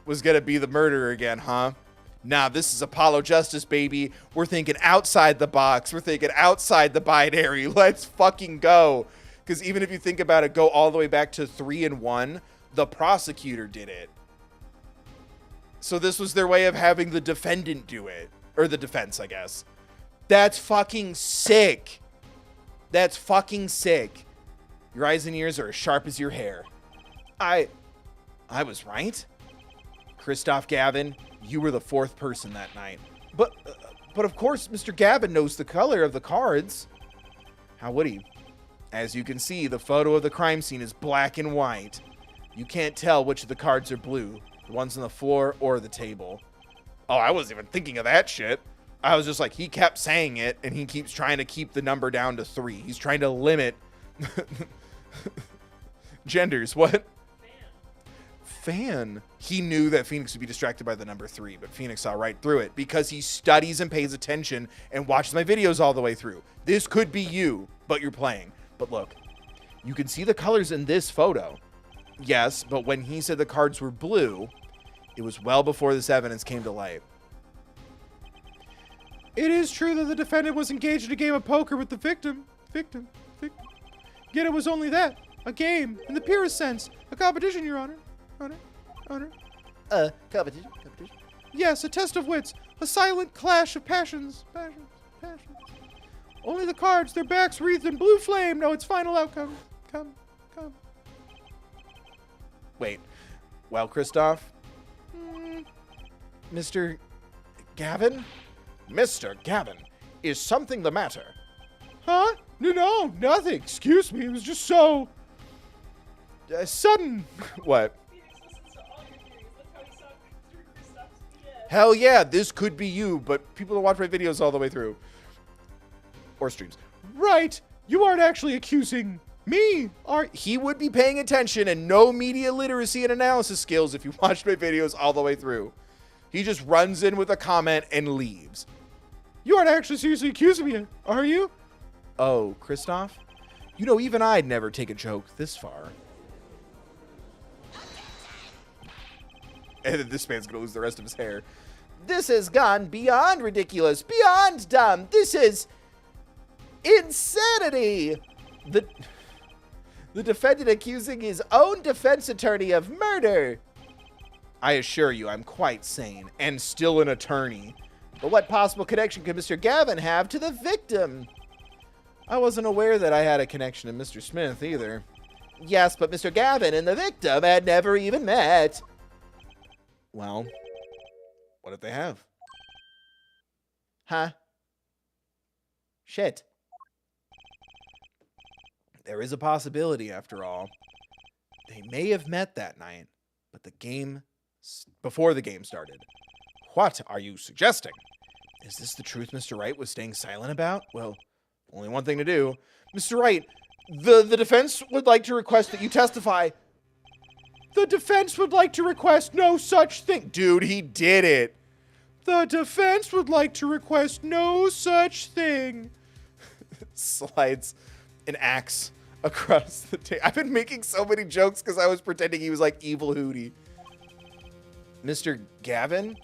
was going to be the murderer again, huh? Nah, this is Apollo Justice, baby. We're thinking outside the box. We're thinking outside the binary. Let's fucking go. Because even if you think about it, go all the way back to 3 and 1, the prosecutor did it. So this was their way of having the defendant do it. Or the defense, I guess. That's fucking sick. That's fucking sick. Your eyes and ears are as sharp as your hair. I was right. Christoph Gavin, you were the 4th person that night. But of course, Mr. Gavin knows the color of the cards. How would he? As you can see, the photo of the crime scene is black and white. You can't tell which of the cards are blue, the ones on the floor or the table. Oh, I wasn't even thinking of that shit. I was just like, he kept saying it, and he keeps trying to keep the number down to 3. He's trying to limit genders. What? Fan. He knew that Phoenix would be distracted by the number 3, but Phoenix saw right through it because he studies and pays attention and watches my videos all the way through. This could be you, but you're playing. But look, you can see the colors in this photo. Yes, but when he said the cards were blue, it was well before this evidence came to light. It is true that the defendant was engaged in a game of poker with the victim. Yet it was only that. A game, in the purest sense. A competition, Your Honor. Honor. Competition. Yes, a test of wits. A silent clash of passions. Only the cards, their backs wreathed in blue flame, know its final outcome. Come. Wait. Well, Christoph? Mr. Gavin? Mr. Gavin, is something the matter? Huh? No, nothing. Excuse me. It was just so... sudden. What? Phoenix listens to all your theories. Look how he saw through Kristoff's BS. Hell yeah, this could be you, but people don't watch my videos all the way through. Or streams. Right. You aren't actually accusing me, are... He would be paying attention and no media literacy and analysis skills if you watched my videos all the way through. He just runs in with a comment and leaves. You aren't actually seriously accusing me, are you? Oh, Christoph? You know, even I'd never take a joke this far. And this man's gonna lose the rest of his hair. This has gone beyond ridiculous, beyond dumb. This is insanity. The defendant accusing his own defense attorney of murder. I assure you, I'm quite sane and still an attorney. But what possible connection could Mr. Gavin have to the victim? I wasn't aware that I had a connection to Mr. Smith either. Yes, but Mr. Gavin and the victim had never even met. Well, what if they have? Huh? Shit. There is a possibility, after all. They may have met that night, but before the game started. What are you suggesting? Is this the truth Mr. Wright was staying silent about? Well, only one thing to do. Mr. Wright, the defense would like to request that you testify. The defense would like to request no such thing. Dude, he did it. The defense would like to request no such thing. Slides an axe across the table. I've been making so many jokes because I was pretending he was like evil Hootie. Mr. Gavin?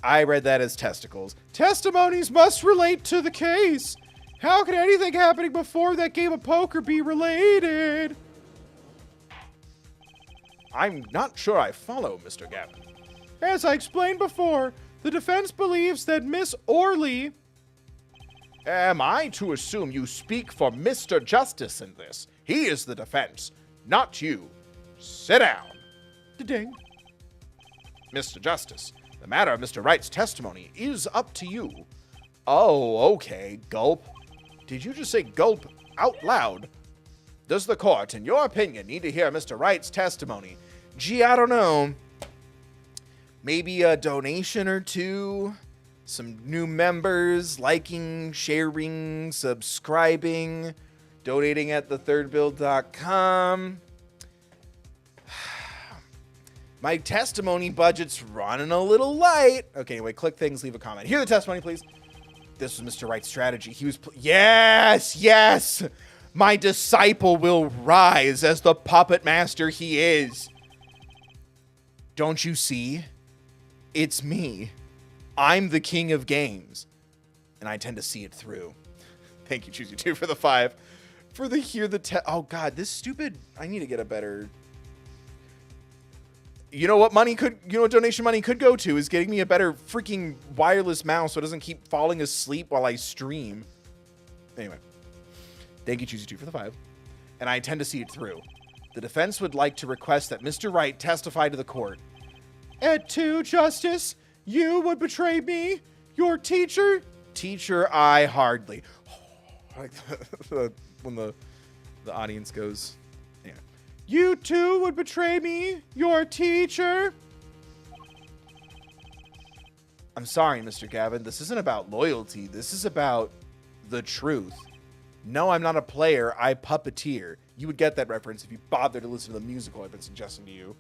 I read that as testicles. Testimonies must relate to the case. How can anything happening before that game of poker be related? I'm not sure I follow, Mr. Gavin. As I explained before, the defense believes that Miss Orley... Am I to assume you speak for Mr. Justice in this? He is the defense, not you. Sit down. Ding. Mr. Justice, the matter of Mr. Wright's testimony is up to you. Oh, okay, gulp. Did you just say gulp out loud? Does the court, in your opinion, need to hear Mr. Wright's testimony? Gee, I don't know. Maybe a donation or two? Some new members, liking, sharing, subscribing, donating at thethirdbill.com. My testimony budget's running a little light. Okay, anyway, click things, leave a comment. Hear the testimony, please. This was Mr. Wright's strategy. He was... Yes! My disciple will rise as the puppet master he is. Don't you see? It's me. I'm the king of games. And I tend to see it through. Thank you, Choose You 2 for the 5. For the hear the oh god, this stupid, I need to get a better. You know what donation money could go to is getting me a better freaking wireless mouse so it doesn't keep falling asleep while I stream. Anyway. Thank you, Choose You 2 for the 5. And I tend to see it through. The defense would like to request that Mr. Wright testify to the court. At 2, Justice, you would betray me, your teacher? Teacher, I hardly. Like when the audience goes, yeah. You too would betray me, your teacher? I'm sorry, Mr. Gavin. This isn't about loyalty. This is about the truth. No, I'm not a player. I puppeteer. You would get that reference if you bothered to listen to the musical I've been suggesting to you.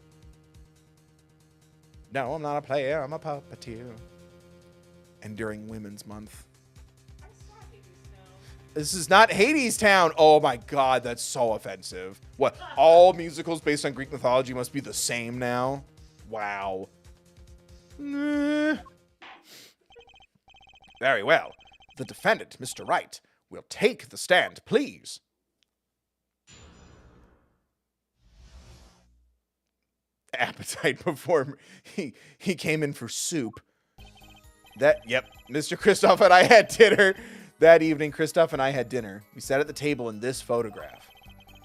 No, I'm not a player. I'm a puppeteer. And during Women's Month. I saw Hadestown. This is not Hadestown. Oh my god, that's so offensive. What? All musicals based on Greek mythology must be the same now? Wow. Very well. The defendant, Mr. Wright, will take the stand, please. Appetite before he came in for soup. Yep, Mr. Christoph and I had dinner. That evening, Christoph and I had dinner. We sat at the table in this photograph.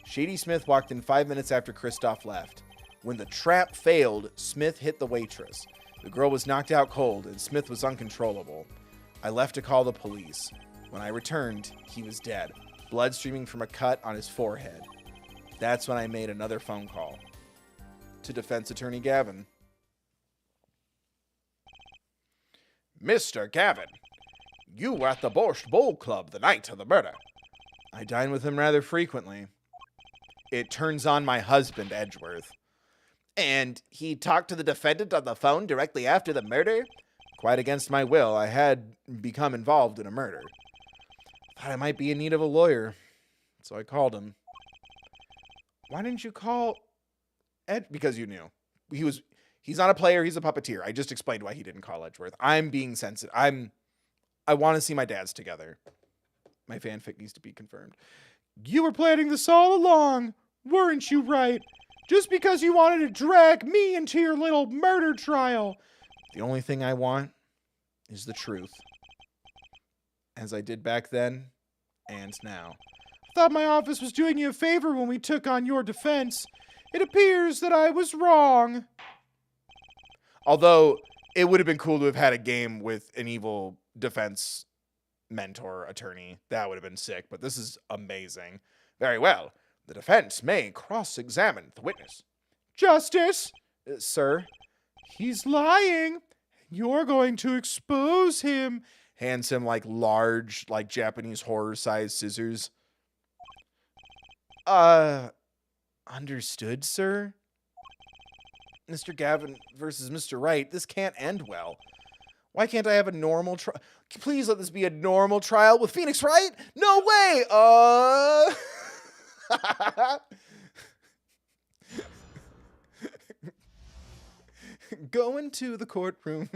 Shady Smith walked in 5 minutes after Christoph left. When the trap failed, Smith hit the waitress. The girl was knocked out cold, and Smith was uncontrollable. I left to call the police. When I returned, he was dead, blood streaming from a cut on his forehead. That's when I made another phone call. To defense attorney Gavin. Mr. Gavin, you were at the Borscht Bowl Club the night of the murder. I dine with him rather frequently. It turns on my husband, Edgeworth. And he talked to the defendant on the phone directly after the murder? Quite against my will, I had become involved in a murder. Thought I might be in need of a lawyer, so I called him. Why didn't you call Ed? Because you knew. He's not a player, he's a puppeteer. I just explained why he didn't call Edgeworth. I'm being sensitive. I want to see my dads together. My fanfic needs to be confirmed. You were planning this all along, weren't you, Wright? Just because you wanted to drag me into your little murder trial. The only thing I want is the truth. As I did back then, and now. I thought my office was doing you a favor when we took on your defense. It appears that I was wrong. Although, it would have been cool to have had a game with an evil defense mentor attorney. That would have been sick, but this is amazing. Very well. The defense may cross-examine the witness. Justice! Sir? He's lying. You're going to expose him. Hands him like large, like Japanese horror-sized scissors. Understood, sir? Mr. Gavin versus Mr. Wright, this can't end well. Why can't I have a normal trial? Please let this be a normal trial with Phoenix Wright? No way! Going to the courtroom.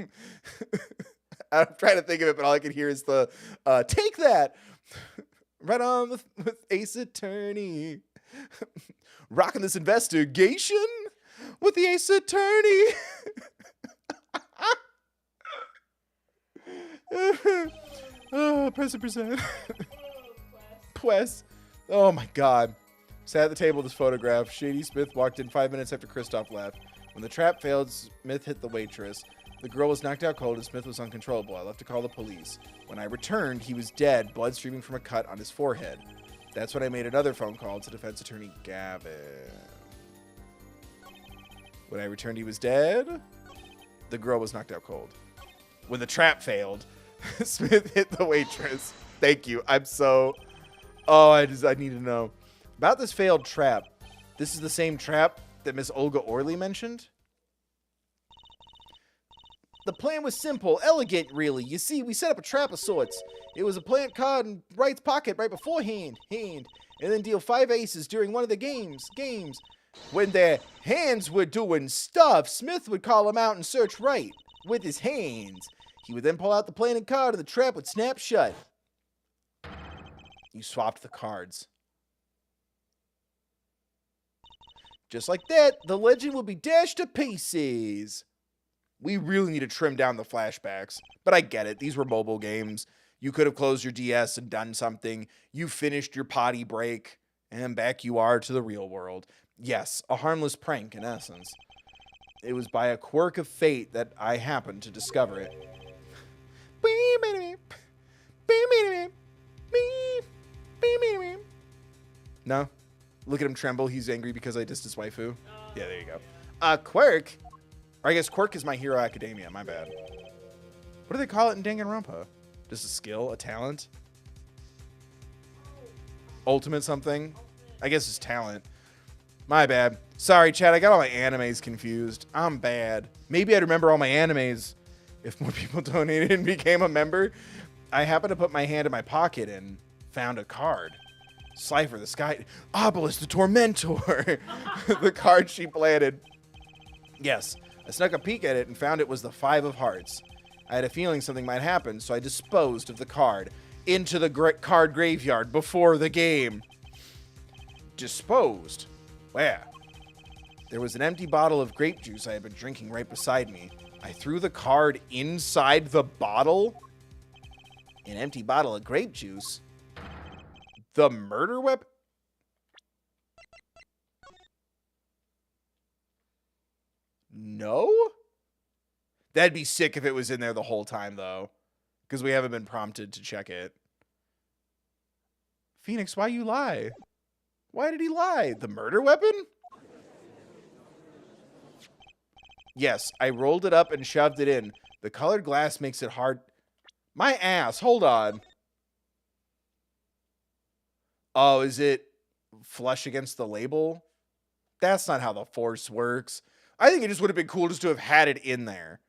I'm trying to think of it, but all I can hear is the, take that! Right on with Ace Attorney. Rocking this investigation with the Ace Attorney. Present. Quest. Oh my god. Sat at the table with this photograph. Shady Smith walked in 5 minutes after Christoph left. When the trap failed, Smith hit the waitress. The girl was knocked out cold and Smith was uncontrollable. I left to call the police. When I returned, he was dead, blood streaming from a cut on his forehead. That's when I made another phone call to defense attorney Gavin. When I returned, he was dead. The girl was knocked out cold. When the trap failed, Smith hit the waitress. Thank you. I'm so... Oh, I need to know. About this failed trap. This is the same trap that Miss Olga Orley mentioned? The plan was simple, elegant, really. You see, we set up a trap of sorts. It was a plant card in Wright's pocket right beforehand, and then deal 5 aces during one of the games. When their hands were doing stuff, Smith would call them out and search right with his hands. He would then pull out the playing card and the trap would snap shut. You swapped the cards. Just like that, the legend will be dashed to pieces. We really need to trim down the flashbacks, but I get it. These were mobile games. You could have closed your DS and done something. You finished your potty break, and back you are to the real world. Yes, a harmless prank in essence. It was by a quirk of fate that I happened to discover it. No? Look at him tremble. He's angry because I dissed his waifu. Yeah, there you go. Quirk? Or I guess quirk is My Hero Academia. My bad. What do they call it in Danganronpa? Just a skill? A talent? Ultimate something? I guess it's talent. My bad. Sorry, Chad. I got all my animes confused. I'm bad. Maybe I'd remember all my animes if more people donated and became a member. I happened to put my hand in my pocket and found a card. Cypher the Sky. Obelisk the Tormentor. The card she planted. Yes, I snuck a peek at it and found it was the 5 of Hearts. I had a feeling something might happen, so I disposed of the card into the card graveyard before the game. Disposed? Where? There was an empty bottle of grape juice I had been drinking right beside me. I threw the card inside the bottle? An empty bottle of grape juice? The murder weapon? No? That'd be sick if it was in there the whole time, though. Because we haven't been prompted to check it. Phoenix, why you lie? Why did he lie? The murder weapon? Yes, I rolled it up and shoved it in. The colored glass makes it hard. My ass, hold on. Oh, is it flush against the label? That's not how the force works. I think it just would have been cool just to have had it in there.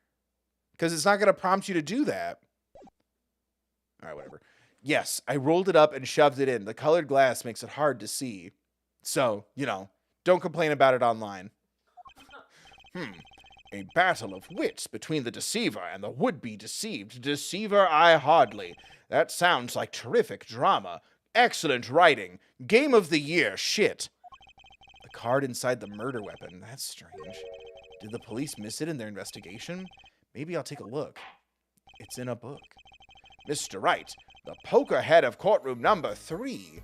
Because it's not going to prompt you to do that. All right, whatever. Yes, I rolled it up and shoved it in. The colored glass makes it hard to see. So, you know, don't complain about it online. A battle of wits between the deceiver and the would-be deceived. Deceiver I hardly. That sounds like terrific drama. Excellent writing. Game of the year. Shit. The card inside the murder weapon. That's strange. Did the police miss it in their investigation? Maybe I'll take a look. It's in a book. Mr. Wright, the poker head of courtroom number 3,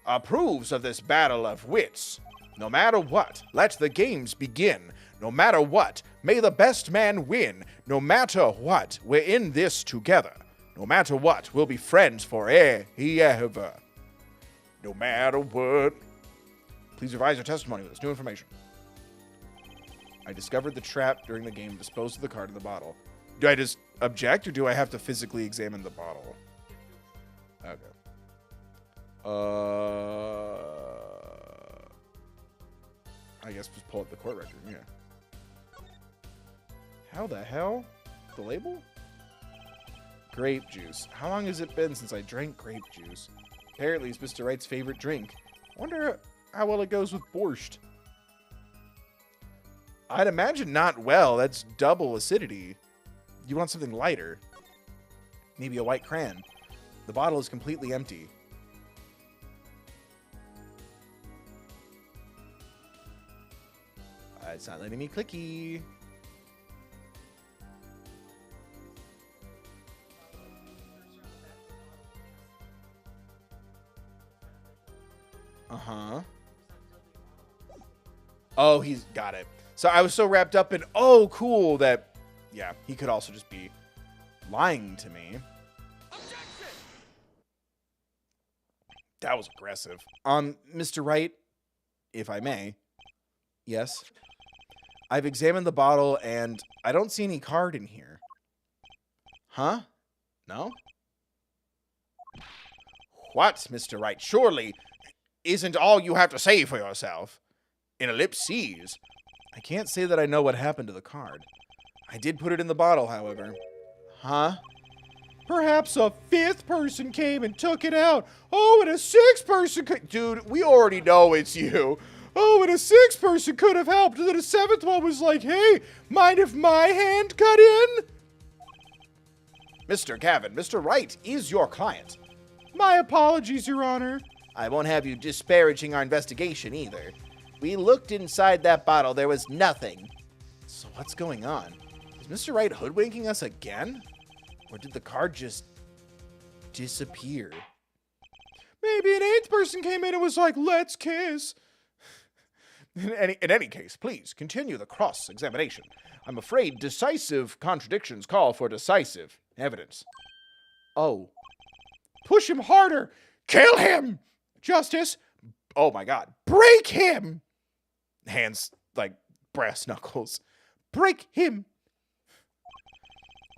approves of this battle of wits. No matter what, let the games begin. No matter what, may the best man win. No matter what, we're in this together. No matter what, we'll be friends forever. No matter what. Please revise your testimony with this new information. I discovered the trap during the game and disposed of the card in the bottle. Do I just object, or do I have to physically examine the bottle? Okay. I guess just pull up the court record. Yeah. How the hell? The label? Grape juice. How long has it been since I drank grape juice? Apparently, it's Mr. Wright's favorite drink. I wonder how well it goes with borscht. I'd imagine not well. That's double acidity. You want something lighter. Maybe a white crayon. The bottle is completely empty. It's not letting me clicky. Uh-huh. Oh, he's got it. So I was so wrapped up in, oh, cool, that, yeah, he could also just be lying to me. Objection! That was aggressive. Mr. Wright, if I may. Yes. I've examined the bottle and I don't see any card in here. Huh? No? What, Mr. Wright? Surely isn't all you have to say for yourself. In ellipses. I can't say that I know what happened to the card. I did put it in the bottle, however. Huh? Perhaps a 5th person came and took it out. Oh, and a 6th person... Dude, we already know it's you. oh, and a sixth person could have helped. And then a seventh one was like, hey, mind if my hand cut in? Mr. Gavin, Mr. Wright is your client. My apologies, Your Honor. I won't have you disparaging our investigation either. We looked inside that bottle. There was nothing. So what's going on? Is Mr. Wright hoodwinking us again? Or did the card just disappear? Maybe an eighth person came in and was like, let's kiss. In any case, please continue the cross-examination. I'm afraid decisive contradictions call for decisive evidence. Oh. Push him harder. Kill him. Justice. Oh my god. Break him. Hands like brass knuckles. Break him.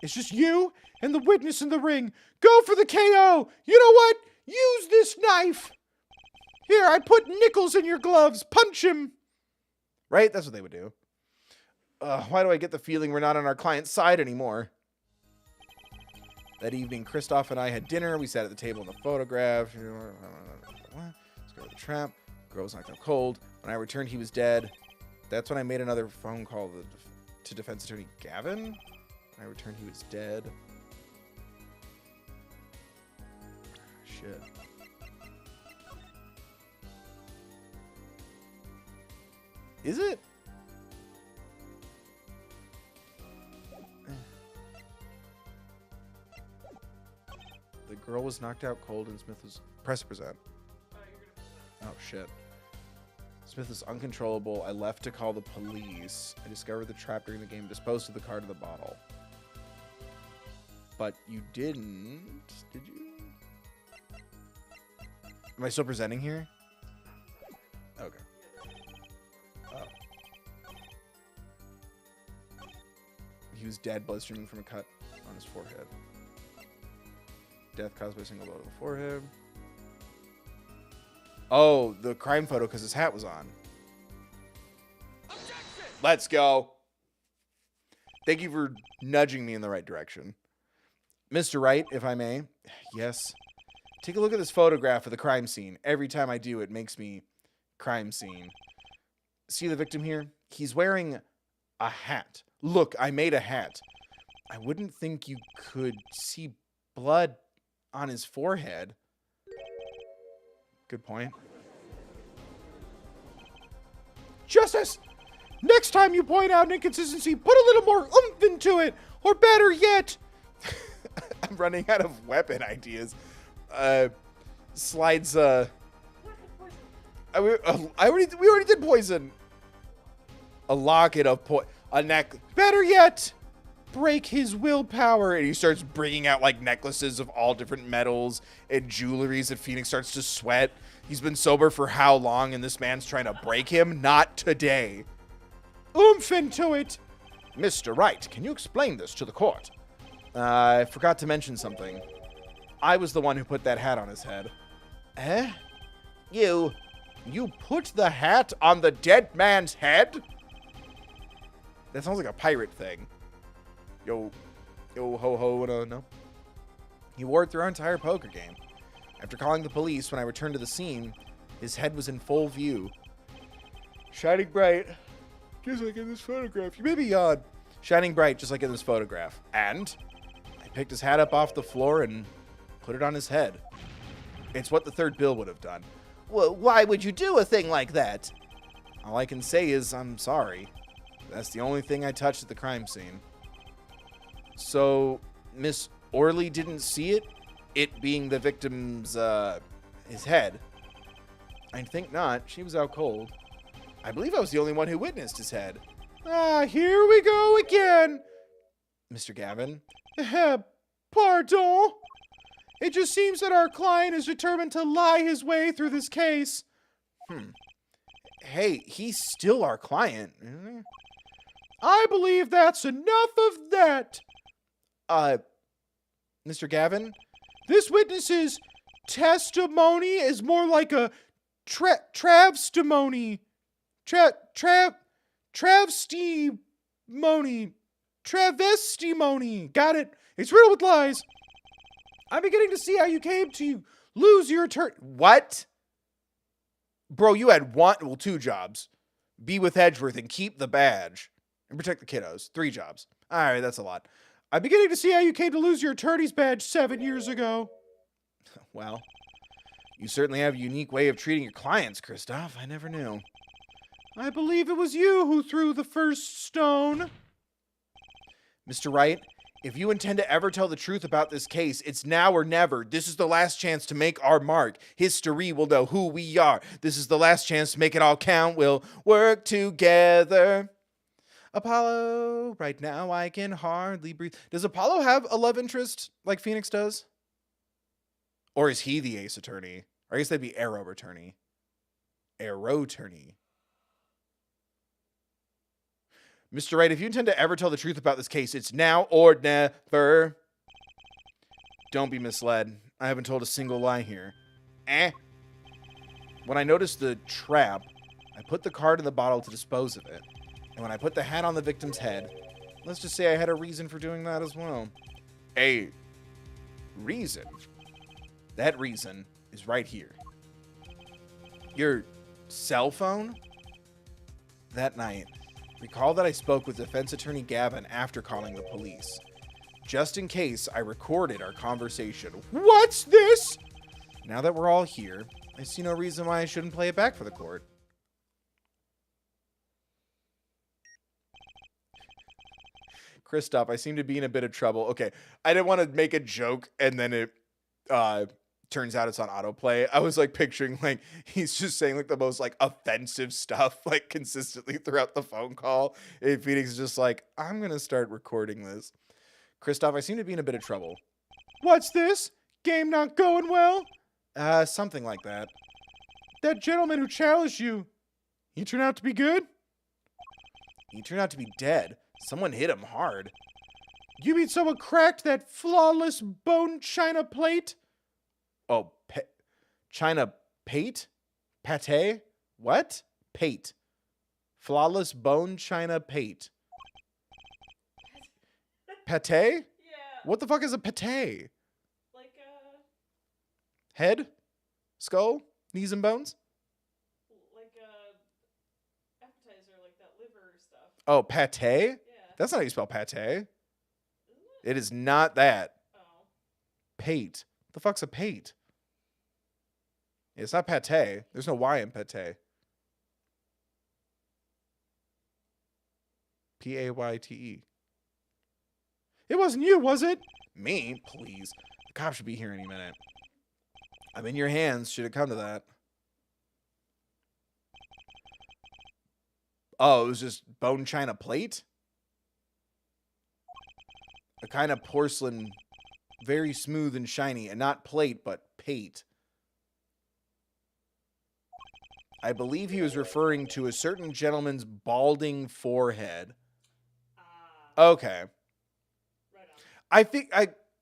It's just you and the witness in the ring. Go for the KO. You know what? Use this knife. Here, I put nickels in your gloves. Punch him. Right? That's what they would do. Why do I get the feeling we're not on our client's side anymore? That evening, Christoph and I had dinner. We sat at the table in the photograph. Let's go to the trap. Girl was knocked out cold. When I returned, he was dead. That's when I made another phone call to defense attorney Gavin. When I returned, he was dead. Shit. Is it? The girl was knocked out cold and Smith was... Press present. Oh, shit. Smith is uncontrollable. I left to call the police. I discovered the trap during the game, disposed of the card in the bottle. But you didn't, did you? Am I still presenting here? Okay. Oh. He was dead, blood streaming from a cut on his forehead. Death caused by a single blow to the forehead. Oh, the crime photo because his hat was on. Objection! Let's go. Thank you for nudging me in the right direction. Mr. Wright, if I may. Yes. Take a look at this photograph of the crime scene. Every time I do, it makes me crime scene. See the victim here? He's wearing a hat. Look, I made a hat. I wouldn't think you could see blood on his forehead. Good point. Justice! Next time you point out an inconsistency, put a little more oomph into it. Or better yet... I'm running out of weapon ideas. Slides, we already did poison. A locket of a neck. Better yet, break his willpower. And he starts bringing out like necklaces of all different metals and jewelries, and Phoenix starts to sweat. He's been sober for how long, and this man's trying to break him? Not today. Oomph into it. Mr. Wright, can you explain this to the court? I forgot to mention something. I was the one who put that hat on his head. Eh? You put the hat on the dead man's head? That sounds like a pirate thing. Yo, ho, ho, no. He wore it through our entire poker game. After calling the police, when I returned to the scene, his head was in full view. Shining bright, just like in this photograph. You may be yawn. Shining bright, just like in this photograph. And I picked his hat up off the floor and put it on his head. It's what the third bill would have done. Well, why would you do a thing like that? All I can say is I'm sorry. That's the only thing I touched at the crime scene. So, Miss Orley didn't see it? It being the victim's, his head? I think not. She was out cold. I believe I was the only one who witnessed his head. Ah, here we go again. Mr. Gavin? Pardon? It just seems that our client is determined to lie his way through this case. Hey, he's still our client, isn't he? I believe that's enough of that. Mr. Gavin? This witness's testimony is more like a travestimony. Travestimony. Got it. It's riddled with lies. I'm beginning to see how you came to lose your attorney. What? Bro, you had two jobs. Be with Edgeworth and keep the badge. And protect the kiddos. 3 jobs. All right, that's a lot. I'm beginning to see how you came to lose your attorney's badge 7 years ago. Well, you certainly have a unique way of treating your clients, Kristoff. I never knew. I believe it was you who threw the first stone. Mr. Wright, if you intend to ever tell the truth about this case, it's now or never. This is the last chance to make our mark. History will know who we are. This is the last chance to make it all count. We'll work together. Apollo, right now I can hardly breathe. Does Apollo have a love interest like Phoenix does? Or is he the ace attorney? Or I guess that'd be Arrow attorney. Arrow attorney. Mr. Wright, if you intend to ever tell the truth about this case, it's now or never. Don't be misled. I haven't told a single lie here. When I noticed the trap, I put the card in the bottle to dispose of it. And when I put the hat on the victim's head, let's just say I had a reason for doing that as well. A reason? That reason is right here. Your cell phone? That night, recall that I spoke with defense attorney Gavin after calling the police. Just in case, I recorded our conversation. What's this? Now that we're all here, I see no reason why I shouldn't play it back for the court. Kristoff, I seem to be in a bit of trouble. Okay, I didn't want to make a joke and then it turns out it's on autoplay. I was like picturing like he's just saying like the most like offensive stuff like consistently throughout the phone call. And Phoenix is just like, I'm going to start recording this. Kristoff, I seem to be in a bit of trouble. What's this? Game not going well? Something like that. That gentleman who challenged you, he turned out to be good? He turned out to be dead. Someone hit him hard. You mean someone cracked that flawless bone china plate? Oh, China pate? Pate? What? Pate. Flawless bone china pate. Pate? Yeah. What the fuck is a pate? Like Head? Skull? Knees and bones? like appetizer, like that liver stuff. Oh, pate? Yeah. That's not how you spell pate. Isn't it? It is not that. Oh. Pate. What the fuck's a pate? It's not pate. There's no Y in pate. Payte. It wasn't you, was it? Me? Please. The cop should be here any minute. I'm in your hands. Should it come to that? Oh, it was just bone china plate? A kind of porcelain, very smooth and shiny, and not plate, but pate. I believe he was referring to a certain gentleman's balding forehead. Okay. Right on. I think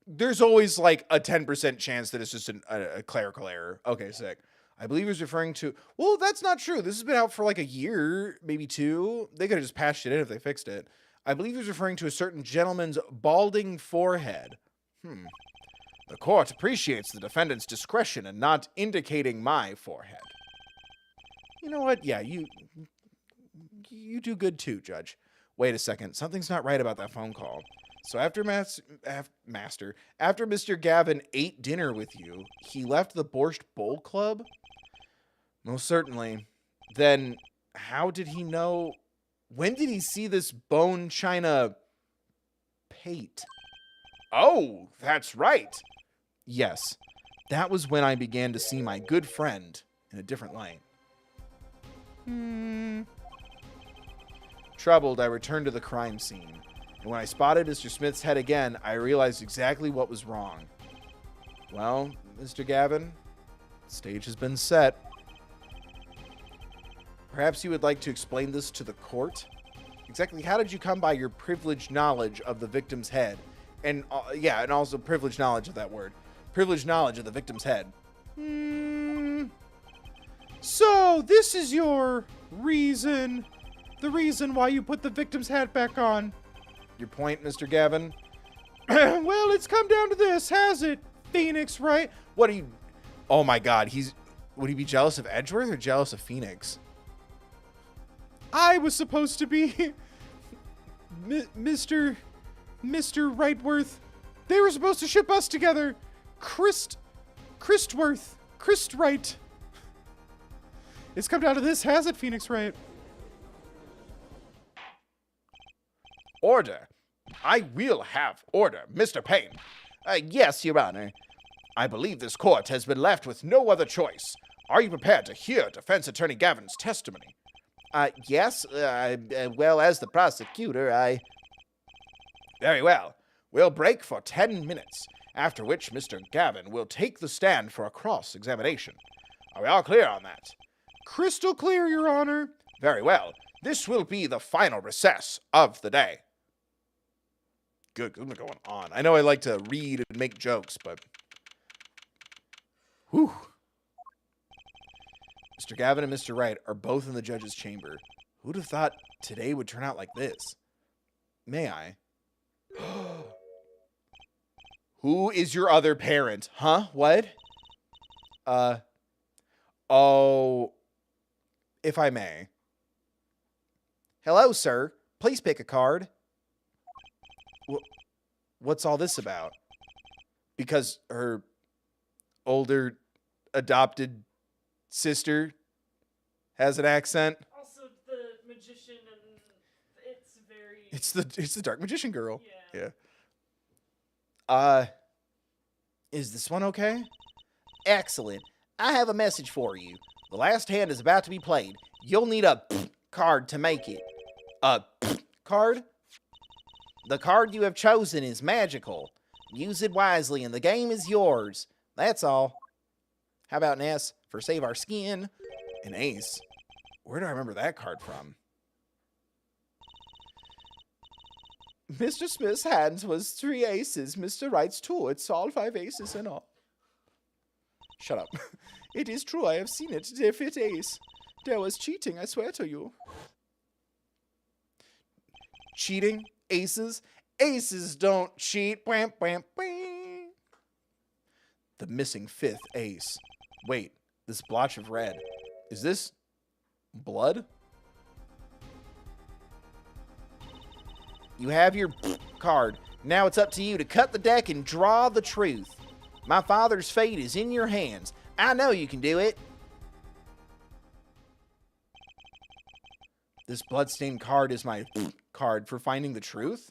there's always like a 10% chance that it's just a clerical error. Okay, sick. I believe he was referring to... Well, that's not true. This has been out for like a year, maybe 2. They could have just patched it in if they fixed it. I believe he was referring to a certain gentleman's balding forehead. The court appreciates the defendant's discretion in not indicating my forehead. You know what? Yeah, you do good too, Judge. Wait a second. Something's not right about that phone call. So after after Mr. Gavin ate dinner with you, he left the Borscht Bowl Club? Most certainly. Then how did he know... When did he see this bone china pate? Oh, that's right. Yes, that was when I began to see my good friend in a different light. Troubled, I returned to the crime scene. And when I spotted Mr. Smith's head again, I realized exactly what was wrong. Well, Mr. Gavin, the stage has been set. Perhaps you would like to explain this to the court? Exactly how did you come by your privileged knowledge of the victim's head? And and also privileged knowledge of that word. Privileged knowledge of the victim's head. So, this is your reason. The reason why you put the victim's hat back on. Your point, Mr. Gavin? Well, it's come down to this, has it? Phoenix, right? What are you... Oh my god, he's... Would he be jealous of Edgeworth or jealous of Phoenix? I was supposed to be Mr. Wrightworth. They were supposed to ship us together. Christworth. Christwright. It's come down to this, has it, Phoenix Wright? Order. I will have order, Mr. Payne. Yes, Your Honor. I believe this court has been left with no other choice. Are you prepared to hear Defense Attorney Gavin's testimony? Yes. Well, as the prosecutor, Very well. We'll break for 10 minutes, after which Mr. Gavin will take the stand for a cross-examination. Are we all clear on that? Crystal clear, Your Honor. Very well. This will be the final recess of the day. Good, what's going on? I know I like to read and make jokes, but... Whew. Mr. Gavin and Mr. Wright are both in the judge's chamber. Who'd have thought today would turn out like this? May I? Who is your other parent? Huh? What? Oh... If I may. Hello, sir. Please pick a card. What's all this about? Because her older adopted sister has an accent. Also, the magician, and it's very... It's the dark magician girl. Yeah. Yeah. Is this one okay? excellent. I have a message for you. The last hand is about to be played. You'll need a card to make it. A card? The card you have chosen is magical. Use it wisely and the game is yours. That's all. How about an S for save our skin? An ace? Where do I remember that card from? Mr. Smith's hands was 3 aces. Mr. Wright's 2. It's all 5 aces in all. Shut up. It is true. I have seen it. They fit ace. There was cheating, I swear to you. Cheating? Aces? Aces don't cheat. Bwam, bwam, bwam. The missing 5th ace. Wait, this blotch of red. Is this blood? You have your card. Now it's up to you to cut the deck and draw the truth. My father's fate is in your hands. I know you can do it. This bloodstained card is my card for finding the truth?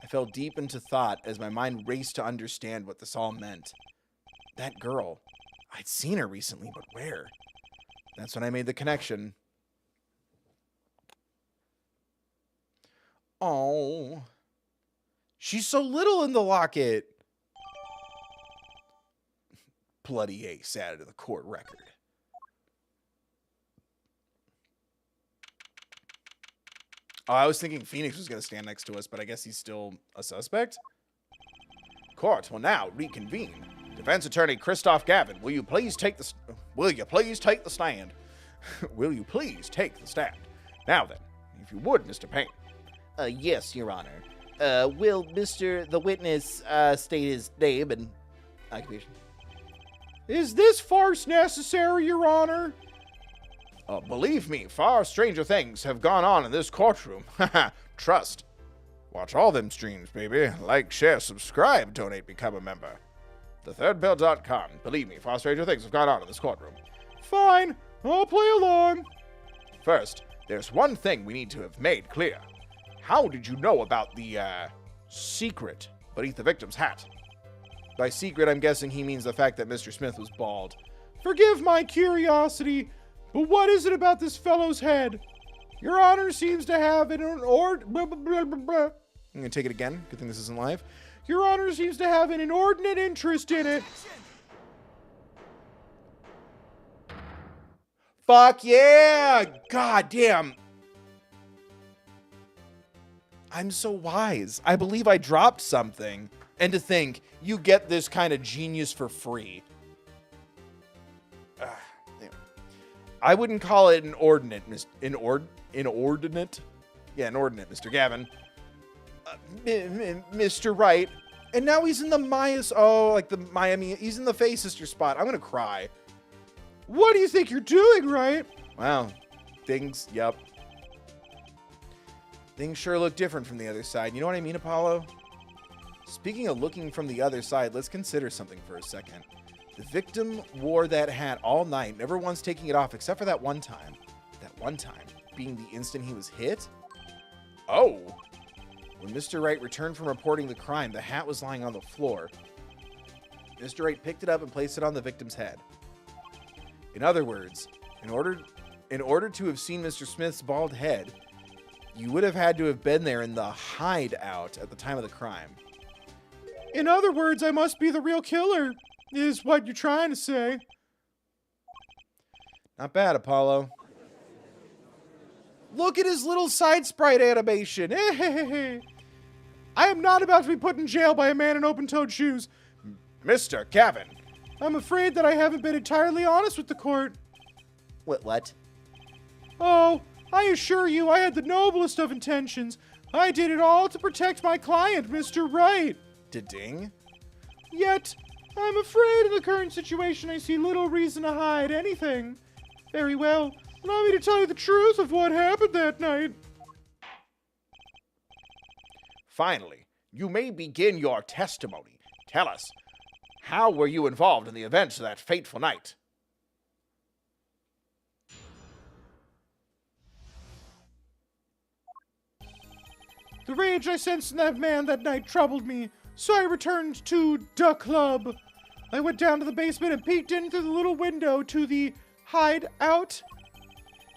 I fell deep into thought as my mind raced to understand what this all meant. That girl. I'd seen her recently, but where? That's when I made the connection. Oh. She's so little in the locket. Bloody ace added to the court record. Oh, I was thinking Phoenix was going to stand next to us, but I guess he's still a suspect? Court will now reconvene. Defense Attorney Christoph Gavin, will you please take the stand? Will you please take the stand? Now then, if you would, Mr. Payne. Yes, Your Honor. Will the witness, state his name and occupation? Is this farce necessary, Your Honor? Believe me, far stranger things have gone on in this courtroom. Trust. Watch all them streams, baby. Like, share, subscribe, donate, become a member. thethirdbill.com. Believe me, far stranger things have gone on in this courtroom. Fine, I'll play along. First, there's one thing we need to have made clear. How did you know about the, secret beneath the victim's hat? By secret, I'm guessing he means the fact that Mr. Smith was bald. Forgive my curiosity, but what is it about this fellow's head? Your Honor seems to have an I'm gonna take it again. Good thing this isn't live. Your Honor seems to have an inordinate interest in it. Fuck yeah! God damn. I'm so wise. I believe I dropped something. And to think, you get this kind of genius for free. I wouldn't call it inordinate, inordinate? Yeah, inordinate, Mr. Gavin. Mr. Wright, And now he's in the like the Miami. He's in the Faye sister spot. I'm going to cry. What do you think you're doing, right? Wow. Yep. Things sure look different from the other side. You know what I mean, Apollo? Speaking of looking from the other side, let's consider something for a second. The victim wore that hat all night, never once taking it off, except for that one time. That one time being the instant he was hit? Oh! When Mr. Wright returned from reporting the crime, the hat was lying on the floor. Mr. Wright picked it up and placed it on the victim's head. In other words, in order to have seen Mr. Smith's bald head, you would have had to have been there in the hideout at the time of the crime. In other words, I must be the real killer, is what you're trying to say. Not bad, Apollo. Look at his little side sprite animation. I am not about to be put in jail by a man in open-toed shoes. Mr. Gavin. I'm afraid that I haven't been entirely honest with the court. What? Oh, I assure you I had the noblest of intentions. I did it all to protect my client, Mr. Wright. Ding. Yet, I'm afraid in the current situation I see little reason to hide anything. Very well. Allow me to tell you the truth of what happened that night. Finally, you may begin your testimony. Tell us, how were you involved in the events of that fateful night? The rage I sensed in that man that night troubled me, so I returned to the club. I went down to the basement and peeked in through the little window to the hideout.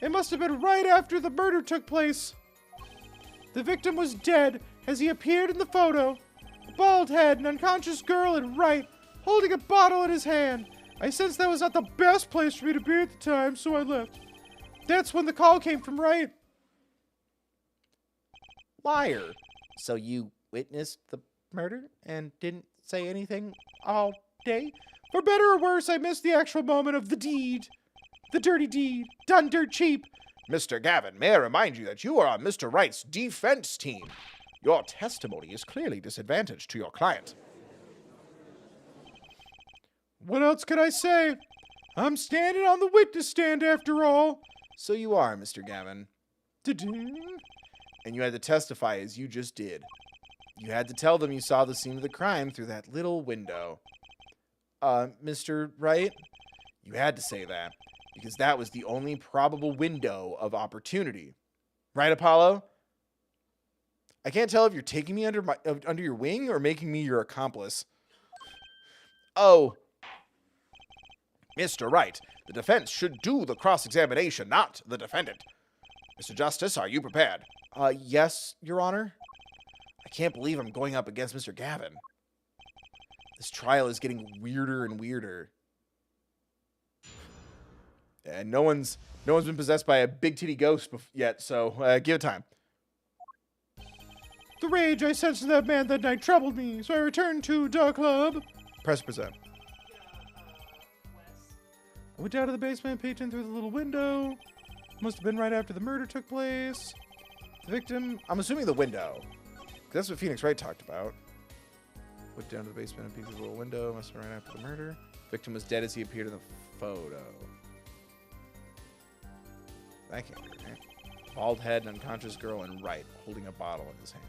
It must have been right after the murder took place. The victim was dead as he appeared in the photo. A bald head, an unconscious girl, and Wright holding a bottle in his hand. I sensed that was not the best place for me to be at the time, so I left. That's when the call came from Wright. Liar. So you witnessed the murder and didn't say anything all day? For better or worse, I missed the actual moment of the deed. The dirty deed, done dirt cheap. Mr. Gavin, may I remind you that you are on Mr. Wright's defense team. Your testimony is clearly disadvantaged to your client. What else could I say? I'm standing on the witness stand after all. So you are, Mr. Gavin. Da-ding. And you had to testify as you just did. You had to tell them you saw the scene of the crime through that little window. Mr. Wright, you had to say that because that was the only probable window of opportunity. Right, Apollo? I can't tell if you're taking me under your wing or making me your accomplice. Oh, Mr. Wright, the defense should do the cross-examination, not the defendant. Mr. Justice, are you prepared? Yes, Your Honor. I can't believe I'm going up against Mr. Gavin. This trial is getting weirder and weirder. And no one's been possessed by a big titty ghost yet, so give it time. The rage I sensed in that man that night troubled me, so I returned to the club. Press present. I went down to the basement, peeked in through the little window. Must have been right after the murder took place. The victim, I'm assuming the window. 'Cause that's what Phoenix Wright talked about. Went down to the basement and peeked through the little window. Must have been right after the murder. Victim was dead as he appeared in the photo. That can't be right. Bald head, an unconscious girl, and Wright holding a bottle in his hand.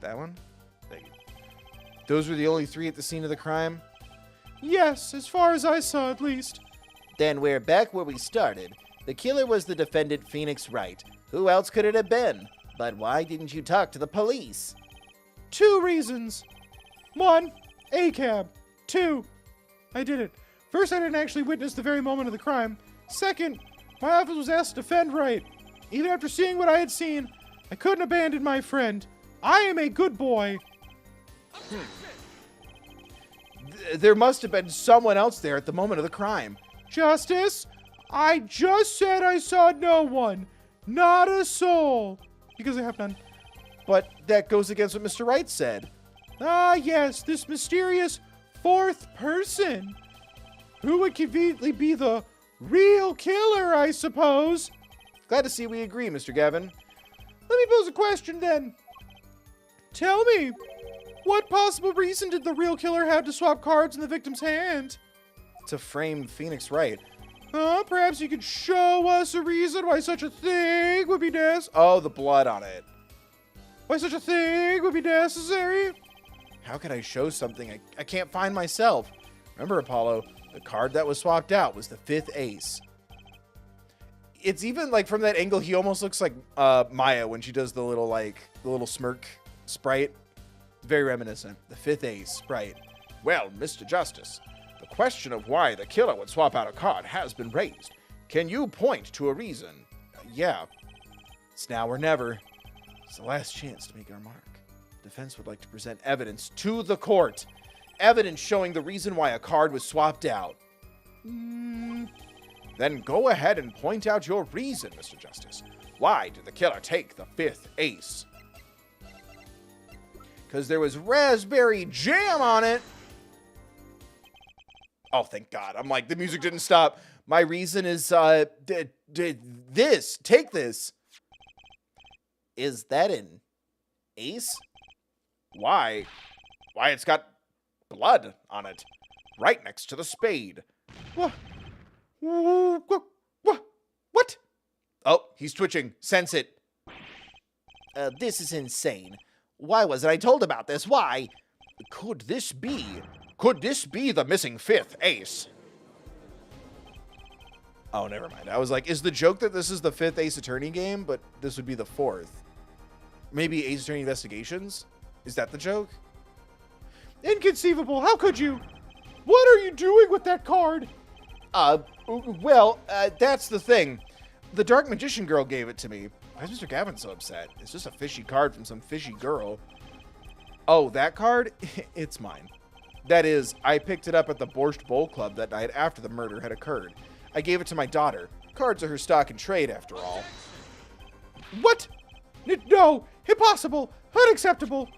That one? Thank you. Those were the only three at the scene of the crime? Yes, as far as I saw at least. Then we're back where we started. The killer was the defendant Phoenix Wright. Who else could it have been? But why didn't you talk to the police? 2 reasons. 1, ACAB. 2, I did it. First, I didn't actually witness the very moment of the crime. Second, my office was asked to defend Wright. Even after seeing what I had seen, I couldn't abandon my friend. I am a good boy. There must have been someone else there at the moment of the crime. Justice, I just said I saw no one. Not a soul. Because I have none. But that goes against what Mr. Wright said. Ah, yes, this mysterious 4th person. Who would conveniently be the real killer, I suppose. Glad to see we agree, Mr. Gavin. Let me pose a question then. Tell me, what possible reason did the real killer have to swap cards in the victim's hand? To frame Phoenix Wright. Perhaps you could show us a reason why such a thing would be Oh, the blood on it. Why such a thing would be necessary? How could I show something I can't find myself? Remember, Apollo, the card that was swapped out was the 5th ace. It's even like from that angle, he almost looks like Maya when she does the little smirk sprite. Very reminiscent. The 5th ace sprite. Well, Mr. Justice, the question of why the killer would swap out a card has been raised. Can you point to a reason? Yeah. It's now or never. It's the last chance to make our mark. Defense would like to present evidence to the court. Evidence showing the reason why a card was swapped out. Then go ahead and point out your reason, Mr. Justice. Why did the killer take the 5th ace? Because there was raspberry jam on it. Oh, thank God. I'm like, the music didn't stop. My reason is, this. Take this. Is that an ace? Why? Why, it's got blood on it. Right next to the spade. What? Oh, he's twitching. Sense it. This is insane. Why wasn't I told about this? Why? Could this be the missing 5th ace? Oh, never mind. I was like, is the joke that this is the 5th Ace Attorney game, but this would be the 4th? Maybe Ace Attorney Investigations? Is that the joke? Inconceivable. How could you? What are you doing with that card? Well, that's the thing. The Dark Magician girl gave it to me. Why is Mr. Gavin so upset? It's just a fishy card from some fishy girl. Oh, that card? It's mine. That is, I picked it up at the Borscht Bowl Club that night after the murder had occurred. I gave it to my daughter. Cards are her stock in trade, after all. What? No, impossible, unacceptable.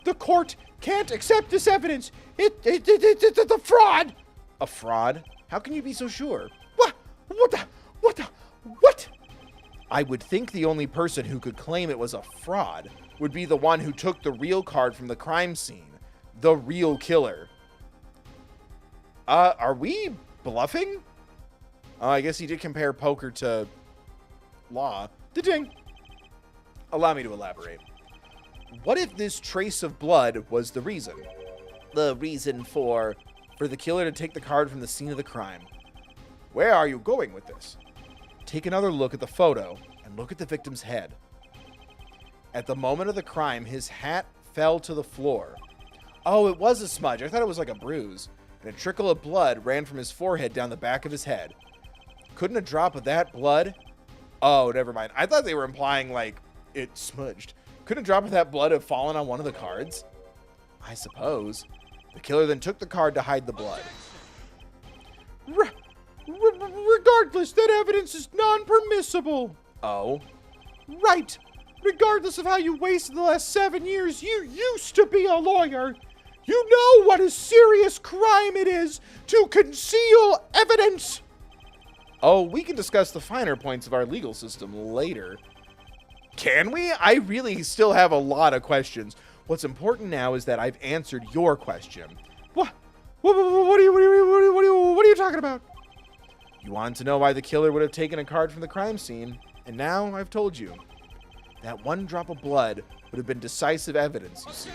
The court can't accept this evidence. It's a fraud. A fraud? How can you be so sure? What? I would think the only person who could claim it was a fraud would be the one who took the real card from the crime scene. The real killer. Are we bluffing? I guess he did compare poker to law. Da-ding. Allow me to elaborate. What if this trace of blood was the reason? The reason for the killer to take the card from the scene of the crime. Where are you going with this? Take another look at the photo and look at the victim's head. At the moment of the crime, his hat fell to the floor. Oh, it was a smudge. I thought it was like a bruise. And a trickle of blood ran from his forehead down the back of his head. Couldn't a drop of that blood? Oh, never mind. I thought they were implying like it smudged. Couldn't a drop of that blood have fallen on one of the cards? I suppose. The killer then took the card to hide the blood. Regardless, that evidence is non-permissible. Oh? Right. Regardless of how you wasted the last 7 years, you used to be a lawyer. You know what a serious crime it is to conceal evidence. Oh, we can discuss the finer points of our legal system later. Can we? I really still have a lot of questions. What's important now is that I've answered your question. What are you talking about? You wanted to know why the killer would have taken a card from the crime scene, and now I've told you. That one drop of blood would have been decisive evidence, you see.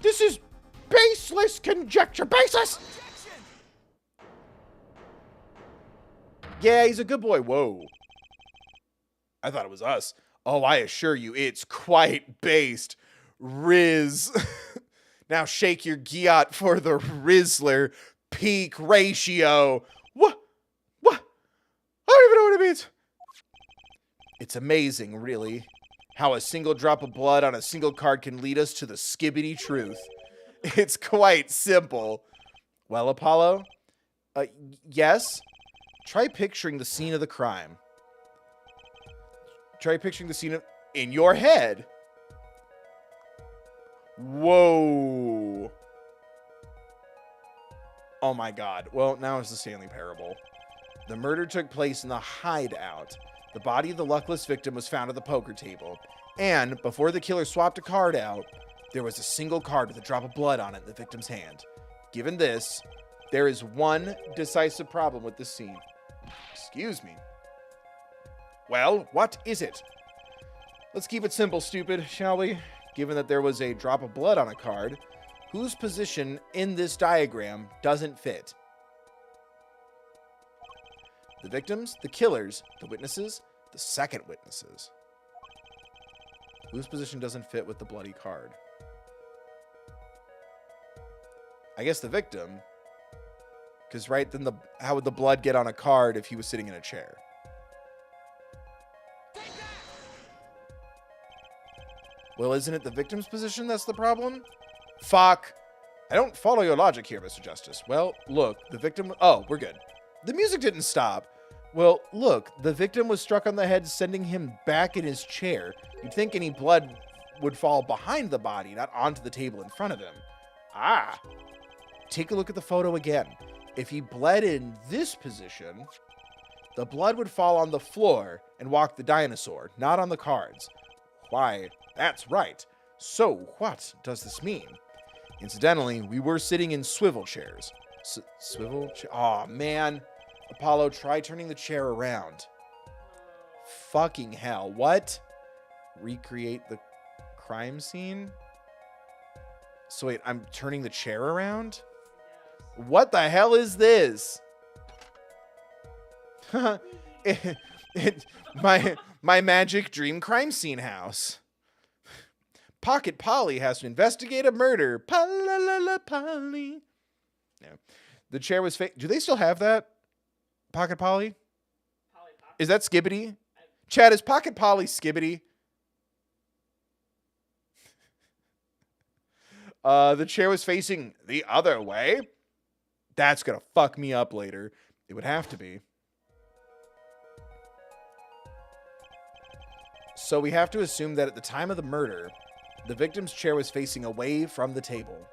This is baseless conjecture. Baseless! Yeah, he's a good boy. Whoa. I thought it was us. Oh, I assure you, it's quite based. Riz. Now shake your giat for the Rizzler peak ratio. What? I don't even know what it means. It's amazing, really, how a single drop of blood on a single card can lead us to the skibbity truth. It's quite simple. Well, Apollo? Yes? Try picturing the scene of the crime. Try picturing the scene in your head. Whoa. Oh my god. Well, now it's the Stanley Parable. The murder took place in the hideout. The body of the luckless victim was found at the poker table. And before the killer swapped a card out, there was a single card with a drop of blood on it in the victim's hand. Given this, there is one decisive problem with this scene. Excuse me. Well, what is it? Let's keep it simple, stupid, shall we? Given that there was a drop of blood on a card, whose position in this diagram doesn't fit? The victims, the killers, the witnesses, the second witnesses. Whose position doesn't fit with the bloody card? I guess the victim. Because, right, then how would the blood get on a card if he was sitting in a chair? Well, isn't it the victim's position that's the problem? Fuck. I don't follow your logic here, Mr. Justice. Well, look, the victim... Oh, we're good. The music didn't stop. Well, look, the victim was struck on the head, sending him back in his chair. You'd think any blood would fall behind the body, not onto the table in front of him. Ah. Take a look at the photo again. If he bled in this position, the blood would fall on the floor and walk the dinosaur, not on the cards. Why, that's right. So what does this mean? Incidentally, we were sitting in swivel chairs. Swivel? Aw, man. Apollo, try turning the chair around. Fucking hell. What? Recreate the crime scene? So wait, I'm turning the chair around? What the hell is this? My magic dream crime scene house. Pocket Polly has to investigate a murder. Polly. Yeah. The chair was fake. Do they still have that? Pocket Polly? Is that Skibbity? Chad, is Pocket Polly Skibbity? The chair was facing the other way. That's gonna fuck me up later. It would have to be. So we have to assume that at the time of the murder, the victim's chair was facing away from the table.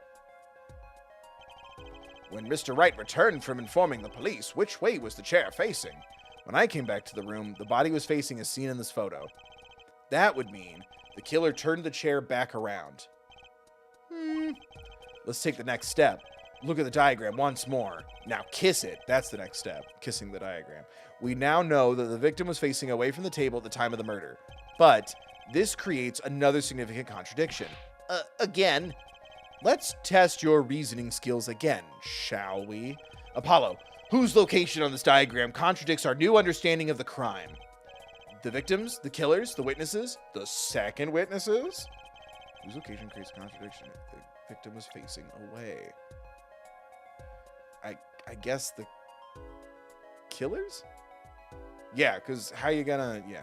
When Mr. Wright returned from informing the police, which way was the chair facing? When I came back to the room, the body was facing as seen in this photo. That would mean the killer turned the chair back around. Let's take the next step. Look at the diagram once more. Now kiss it. That's the next step. Kissing the diagram. We now know that the victim was facing away from the table at the time of the murder. But this creates another significant contradiction. Again, let's test your reasoning skills again, shall we? Apollo, whose location on this diagram contradicts our new understanding of the crime? The victims, the killers, the witnesses, the second witnesses? Whose location creates contradiction? The victim was facing away. I guess the killers? Yeah, because how you gonna... Yeah.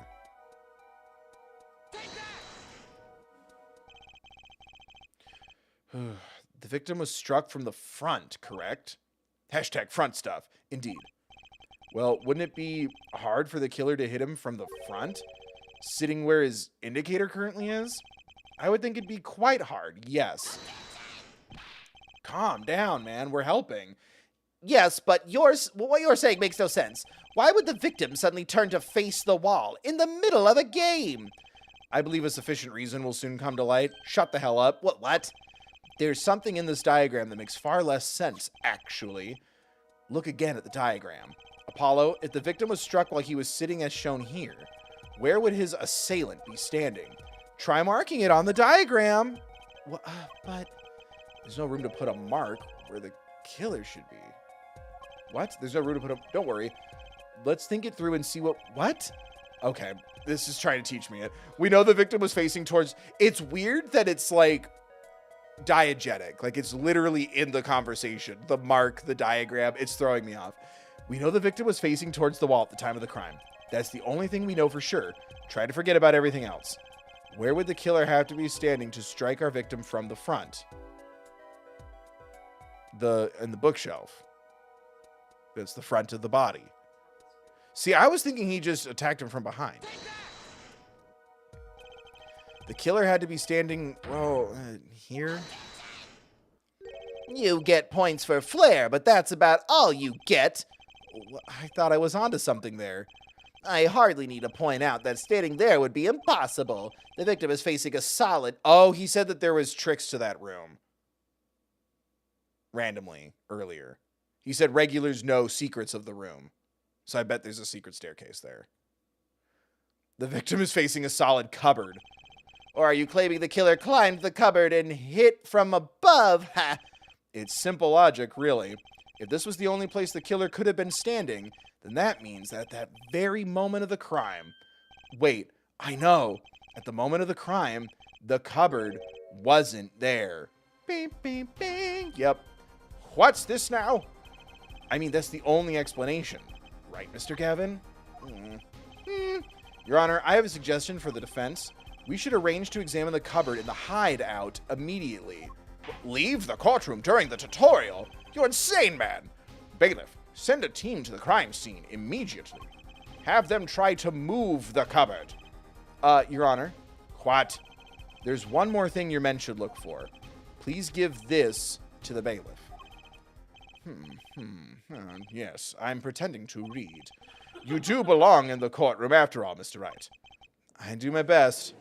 The victim was struck from the front, correct? Hashtag front stuff. Indeed. Well, wouldn't it be hard for the killer to hit him from the front? Sitting where his indicator currently is? I would think it'd be quite hard, yes. Calm down, man. We're helping. Yes, but what you're saying makes no sense. Why would the victim suddenly turn to face the wall in the middle of a game? I believe a sufficient reason will soon come to light. Shut the hell up. What? There's something in this diagram that makes far less sense, actually. Look again at the diagram. Apollo, if the victim was struck while he was sitting as shown here, where would his assailant be standing? Try marking it on the diagram. But there's no room to put a mark where the killer should be. What? There's no room to put a... Don't worry. Let's think it through and see what... Okay, this is trying to teach me it. We know the victim was facing towards... It's weird that it's like diegetic. Like it's literally in the conversation. The mark, the diagram, it's throwing me off. We know the victim was facing towards the wall at the time of the crime. That's the only thing we know for sure. Try to forget about everything else. Where would the killer have to be standing to strike our victim from the front? In the bookshelf. That's the front of the body. See, I was thinking he just attacked him from behind. The killer had to be standing, well, here. You get points for flair, but that's about all you get. I thought I was onto something there. I hardly need to point out that standing there would be impossible. The victim is facing a solid... Oh, he said that there was tricks to that room. Randomly, earlier. He said regulars know secrets of the room. So I bet there's a secret staircase there. The victim is facing a solid cupboard. Or are you claiming the killer climbed the cupboard and hit from above? Ha! It's simple logic, really. If this was the only place the killer could have been standing, then that means that at that very moment of the crime... Wait, I know. At the moment of the crime, the cupboard wasn't there. Bing, bing, bing. Yep. What's this now? I mean, that's the only explanation. Right, Mr. Gavin? Your Honor, I have a suggestion for the defense. We should arrange to examine the cupboard in the hideout immediately. Leave the courtroom during the tutorial? You're insane, man. Bailiff, send a team to the crime scene immediately. Have them try to move the cupboard. Your Honor. What? There's one more thing your men should look for. Please give this to the bailiff. Yes, I'm pretending to read. You do belong in the courtroom after all, Mr. Wright. I do my best.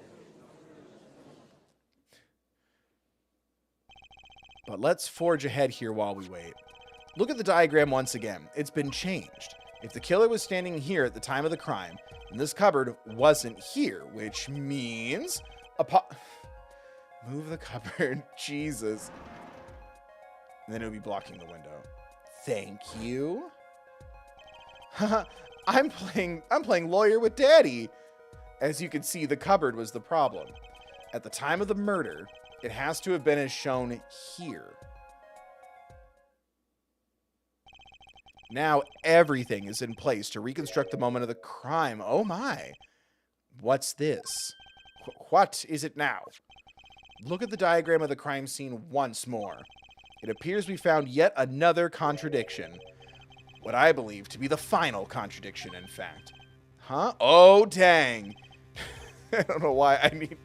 But let's forge ahead here while we wait. Look at the diagram once again. It's been changed. If the killer was standing here at the time of the crime, and this cupboard wasn't here, which means... Move the cupboard. Jesus. And then it would be blocking the window. Thank you. I'm playing lawyer with daddy. As you can see, the cupboard was the problem. At the time of the murder, it has to have been as shown here. Now everything is in place to reconstruct the moment of the crime. Oh my. What's this? What is it now? Look at the diagram of the crime scene once more. It appears we found yet another contradiction. What I believe to be the final contradiction, in fact. Huh? Oh, dang. I don't know why. I mean,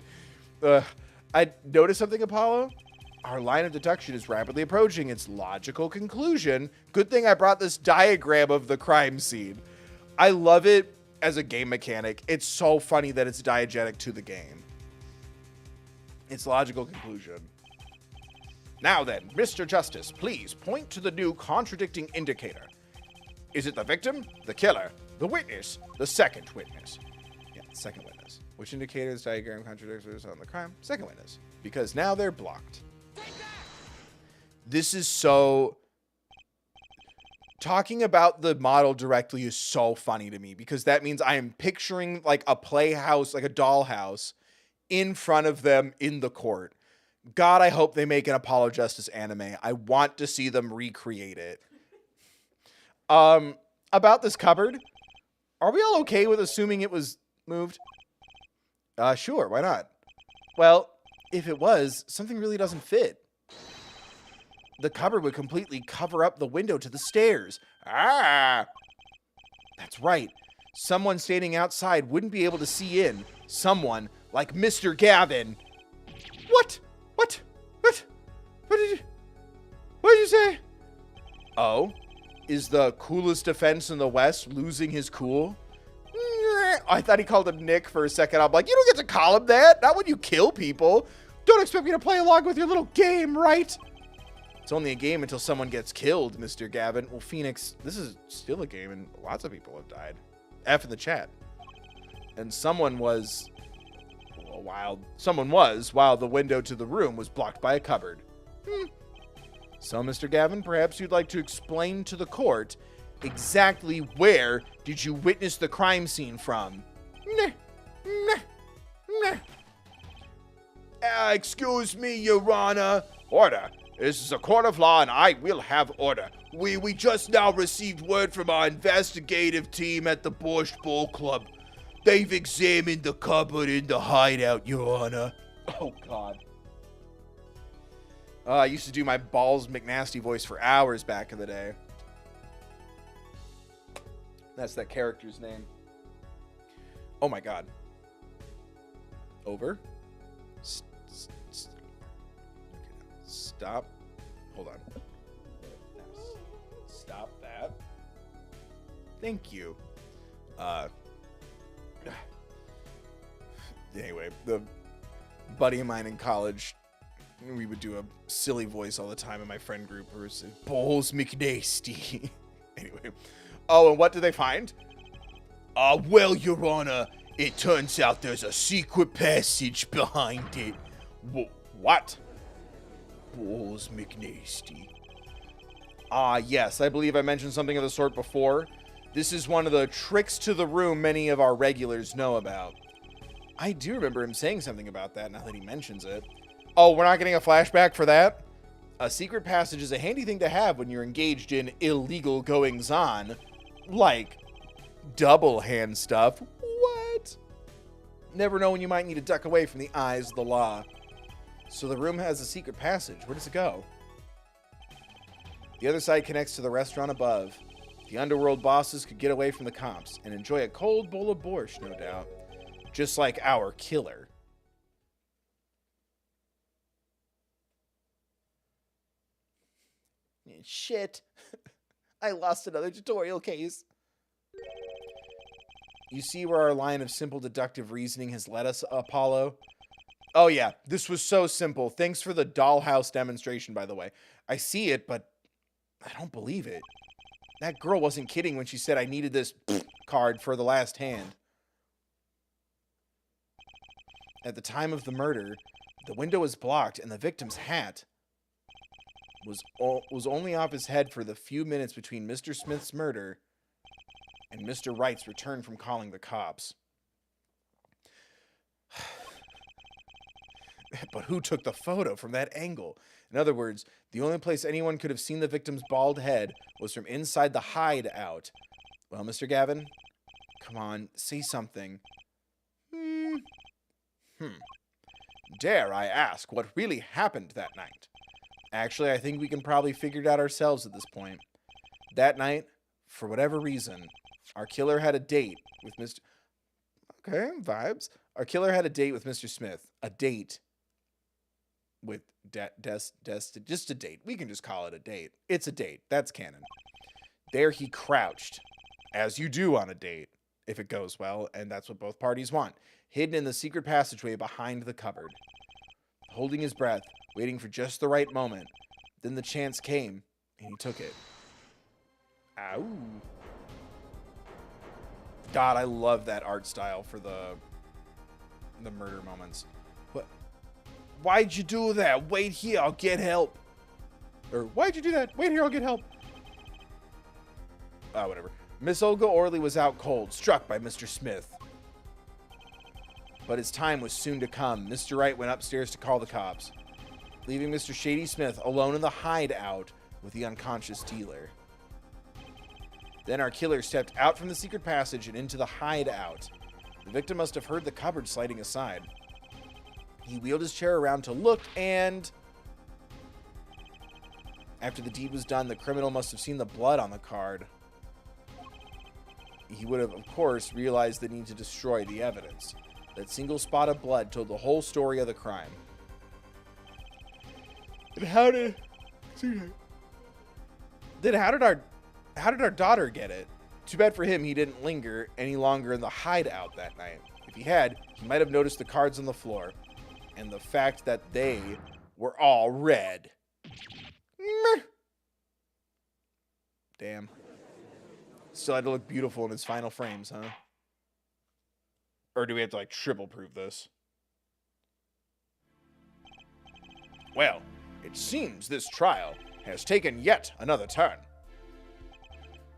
I noticed something, Apollo. Our line of deduction is rapidly approaching its logical conclusion. Good thing I brought this diagram of the crime scene. I love it as a game mechanic. It's so funny that it's diegetic to the game. Its logical conclusion. Now then, Mr. Justice, please point to the new contradicting indicator. Is it the victim, the killer, the witness, the second witness? Yeah, second witness. Which indicators diagram contradicts on the crime? Second witness. Because now they're blocked. This is so... Talking about the model directly is so funny to me because that means I am picturing like a playhouse, like a dollhouse in front of them in the court. God, I hope they make an Apollo Justice anime. I want to see them recreate it. About this cupboard, are we all okay with assuming it was moved? Sure, why not? Well, if it was, something really doesn't fit. The cupboard would completely cover up the window to the stairs. Ah! That's right. Someone standing outside wouldn't be able to see in. Someone like Mr. Gavin. What? What? What? What did you say? Oh? Is the coolest defense in the West losing his cool? I thought he called him Nick for a second. I'm like, you don't get to call him that. Not when you kill people. Don't expect me to play along with your little game, right? It's only a game until someone gets killed, Mr. Gavin. Well, Phoenix, this is still a game, and lots of people have died. F in the chat. And someone was while the window to the room was blocked by a cupboard. So, Mr. Gavin, perhaps you'd like to explain to the court exactly where did you witness the crime scene from? Excuse me, Your Honor. Order. This is a court of law, and I will have order. We just now received word from our investigative team at the Borscht Bowl Club. They've examined the cupboard in the hideout, Your Honor. Oh, God. I used to do my Balls McNasty voice for hours back in the day. That's that character's name. Oh, my God. Over. Stop. Hold on. Stop that. Thank you. Anyway, the buddy of mine in college, we would do a silly voice all the time in my friend group where it said, Balls McNasty. Anyway. Oh, and what did they find? Well, Your Honor, it turns out there's a secret passage behind it. What? Balls McNasty. Yes, I believe I mentioned something of the sort before. This is one of the tricks to the room many of our regulars know about. I do remember him saying something about that now that he mentions it. Oh, we're not getting a flashback for that? A secret passage is a handy thing to have when you're engaged in illegal goings-on, like double hand stuff. What? Never know when you might need to duck away from the eyes of the law. So the room has a secret passage. Where does it go? The other side connects to the restaurant above. The underworld bosses could get away from the cops and enjoy a cold bowl of borscht, no doubt. Just like our killer. Shit. I lost another tutorial case. You see where our line of simple deductive reasoning has led us, Apollo? Oh yeah, this was so simple. Thanks for the dollhouse demonstration, by the way. I see it, but I don't believe it. That girl wasn't kidding when she said I needed this card for the last hand. At the time of the murder, the window was blocked and the victim's hat was only off his head for the few minutes between Mr. Smith's murder and Mr. Wright's return from calling the cops. But who took the photo from that angle? In other words, the only place anyone could have seen the victim's bald head was from inside the hideout. Well, Mr. Gavin, come on, say something. Dare I ask what really happened that night? Actually, I think we can probably figure it out ourselves at this point. That night, for whatever reason, our killer had a date with Mr. Okay, vibes. Our killer had a date with Mr. Smith. A date with just a date. We can just call it a date. It's a date. That's canon. There he crouched, as you do on a date, if it goes well, and that's what both parties want, hidden in the secret passageway behind the cupboard, holding his breath, waiting for just the right moment. Then the chance came, and he took it. Ow. God, I love that art style for the murder moments. What? Why'd you do that? Wait here, I'll get help. Or, why'd you do that? Wait here, I'll get help. Whatever. Miss Olga Orley was out cold, struck by Mr. Smith. But his time was soon to come. Mr. Wright went upstairs to call the cops, leaving Mr. Shady Smith alone in the hideout with the unconscious dealer. Then our killer stepped out from the secret passage and into the hideout. The victim must have heard the cupboard sliding aside. He wheeled his chair around to look, and after the deed was done, the criminal must have seen the blood on the card. He would have, of course, realized the need to destroy the evidence. That single spot of blood told the whole story of the crime. And how did our daughter get it? Too bad for him he didn't linger any longer in the hideout that night. If he had, he might have noticed the cards on the floor and the fact that they were all red. Damn. Still had to look beautiful in his final frames, huh? Or do we have to, like, triple prove this? Well, it seems this trial has taken yet another turn.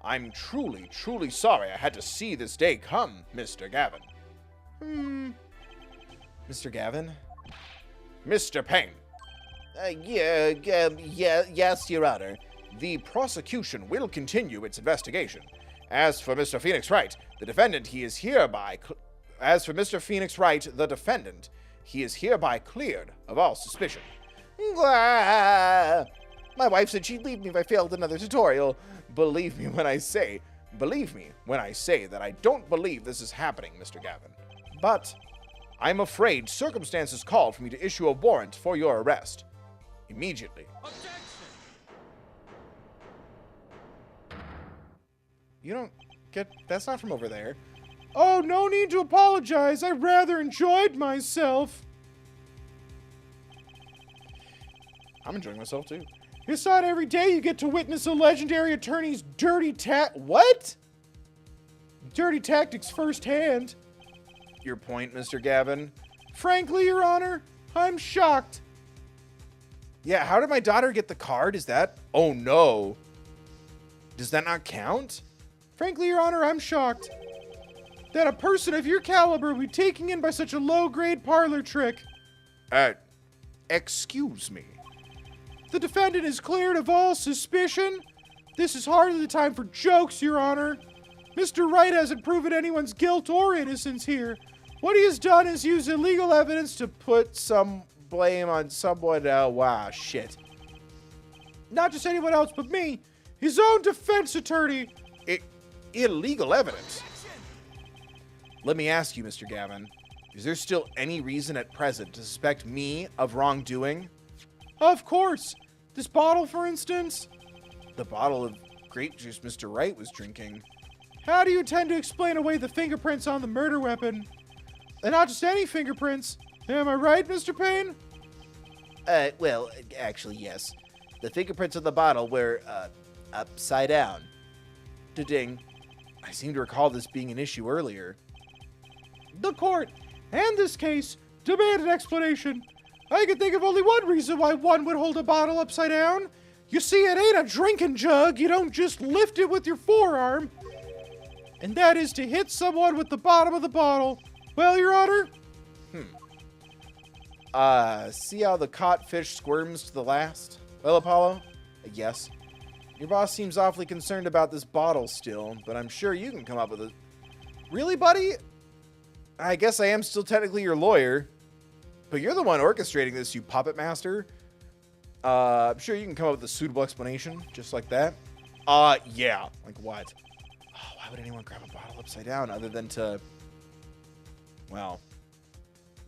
I'm truly, truly sorry I had to see this day come, Mr. Gavin. Mr. Gavin? Mr. Payne. Yes, Your Honor. The prosecution will continue its investigation. As for Mr. Phoenix Wright, the defendant, he is hereby... As for Mr. Phoenix Wright, the defendant, he is hereby cleared of all suspicion. My wife said she'd leave me if I failed another tutorial. Believe me when I say that I don't believe this is happening, Mr. Gavin. But I'm afraid circumstances called for me to issue a warrant for your arrest. Immediately. Objection! You don't get... That's not from over there. Oh, no need to apologize. I rather enjoyed myself. I'm enjoying myself, too. It's not every day you get to witness a legendary attorney's What? Dirty tactics firsthand. Your point, Mr. Gavin? Frankly, Your Honor, I'm shocked. Yeah, how did my daughter get the card? Is that... Oh, no. Does that not count? Frankly, Your Honor, I'm shocked that a person of your caliber would be taken in by such a low-grade parlor trick. Excuse me. The defendant is cleared of all suspicion. This is hardly the time for jokes, Your Honor. Mr. Wright hasn't proven anyone's guilt or innocence here. What he has done is use illegal evidence to Put some blame on someone. Wow, shit. not just anyone else but me, his own defense attorney. Illegal evidence. Let me ask you, Mr. Gavin. Is there still any reason at present to suspect me of wrongdoing? Of course. This bottle, for instance. The bottle of grape juice Mr. Wright was drinking. How do you intend to explain away the fingerprints on the murder weapon? And not just any fingerprints. Am I right, Mr. Payne? Well, actually, yes. The fingerprints on the bottle were, upside down. Da-ding. I seem to recall this being an issue earlier. The court, and this case, demand an explanation. I can think of only one reason why one would hold a bottle upside down. You see, it ain't a drinking jug. You don't just lift it with your forearm. And that is to hit someone with the bottom of the bottle. Well, Your Honor? See how the caught fish squirms to the last? Well, Apollo? Yes. Your boss seems awfully concerned about this bottle still, but I'm sure you can come up with a... Really, buddy? I guess I am still technically your lawyer, but you're the one orchestrating this, you puppet master. I'm sure you can come up with a suitable explanation, just like that. Yeah. Like what? Oh, why would anyone grab a bottle upside down other than to... Well,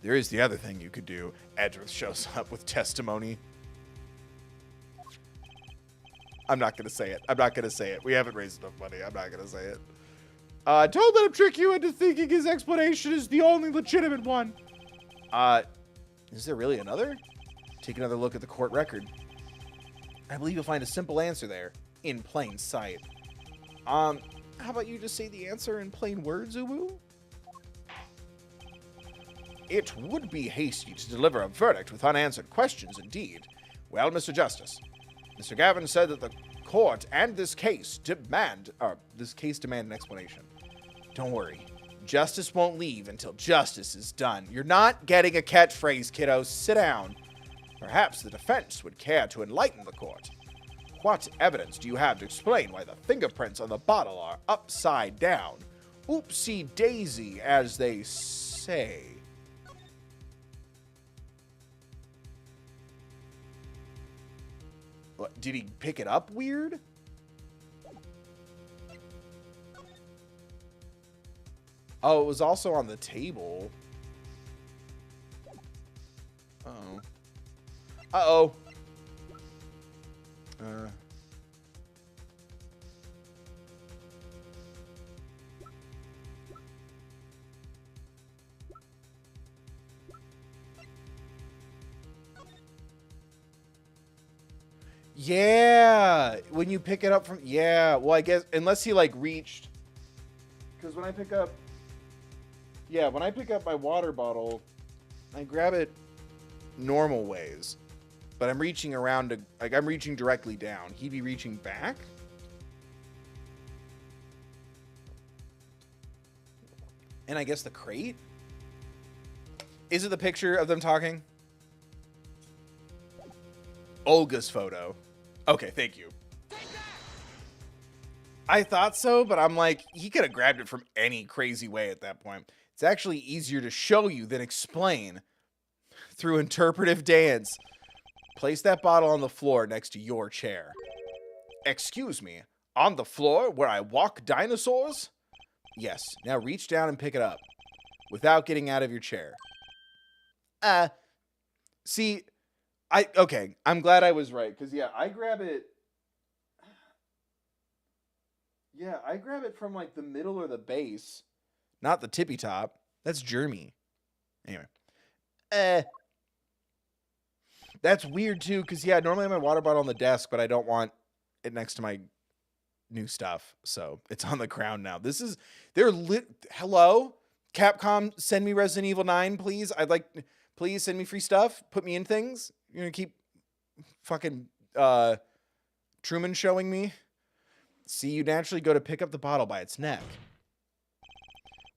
there is the other thing you could do. Edgeworth shows up with testimony. I'm not going to say it. I'm not going to say it. We haven't raised enough money. I'm not going to say it. Don't let him trick you into thinking his explanation is the only legitimate one. Is there really another? Take another look at the court record. I believe you'll find a simple answer there, in plain sight. How about you just say the answer in plain words, Uwu? It would be hasty to deliver a verdict with unanswered questions, indeed. Well, Mr. Justice, Mr. Gavin said that the court and this case demand an explanation. Don't worry. Justice won't leave until justice is done. You're not getting a catchphrase, kiddo. Sit down. Perhaps the defense would care to enlighten the court. What evidence do you have to explain why the fingerprints on the bottle are upside down? Oopsie daisy, as they say. What, did he pick it up weird? Oh, it was also on the table. Uh-oh. Uh-oh. Yeah, when you pick it up from... Yeah, well, I guess... Unless he, like, reached... Because when I pick up... Yeah, when I pick up my water bottle, I grab it normal ways. But I'm reaching around to... Like, I'm reaching directly down. He'd be reaching back? And I guess the crate? Is it the picture of them talking? Olga's photo. Okay, thank you. I thought so, but I'm like, he could have grabbed it from any crazy way at that point. It's actually easier to show you than explain through interpretive dance. Place that bottle on the floor next to your chair. Excuse me, on the floor where I walk dinosaurs? Yes, now reach down and pick it up without getting out of your chair. See, okay, I'm glad I was right, because, yeah, I grab it... Yeah, I grab it from like the middle or the base, not the tippy top. That's Jeremy. Anyway. That's weird too, because yeah, normally I have my water bottle on the desk, but I don't want it next to my new stuff. So it's on the ground now. They're lit. Hello? Capcom, send me Resident Evil 9, please. Please send me free stuff. Put me in things. You're gonna keep fucking Truman showing me. See, you naturally go to pick up the bottle by its neck.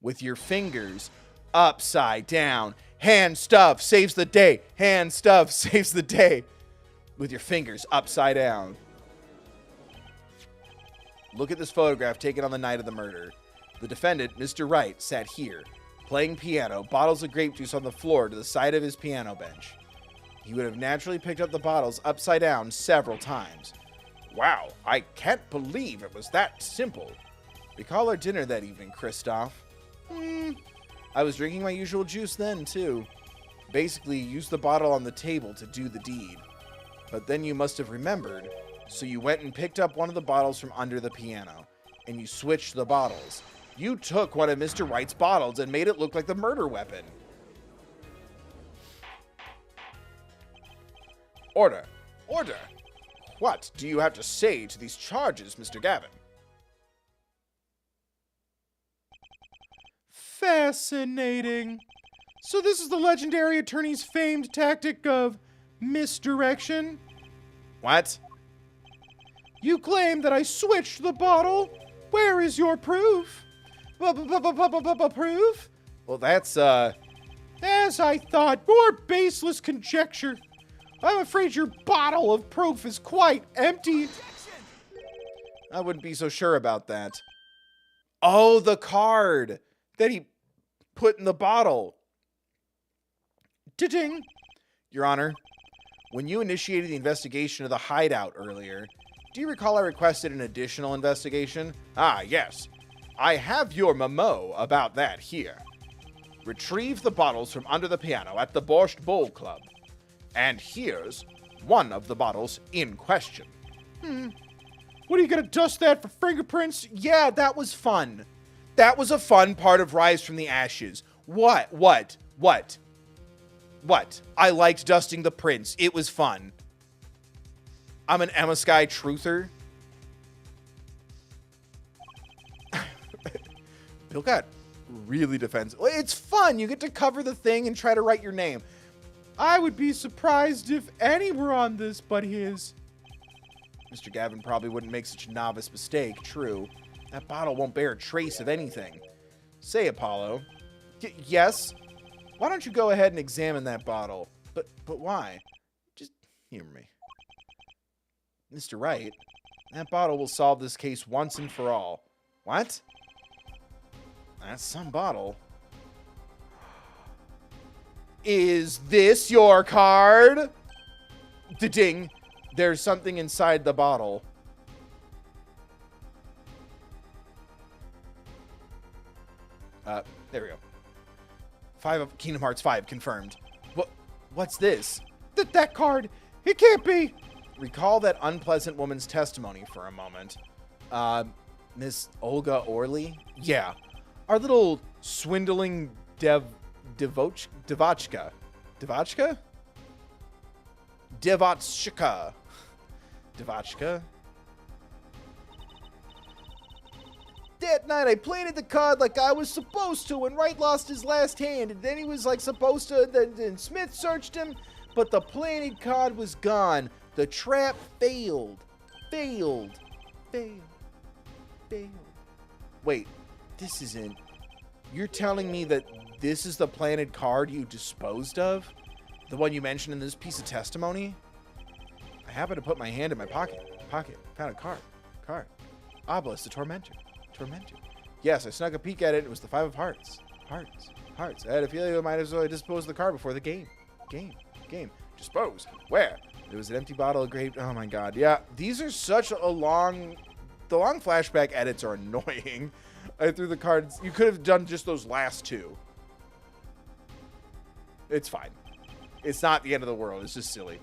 With your fingers upside down. Hand stuff saves the day. Hand stuff saves the day. With your fingers upside down. Look at this photograph taken on the night of the murder. The defendant, Mr. Wright, sat here, playing piano, bottles of grape juice on the floor to the side of his piano bench. He would have naturally picked up the bottles upside down several times. Wow, I can't believe it was that simple. Recall our dinner that evening, Christoph. I was drinking my usual juice then, too. Basically, used the bottle on the table to do the deed. But then you must have remembered, so you went and picked up one of the bottles from under the piano, and you switched the bottles. You took one of Mr. Wright's bottles and made it look like the murder weapon. Order. Order. What do you have to say to these charges, Mr. Gavin? Fascinating. So this is the legendary attorney's famed tactic of misdirection? What? You claim that I switched the bottle? Where is your proof? Proof? Well, that's, As I thought, more baseless conjecture. I'm afraid your bottle of proof is quite empty. I wouldn't be so sure about that. Oh, the card that he put in the bottle. Ding. Your Honor, when you initiated the investigation of the hideout earlier, do you recall I requested an additional investigation? Ah, yes. I have your memo about that here. Retrieve the bottles from under the piano at the Borscht Bowl Club. And here's one of the bottles in question. What are you gonna dust that for fingerprints? Yeah, that was fun. That was a fun part of Rise from the Ashes. What? I liked dusting the prints. It was fun. I'm an Emma Sky truther. Bill got really defensive. It's fun. You get to cover the thing and try to write your name. I would be surprised if any were on this but his. Mr. Gavin probably wouldn't make such a novice mistake, true. That bottle won't bear a trace of anything. Say, Apollo. Yes? Why don't you go ahead and examine that bottle? But why? Just humor me. Mr. Wright, that bottle will solve this case once and for all. What? That's some bottle. Is this your card? Ding. There's something inside the bottle. There we go. 5 of Kingdom Hearts 5 confirmed. What's this? That card. It can't be. Recall that unpleasant woman's testimony for a moment. Miss Olga Orley? Yeah. Our little swindling Devotchka? Devotchka? That night I planted the card like I was supposed to, and Wright lost his last hand, and then he was like supposed to, then Smith searched him, but the planted card was gone. The trap failed. Failed. Wait, this isn't... You're telling me that this is the planted card you disposed of? The one you mentioned in this piece of testimony? I happened to put my hand in my pocket. Found a card. Obelisk, the Tormentor. Yes, I snuck a peek at it. It was the 5 of Hearts. Hearts. I had a feeling I might as well dispose of the card before the game. Dispose? Where? It was an empty bottle of grape. Oh my god. Yeah, these are such a long... The long flashback edits are annoying. I threw the cards. You could have done just those last 2. It's fine. It's not the end of the world. It's just silly.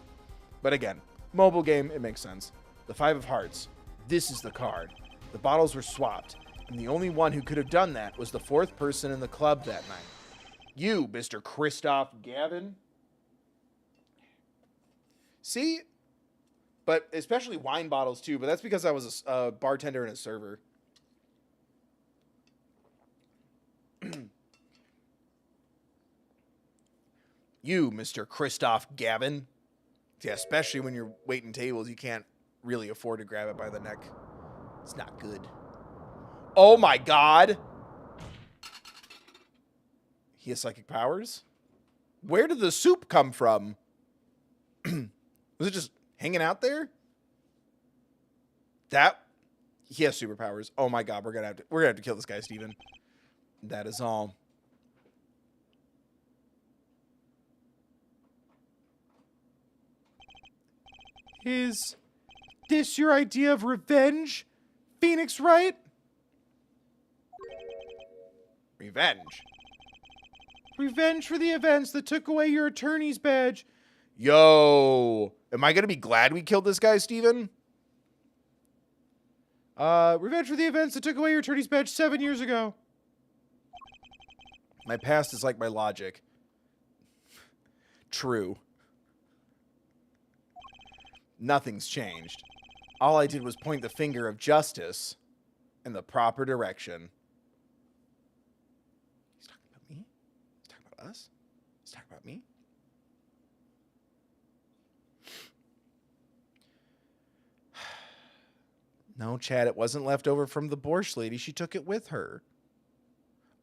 But again, mobile game, it makes sense. The 5 of Hearts. This is the card. The bottles were swapped, and the only one who could have done that was the fourth person in the club that night. You, Mr. Christoph Gavin. See? But especially wine bottles, too. But that's because I was a bartender and a server. You, Mr. Christoph Gavin. Yeah, especially when you're waiting tables, you can't really afford to grab it by the neck. It's not good. Oh my god! He has psychic powers? Where did the soup come from? Was it just hanging out there? He has superpowers. Oh my god, we're gonna have to kill this guy, Steven. That is all. Is this your idea of revenge, Phoenix Wright? Revenge. Revenge for the events that took away your attorney's badge. Yo, am I gonna be glad we killed this guy, Steven? Revenge for the events that took away your attorney's badge 7 years ago. My past is like my logic. True. Nothing's changed. All I did was point the finger of justice in the proper direction. He's talking about me? He's talking about us? He's talking about me? No, Chad, it wasn't left over from the Borscht lady. She took it with her.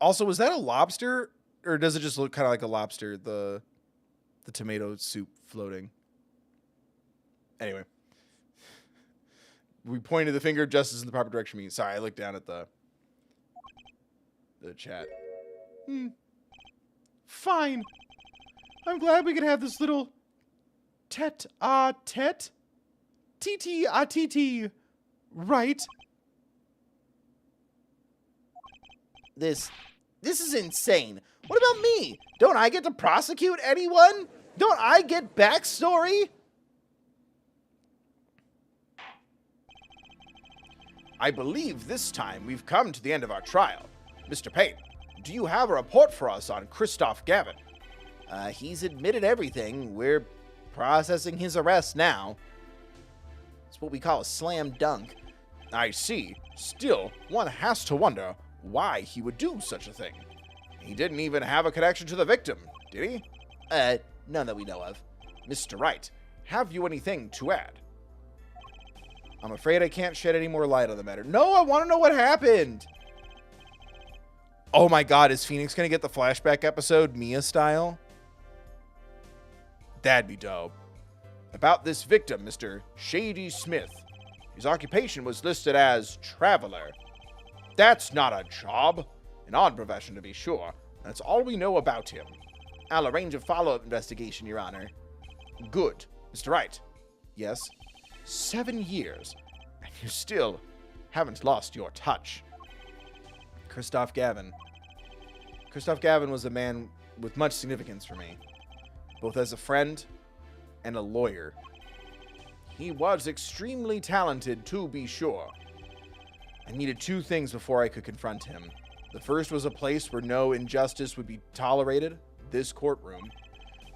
Also, was that a lobster? Or does it just look kind of like a lobster, the tomato soup floating? Anyway. We pointed the finger of justice in the proper direction. Sorry, I looked down at the chat. Fine. I'm glad we could have this little tete-a-tete. T-T-A-T-T. Right? This is insane. What about me? Don't I get to prosecute anyone? Don't I get backstory? I believe this time we've come to the end of our trial. Mr. Payne, do you have a report for us on Christoph Gavin? He's admitted everything. We're processing his arrest now. It's what we call a slam dunk. I see. Still, one has to wonder why he would do such a thing. He didn't even have a connection to the victim, did he? None that we know of. Mr. Wright, have you anything to add? I'm afraid I can't shed any more light on the matter. No, I want to know what happened. Oh my god, is Phoenix going to get the flashback episode Mia style? That'd be dope. About this victim, Mr. Shady Smith. His occupation was listed as traveler. That's not a job. An odd profession, to be sure. That's all we know about him. I'll arrange a follow-up investigation, Your Honor. Good. Mr. Wright. Yes? 7 years, and you still haven't lost your touch. Christoph Gavin. Christoph Gavin was a man with much significance for me, both as a friend and a lawyer. He was extremely talented, to be sure. I needed two things before I could confront him. The first was a place where no injustice would be tolerated, this courtroom.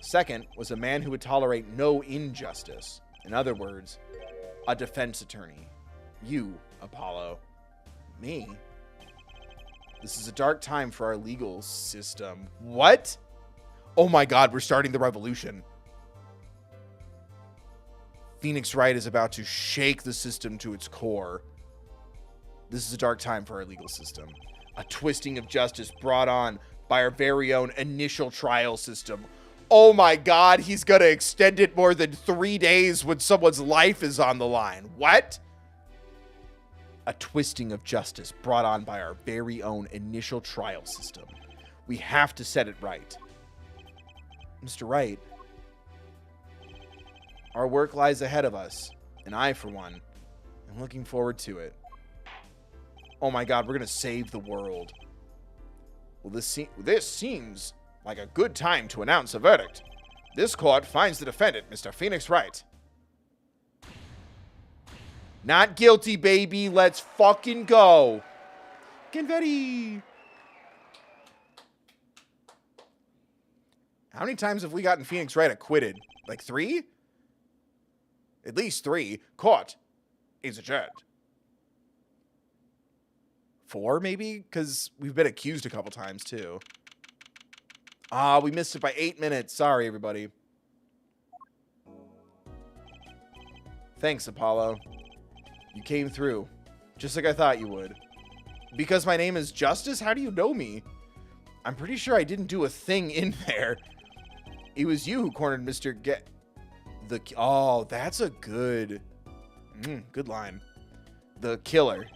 Second was a man who would tolerate no injustice. In other words, a defense attorney. You, Apollo. Me? This is a dark time for our legal system. What? Oh my god, we're starting the revolution. Phoenix Wright is about to shake the system to its core. This is a dark time for our legal system. A twisting of justice brought on by our very own initial trial system. Oh my god, he's gonna extend it more than 3 days when someone's life is on the line. What? A twisting of justice brought on by our very own initial trial system. We have to set it right. Mr. Wright, our work lies ahead of us, and I, for one, am looking forward to it. Oh my god, we're gonna save the world. Well, this seems like a good time to announce a verdict. This court finds the defendant, Mr. Phoenix Wright, Not guilty, baby. Let's fucking go. Confetti. How many times have we gotten Phoenix Wright acquitted? Like 3? At least 3. Caught is adjourned. 4, maybe? Because we've been accused a couple times, too. Ah, we missed it by 8 minutes. Sorry, everybody. Thanks, Apollo. You came through. Just like I thought you would. Because my name is Justice? How do you know me? I'm pretty sure I didn't do a thing in there. It was you who cornered Mr. Oh, that's a good... good line. The killer.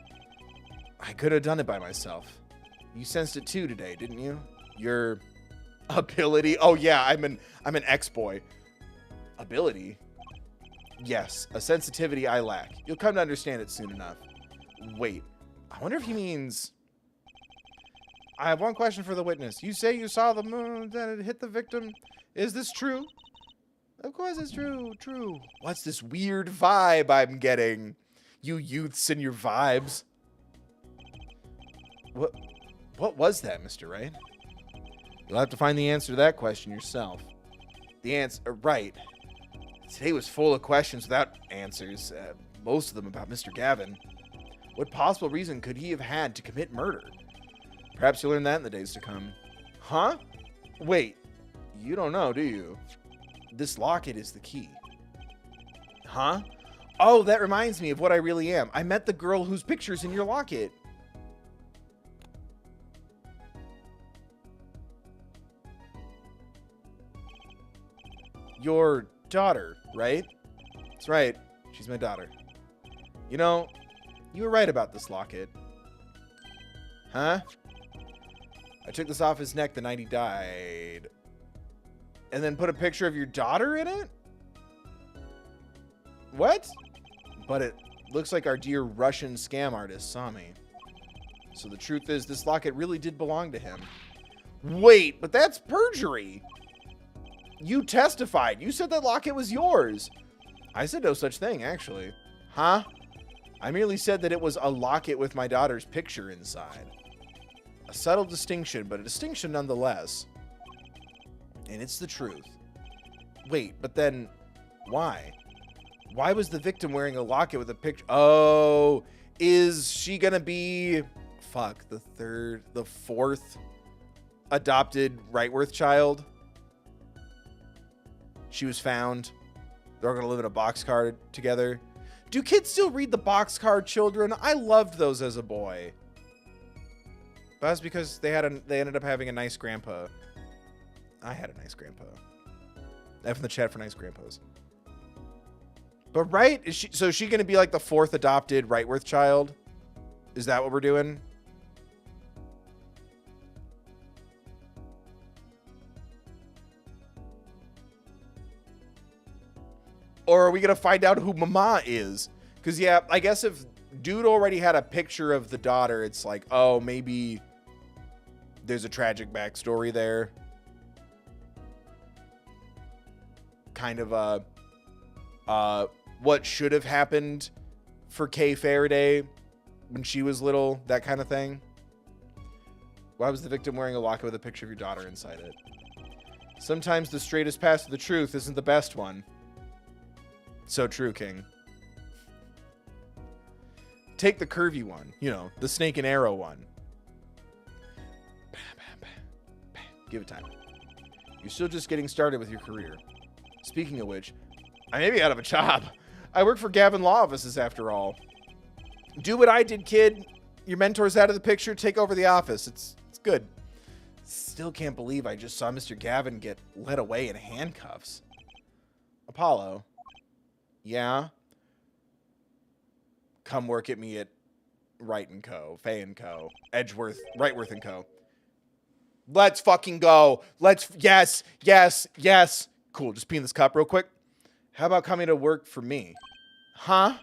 I could have done it by myself. You sensed it too today, didn't you? Your ability. Oh yeah, I'm an ex-boy. Ability? Yes, a sensitivity I lack. You'll come to understand it soon enough. Wait, I wonder if he means... I have one question for the witness. You say you saw the moon that it hit the victim. Is this true? Of course it's true. True. What's this weird vibe I'm getting? You youths and your vibes. What was that, Mr. Wright? You'll have to find the answer to that question yourself. The answer, right. Today was full of questions without answers. Most of them about Mr. Gavin. What possible reason could he have had to commit murder? Perhaps you'll learn that in the days to come. Huh? Wait, you don't know, do you? This locket is the key. Huh? Oh, that reminds me of what I really am. I met the girl whose picture's in your locket. Your daughter, right? That's right. She's my daughter. You know, you were right about this locket. Huh? I took this off his neck the night he died. And then put a picture of your daughter in it? What? But it looks like our dear Russian scam artist saw me. So the truth is, this locket really did belong to him. Wait, but that's perjury. You testified. You said that locket was yours. I said no such thing, actually. Huh? I merely said that it was a locket with my daughter's picture inside. A subtle distinction, but a distinction nonetheless. And it's the truth. Wait, but then why? Why was the victim wearing a locket with a picture? Oh, is she gonna be, the fourth adopted Wrightworth child? She was found. They're gonna live in a boxcar together. Do kids still read the Boxcar Children? I loved those as a boy. But that's because they ended up having a nice grandpa. I had a nice grandpa. F in the chat for nice grandpas. But right, is she gonna be like the fourth adopted Wrightworth child? Is that what we're doing? Or are we gonna find out who Mama is? Because yeah, I guess if dude already had a picture of the daughter, it's like, oh, maybe there's a tragic backstory there. Kind of what should have happened for Kay Faraday when she was little, that kind of thing. Why was the victim wearing a locket with a picture of your daughter inside it? Sometimes the straightest path to the truth isn't the best one. So true, King. Take the curvy one, you know, the snake and arrow one. Give it time. You're still just getting started with your career. Speaking of which, I may be out of a job. I work for Gavin Law Offices after all. Do what I did, kid. Your mentor's out of the picture. Take over the office. It's good. Still can't believe I just saw Mr. Gavin get led away in handcuffs. Apollo. Yeah? Come work at me at Wright & Co. Fay & Co. Wrightworth & Co. Let's fucking go. Yes. Cool, just pee in this cup real quick. How about coming to work for me? Huh?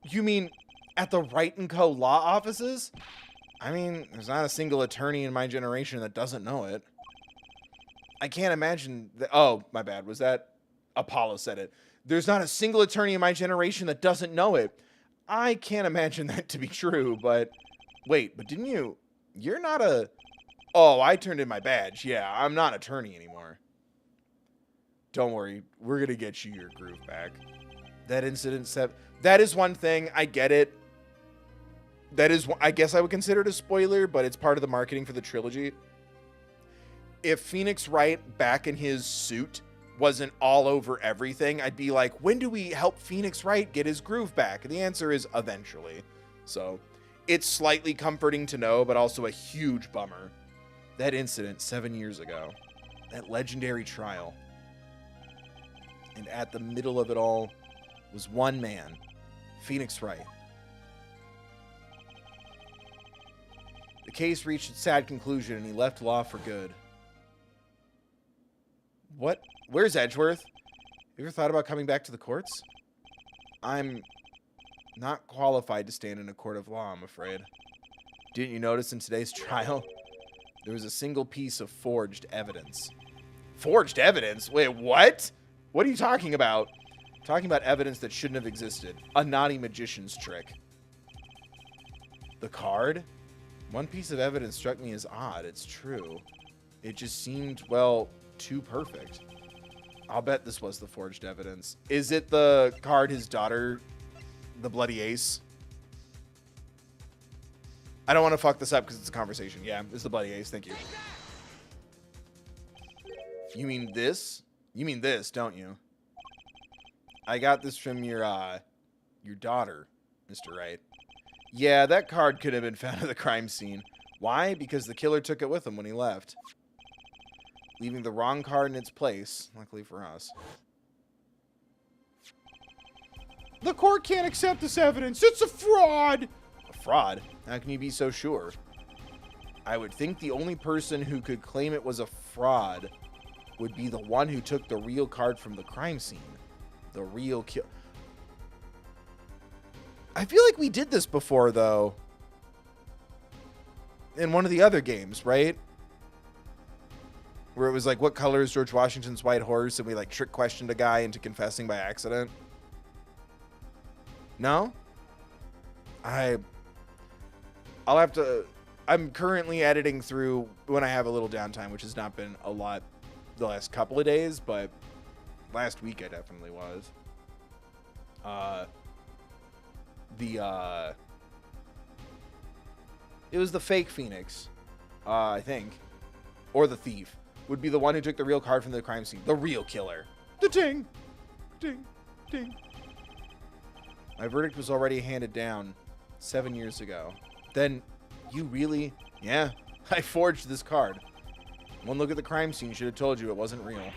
You mean at the Wright & Co. law offices? I mean, there's not a single attorney in my generation that doesn't know it. I can't imagine that. Oh, my bad. Was that Apollo said it? There's not a single attorney in my generation that doesn't know it. I can't imagine that to be true, but wait, but didn't you? You're not a... Oh, I turned in my badge. Yeah, I'm not attorney anymore. Don't worry. We're going to get you your groove back. That incident... That is one thing. I get it. That is... I guess I would consider it a spoiler, but it's part of the marketing for the trilogy. If Phoenix Wright back in his suit wasn't all over everything, I'd be like, when do we help Phoenix Wright get his groove back? And the answer is eventually. So it's slightly comforting to know, but also a huge bummer. That incident 7 years ago, that legendary trial. And at the middle of it all was one man, Phoenix Wright. The case reached its sad conclusion and he left law for good. What? Where's Edgeworth? You ever thought about coming back to the courts? I'm not qualified to stand in a court of law, I'm afraid. Didn't you notice in today's trial, there was a single piece of forged evidence? Forged evidence? Wait, what? What are you talking about? I'm talking about evidence that shouldn't have existed. A naughty magician's trick. The card? One piece of evidence struck me as odd. It's true. It just seemed, well, too perfect. I'll bet this was the forged evidence. Is it the card his daughter, the bloody ace? I don't want to fuck this up because it's a conversation. Yeah, it's the bloody ace. Thank you. You mean this? You mean this, don't you? I got this from your daughter, Mr. Wright. Yeah, that card could have been found at the crime scene. Why? Because the killer took it with him when he left, leaving the wrong card in its place, luckily for us. The court can't accept this evidence. It's a fraud. A fraud? How can you be so sure? I would think the only person who could claim it was a fraud would be the one who took the real card from the crime scene. The real kill. I feel like we did this before, though. In one of the other games, right? Where it was like, what color is George Washington's white horse? And we like trick questioned a guy into confessing by accident. No? I'll have to... I'm currently editing through when I have a little downtime, which has not been a lot the last couple of days, but last week I definitely was. It was the fake Phoenix, I think, or the thief would be the one who took the real card from the crime scene. The real killer. The ding. Ding. Ding. My verdict was already handed down 7 years ago. Then you really... Yeah, I forged this card. One look at the crime scene should have told you it wasn't real.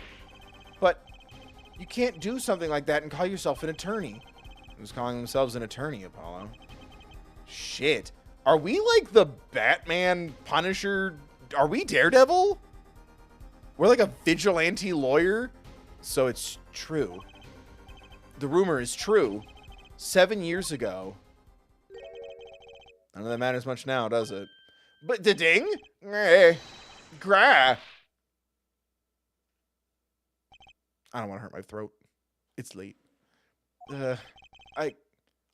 But you can't do something like that and call yourself an attorney. Who's calling themselves an attorney, Apollo? Shit. Are we like the Batman, Punisher? Are we Daredevil? We're like a vigilante lawyer? So it's true. The rumor is true. 7 years ago. None of that matters much now, does it? But the ding? Gra. I don't want to hurt my throat. It's late.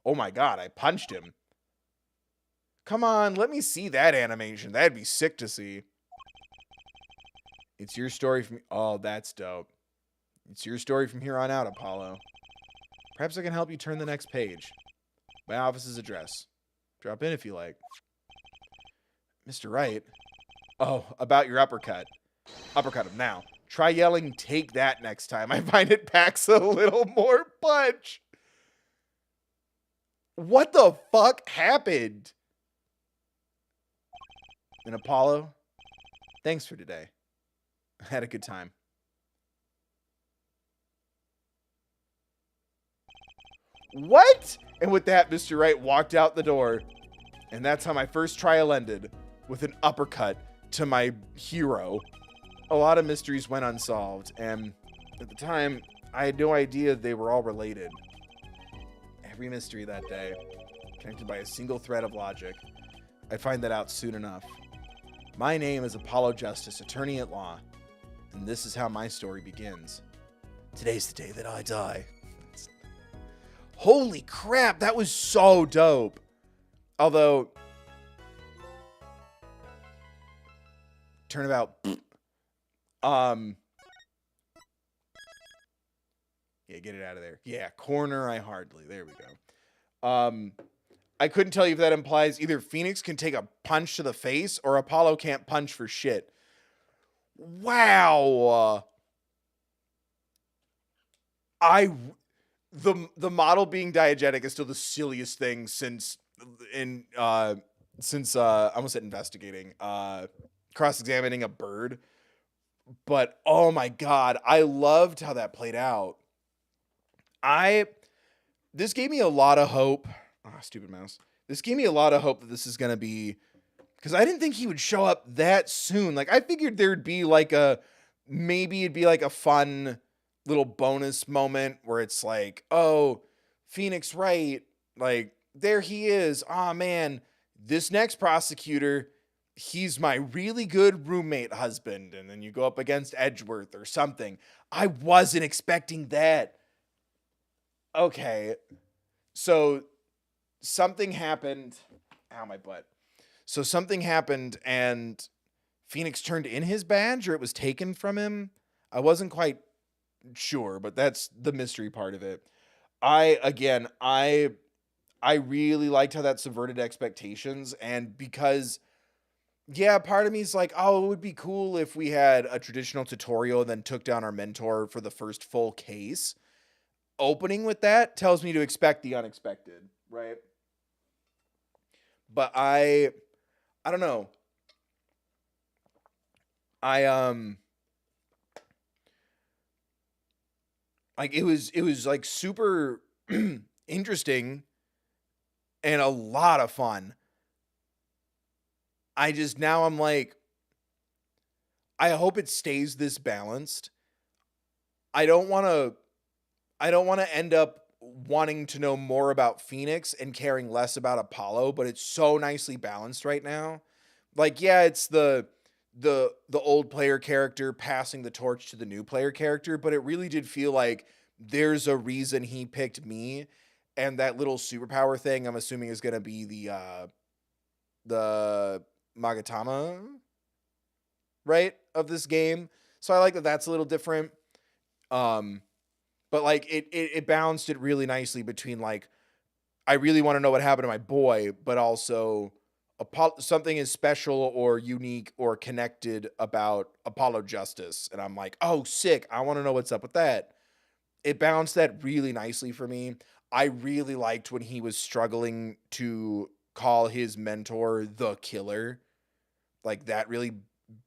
Oh my god, I punched him. Come on, let me see that animation. That'd be sick to see. It's your story from... Oh, that's dope. It's your story from here on out, Apollo. Perhaps I can help you turn the next page. My office's address. Drop in if you like. Mr. Wright. Oh, about your uppercut. Uppercut him now. Try yelling, take that next time. I find it packs a little more punch. What the fuck happened? And Apollo, thanks for today. I had a good time. What? And with that, Mr. Wright walked out the door. And that's how my first trial ended, with an uppercut to my hero. A lot of mysteries went unsolved, and at the time, I had no idea they were all related. Every mystery that day, connected by a single thread of logic. I'd find that out soon enough. My name is Apollo Justice, attorney at law, and this is how my story begins. Today's the day that I die. Holy crap, that was so dope. Although, turnabout. Yeah, get it out of there. Yeah, corner I hardly. There we go. I couldn't tell you if that implies either Phoenix can take a punch to the face or Apollo can't punch for shit. Wow. The model being diegetic is still the silliest thing since I almost said investigating, cross-examining a bird. But oh my god, I loved how that played out. This gave me a lot of hope. Oh, stupid mouse. This gave me a lot of hope that this is gonna be, because I didn't think he would show up that soon. Like, I figured there'd be like maybe it'd be like a fun little bonus moment where it's like, oh, Phoenix Wright, like, there he is. Ah, man, this next prosecutor, he's my really good roommate husband. And then you go up against Edgeworth or something. I wasn't expecting that. Okay. So something happened. Ow, my butt. So something happened and Phoenix turned in his badge, or it was taken from him. I wasn't quite sure, but that's the mystery part of it. I really liked how that subverted expectations, and because, yeah, part of me is like, oh, it would be cool if we had a traditional tutorial and then took down our mentor for the first full case. Opening with that tells me to expect the unexpected, right? But I don't know. Like, it was like super interesting and a lot of fun. I'm like, I hope it stays this balanced. I don't want to end up wanting to know more about Phoenix and caring less about Apollo, but it's so nicely balanced right now. Like, yeah, it's the old player character passing the torch to the new player character, but it really did feel like there's a reason he picked me, and that little superpower thing I'm assuming is going to be the Magatama, right, of this game. So I like that that's a little different. But like it balanced it really nicely between, like, I really want to know what happened to my boy, but also something is special or unique or connected about Apollo Justice. And I'm like, oh, sick. I want to know what's up with that. It balanced that really nicely for me. I really liked when he was struggling to call his mentor the killer. Like, that really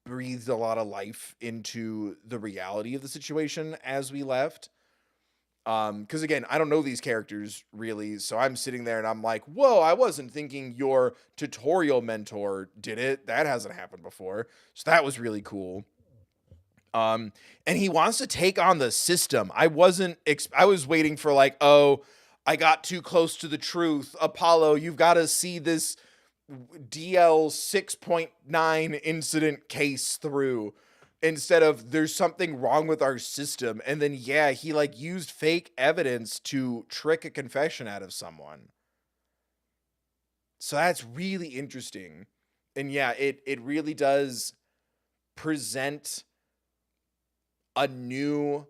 breathed a lot of life into the reality of the situation as we left. Because again, I don't know these characters really, so I'm sitting there and I'm like, whoa, I wasn't thinking your tutorial mentor did it. That hasn't happened before. So that was really cool. And he wants to take on the system. I was waiting for, like, oh, I got too close to the truth. Apollo, you've got to see this DL 6.9 incident case through, instead of there's something wrong with our system. And then, yeah, he like used fake evidence to trick a confession out of someone. So that's really interesting. And yeah, it really does present a new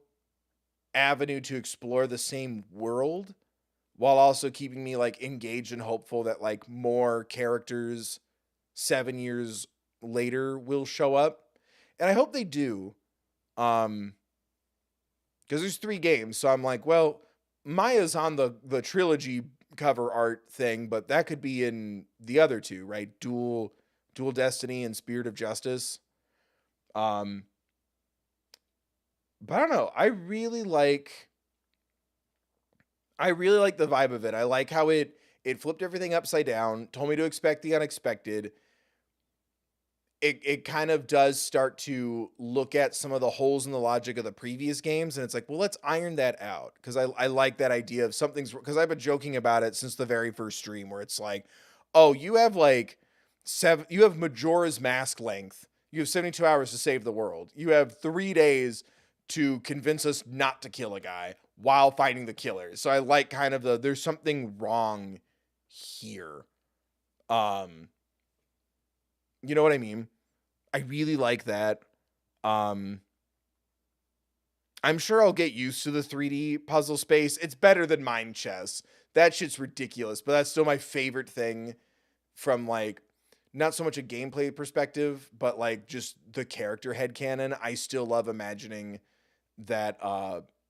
avenue to explore the same world, while also keeping me like engaged and hopeful that like more characters 7 years later will show up. And I hope they do. Because there's 3 games. So I'm like, well, Maya's on the trilogy cover art thing, but that could be in the other 2, right? Dual Destiny and Spirit of Justice. But I don't know. I really like the vibe of it. I like how it flipped everything upside down, told me to expect the unexpected. It kind of does start to look at some of the holes in the logic of the previous games, and it's like, well, let's iron that out. Because I like that idea of something's, because I've been joking about it since the very first stream, where it's like, oh, you have like you have Majora's Mask length. You have 72 hours to save the world. You have 3 days to convince us not to kill a guy. while fighting the killers. So I like kind of there's something wrong here. You know what I mean? I really like that. I'm sure I'll get used to the 3D puzzle space. It's better than Mind Chess. That shit's ridiculous, but that's still my favorite thing from like not so much a gameplay perspective, but like just the character headcanon. I still love imagining that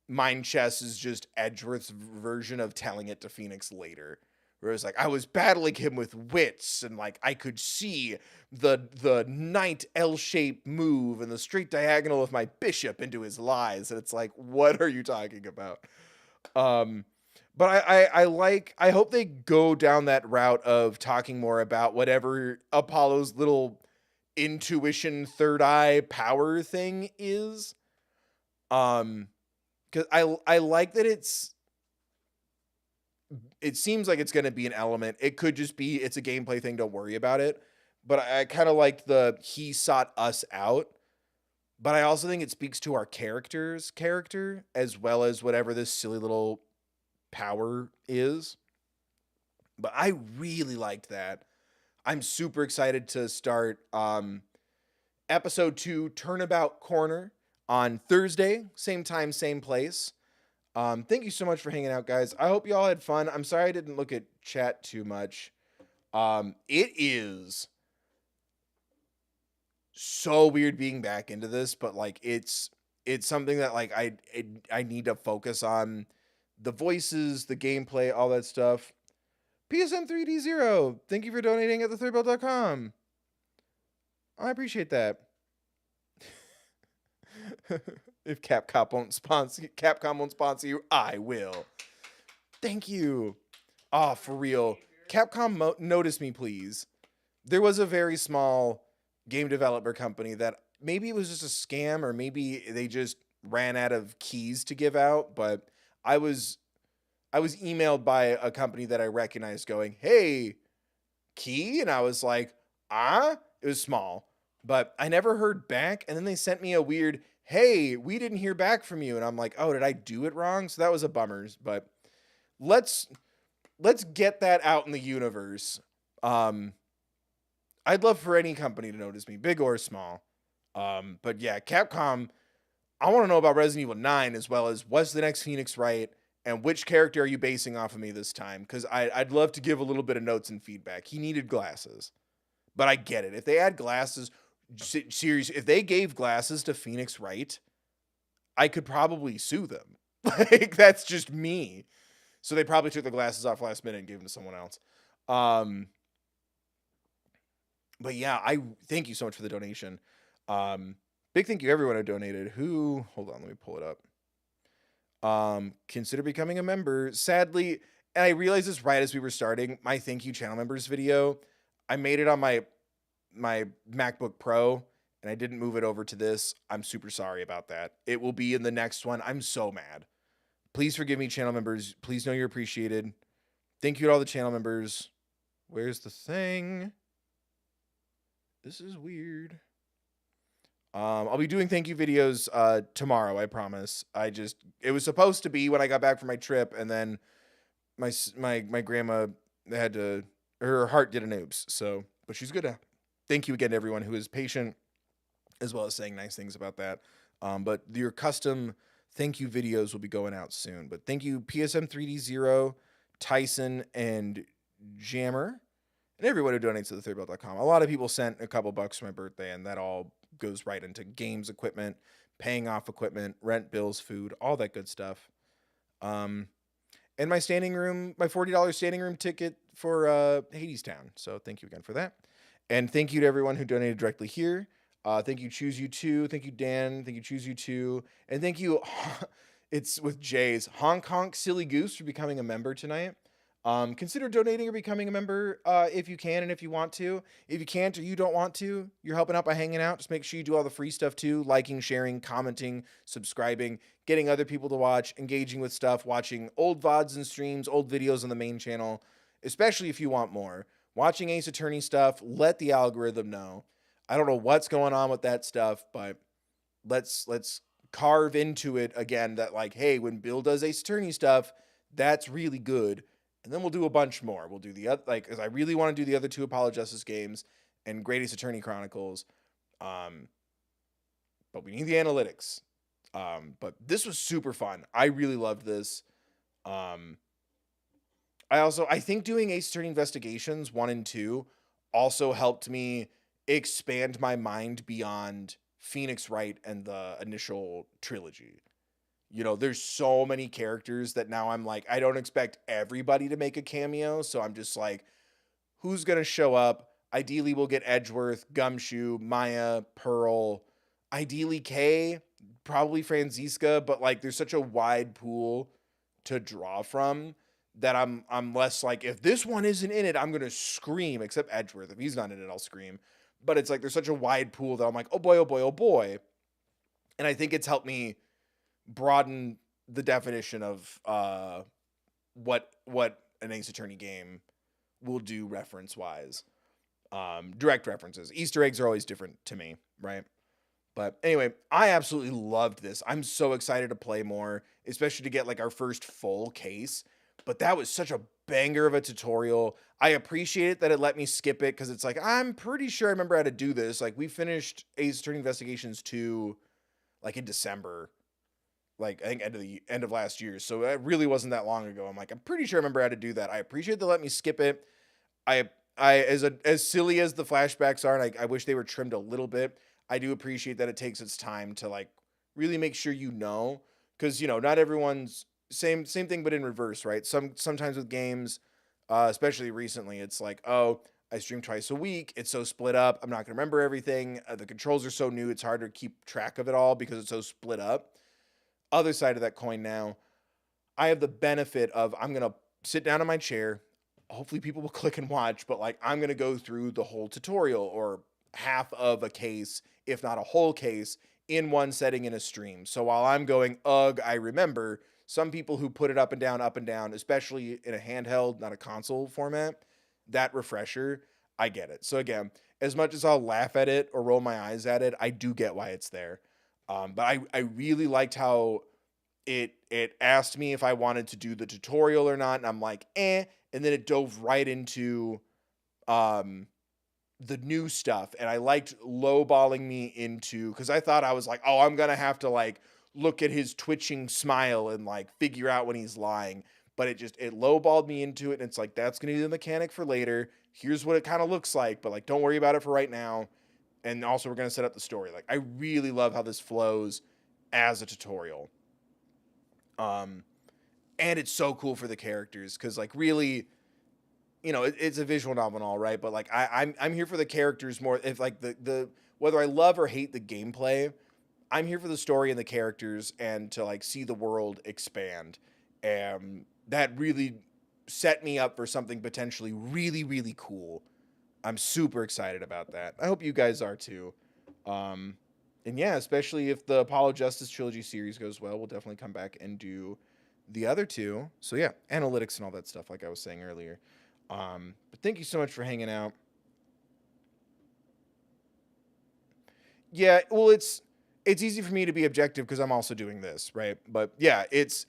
Mind Chess is just Edgeworth's version of telling it to Phoenix later. Where it's like, I was battling him with wits, and like I could see the knight L-shaped move and the straight diagonal of my bishop into his lies. And it's like, what are you talking about? But I hope they go down that route of talking more about whatever Apollo's little intuition third eye power thing is. Because I like that it seems like it's going to be an element. It could just be it's a gameplay thing, don't worry about it. But I kind of like he sought us out. But I also think it speaks to our character's character as well as whatever this silly little power is. But I really liked that. I'm super excited to start episode 2 Turnabout Corner on Thursday, same time, same place. Thank you so much for hanging out, guys. I hope you all had fun. I'm sorry I didn't look at chat too much. It is so weird being back into this, but like it's something that like I need to focus on the voices, the gameplay, all that stuff. PSM3D0, thank you for donating at thethirdbill.com. I appreciate that. If Capcom won't sponsor you, I will. Thank you. Oh, for real. Capcom, notice me, please. There was a very small game developer company that maybe it was just a scam or maybe they just ran out of keys to give out, but I was emailed by a company that I recognized going, hey, key? And I was like, it was small, but I never heard back. And then they sent me a weird, hey, we didn't hear back from you. And I'm like, oh, did I do it wrong? So that was a bummer, but let's get that out in the universe. I'd love for any company to notice me, big or small. But yeah, Capcom, I want to know about Resident Evil 9 as well as what's the next Phoenix Wright and which character are you basing off of me this time? Because I'd love to give a little bit of notes and feedback. He needed glasses, but I get it. If they add glasses, seriously, if they gave glasses to Phoenix Wright, I could probably sue them. Like, that's just me. So they probably took the glasses off last minute and gave them to someone else. But yeah, I thank you so much for the donation. Big thank you everyone who donated. Hold on, let me pull it up. Consider becoming a member. Sadly, and I realized this right as we were starting, my thank you channel members video, I made it on my MacBook Pro and I didn't move it over to this. I'm super sorry about that. It will be in the next one. I'm so mad. Please forgive me, channel members. Please know you're appreciated. Thank you to all the channel members. Where's the thing? This is weird. I'll be doing thank you videos tomorrow, I promise. It was supposed to be when I got back from my trip, and then my grandma her heart did an oops. So, but she's good now. Thank you again to everyone who is patient, as well as saying nice things about that. But your custom thank you videos will be going out soon. But thank you, PSM3D0, Tyson, and Jammer, and everyone who donates to thethirdbill.com. A lot of people sent a couple bucks for my birthday, and that all goes right into games equipment, paying off equipment, rent bills, food, all that good stuff. And my $40 standing room ticket for Hades Town. So thank you again for that. And thank you to everyone who donated directly here. Thank you, Choose You 2. Thank you, Dan. Thank you, Choose You 2. And thank you, it's with J's, Honk Honk Silly Goose, for becoming a member tonight. Consider donating or becoming a member if you can and if you want to. If you can't or you don't want to, you're helping out by hanging out. Just make sure you do all the free stuff too. Liking, sharing, commenting, subscribing, getting other people to watch, engaging with stuff, watching old VODs and streams, old videos on the main channel, especially if you want more. Watching Ace Attorney stuff, let the algorithm know. I don't know what's going on with that stuff, but let's carve into it again that like, hey, when Bill does Ace Attorney stuff, that's really good. And then we'll do a bunch more. We'll do the other, like, because I really want to do the other 2 Apollo Justice games and Great Ace Attorney Chronicles. But we need the analytics. But this was super fun. I really loved this. I think doing Ace Attorney Investigations 1 and 2 also helped me expand my mind beyond Phoenix Wright and the initial trilogy. You know, there's so many characters that now I'm like, I don't expect everybody to make a cameo. So I'm just like, who's going to show up? Ideally, we'll get Edgeworth, Gumshoe, Maya, Pearl, ideally Kay, probably Franziska, but like there's such a wide pool to draw from that I'm less like, if this one isn't in it, I'm going to scream, except Edgeworth. If he's not in it, I'll scream. But it's like there's such a wide pool that I'm like, oh boy, oh boy, oh boy. And I think it's helped me broaden the definition of what an Ace Attorney game will do reference-wise. Direct references. Easter eggs are always different to me, right? But anyway, I absolutely loved this. I'm so excited to play more, especially to get like our first full case. But that was such a banger of a tutorial. I appreciate that it let me skip it because it's like, I'm pretty sure I remember how to do this. Like we finished Ace Attorney Investigations 2 like in December. Like I think end of last year. So it really wasn't that long ago. I'm like, I'm pretty sure I remember how to do that. I appreciate they let me skip it. I as silly as the flashbacks are, and I wish they were trimmed a little bit, I do appreciate that it takes its time to like really make sure you know, because you know not everyone's same thing, but in reverse, right? Sometimes with games, especially recently, it's like, oh, I stream twice a week. It's so split up. I'm not gonna remember everything. The controls are so new. It's hard to keep track of it all because it's so split up. Other side of that coin now, I have the benefit of I'm gonna sit down in my chair. Hopefully people will click and watch, but like I'm gonna go through the whole tutorial or half of a case, if not a whole case, in one setting in a stream. So while I'm going, ugh, I remember, some people who put it up and down, especially in a handheld, not a console format, that refresher, I get it. So again, as much as I'll laugh at it or roll my eyes at it, I do get why it's there. But I really liked how it asked me if I wanted to do the tutorial or not, and I'm like, eh, and then it dove right into the new stuff, and I liked lowballing me into, because I thought I was like, oh, I'm gonna have to like look at his twitching smile and like figure out when he's lying, but it lowballed me into it, and it's like, that's gonna be the mechanic for later. Here's what it kind of looks like, but like, don't worry about it for right now. And also, we're gonna set up the story. Like, I really love how this flows as a tutorial. And it's so cool for the characters, because like really, you know, it's a visual novel and all, right? But like I'm here for the characters more. If like the whether I love or hate the gameplay, I'm here for the story and the characters and to like see the world expand. And that really set me up for something potentially really, really cool. I'm super excited about that. I hope you guys are too. And yeah, especially if the Apollo Justice Trilogy series goes well, we'll definitely come back and do the other 2. So yeah, analytics and all that stuff, like I was saying earlier. But thank you so much for hanging out. Yeah, well, it's easy for me to be objective because I'm also doing this, right? But yeah, it's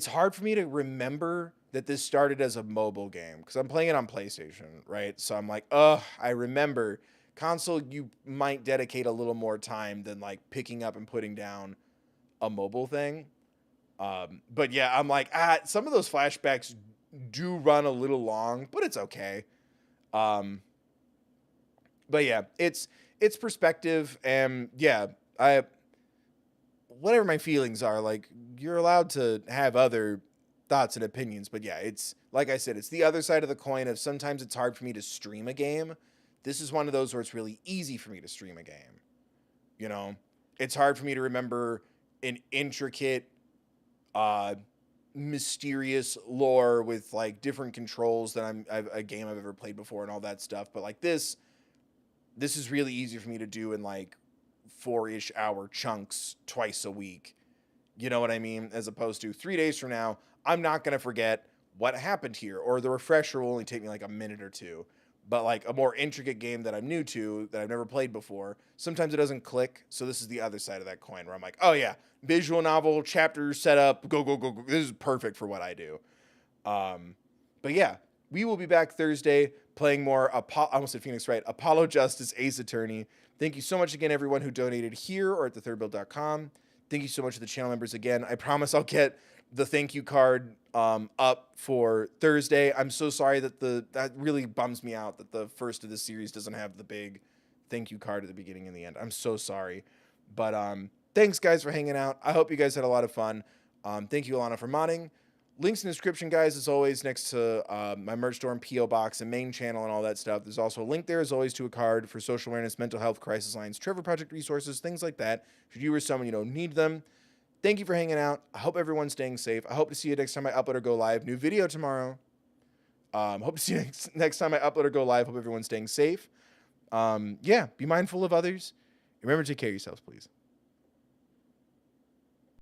hard for me to remember that this started as a mobile game because I'm playing it on PlayStation, right? So I'm like, I remember. Console, you might dedicate a little more time than like picking up and putting down a mobile thing. But yeah, I'm like, some of those flashbacks do run a little long, but it's okay. But yeah, it's perspective, and yeah, whatever my feelings are, like, you're allowed to have other thoughts and opinions, but yeah, it's like I said, it's the other side of the coin of sometimes it's hard for me to stream a game. This is one of those where it's really easy for me to stream a game. You know, it's hard for me to remember an intricate, mysterious lore with like different controls than a game I've ever played before and all that stuff. But like this is really easy for me to do in like 4-ish hour chunks twice a week. You know what I mean? As opposed to 3 days from now, I'm not going to forget what happened here, or the refresher will only take me like a minute or two. but like a more intricate game that I'm new to, that I've never played before, sometimes it doesn't click. So this is the other side of that coin where I'm like, oh yeah, visual novel, chapter setup, go, go, go, go. This is perfect for what I do. But yeah, we will be back Thursday playing more, I almost said Phoenix Wright, Apollo Justice Ace Attorney. Thank you so much again, everyone who donated here or at thethirdbill.com. Thank you so much to the channel members again. I promise I'll get the thank you card up for Thursday. I'm so sorry that really bums me out that the first of this series doesn't have the big thank you card at the beginning and the end. I'm so sorry. But thanks, guys, for hanging out. I hope you guys had a lot of fun. Thank you, Alana, for modding. Links in the description, guys, as always, next to my merch store and P.O. Box and main channel and all that stuff. There's also a link there, as always, to a card for social awareness, mental health, crisis lines, Trevor Project resources, things like that. Should you or someone need them. Thank you for hanging out. I hope everyone's staying safe. I hope to see you next time I upload or go live. New video tomorrow. Hope to see you next time I upload or go live. Hope everyone's staying safe. Yeah, be mindful of others. Remember to take care of yourselves, please.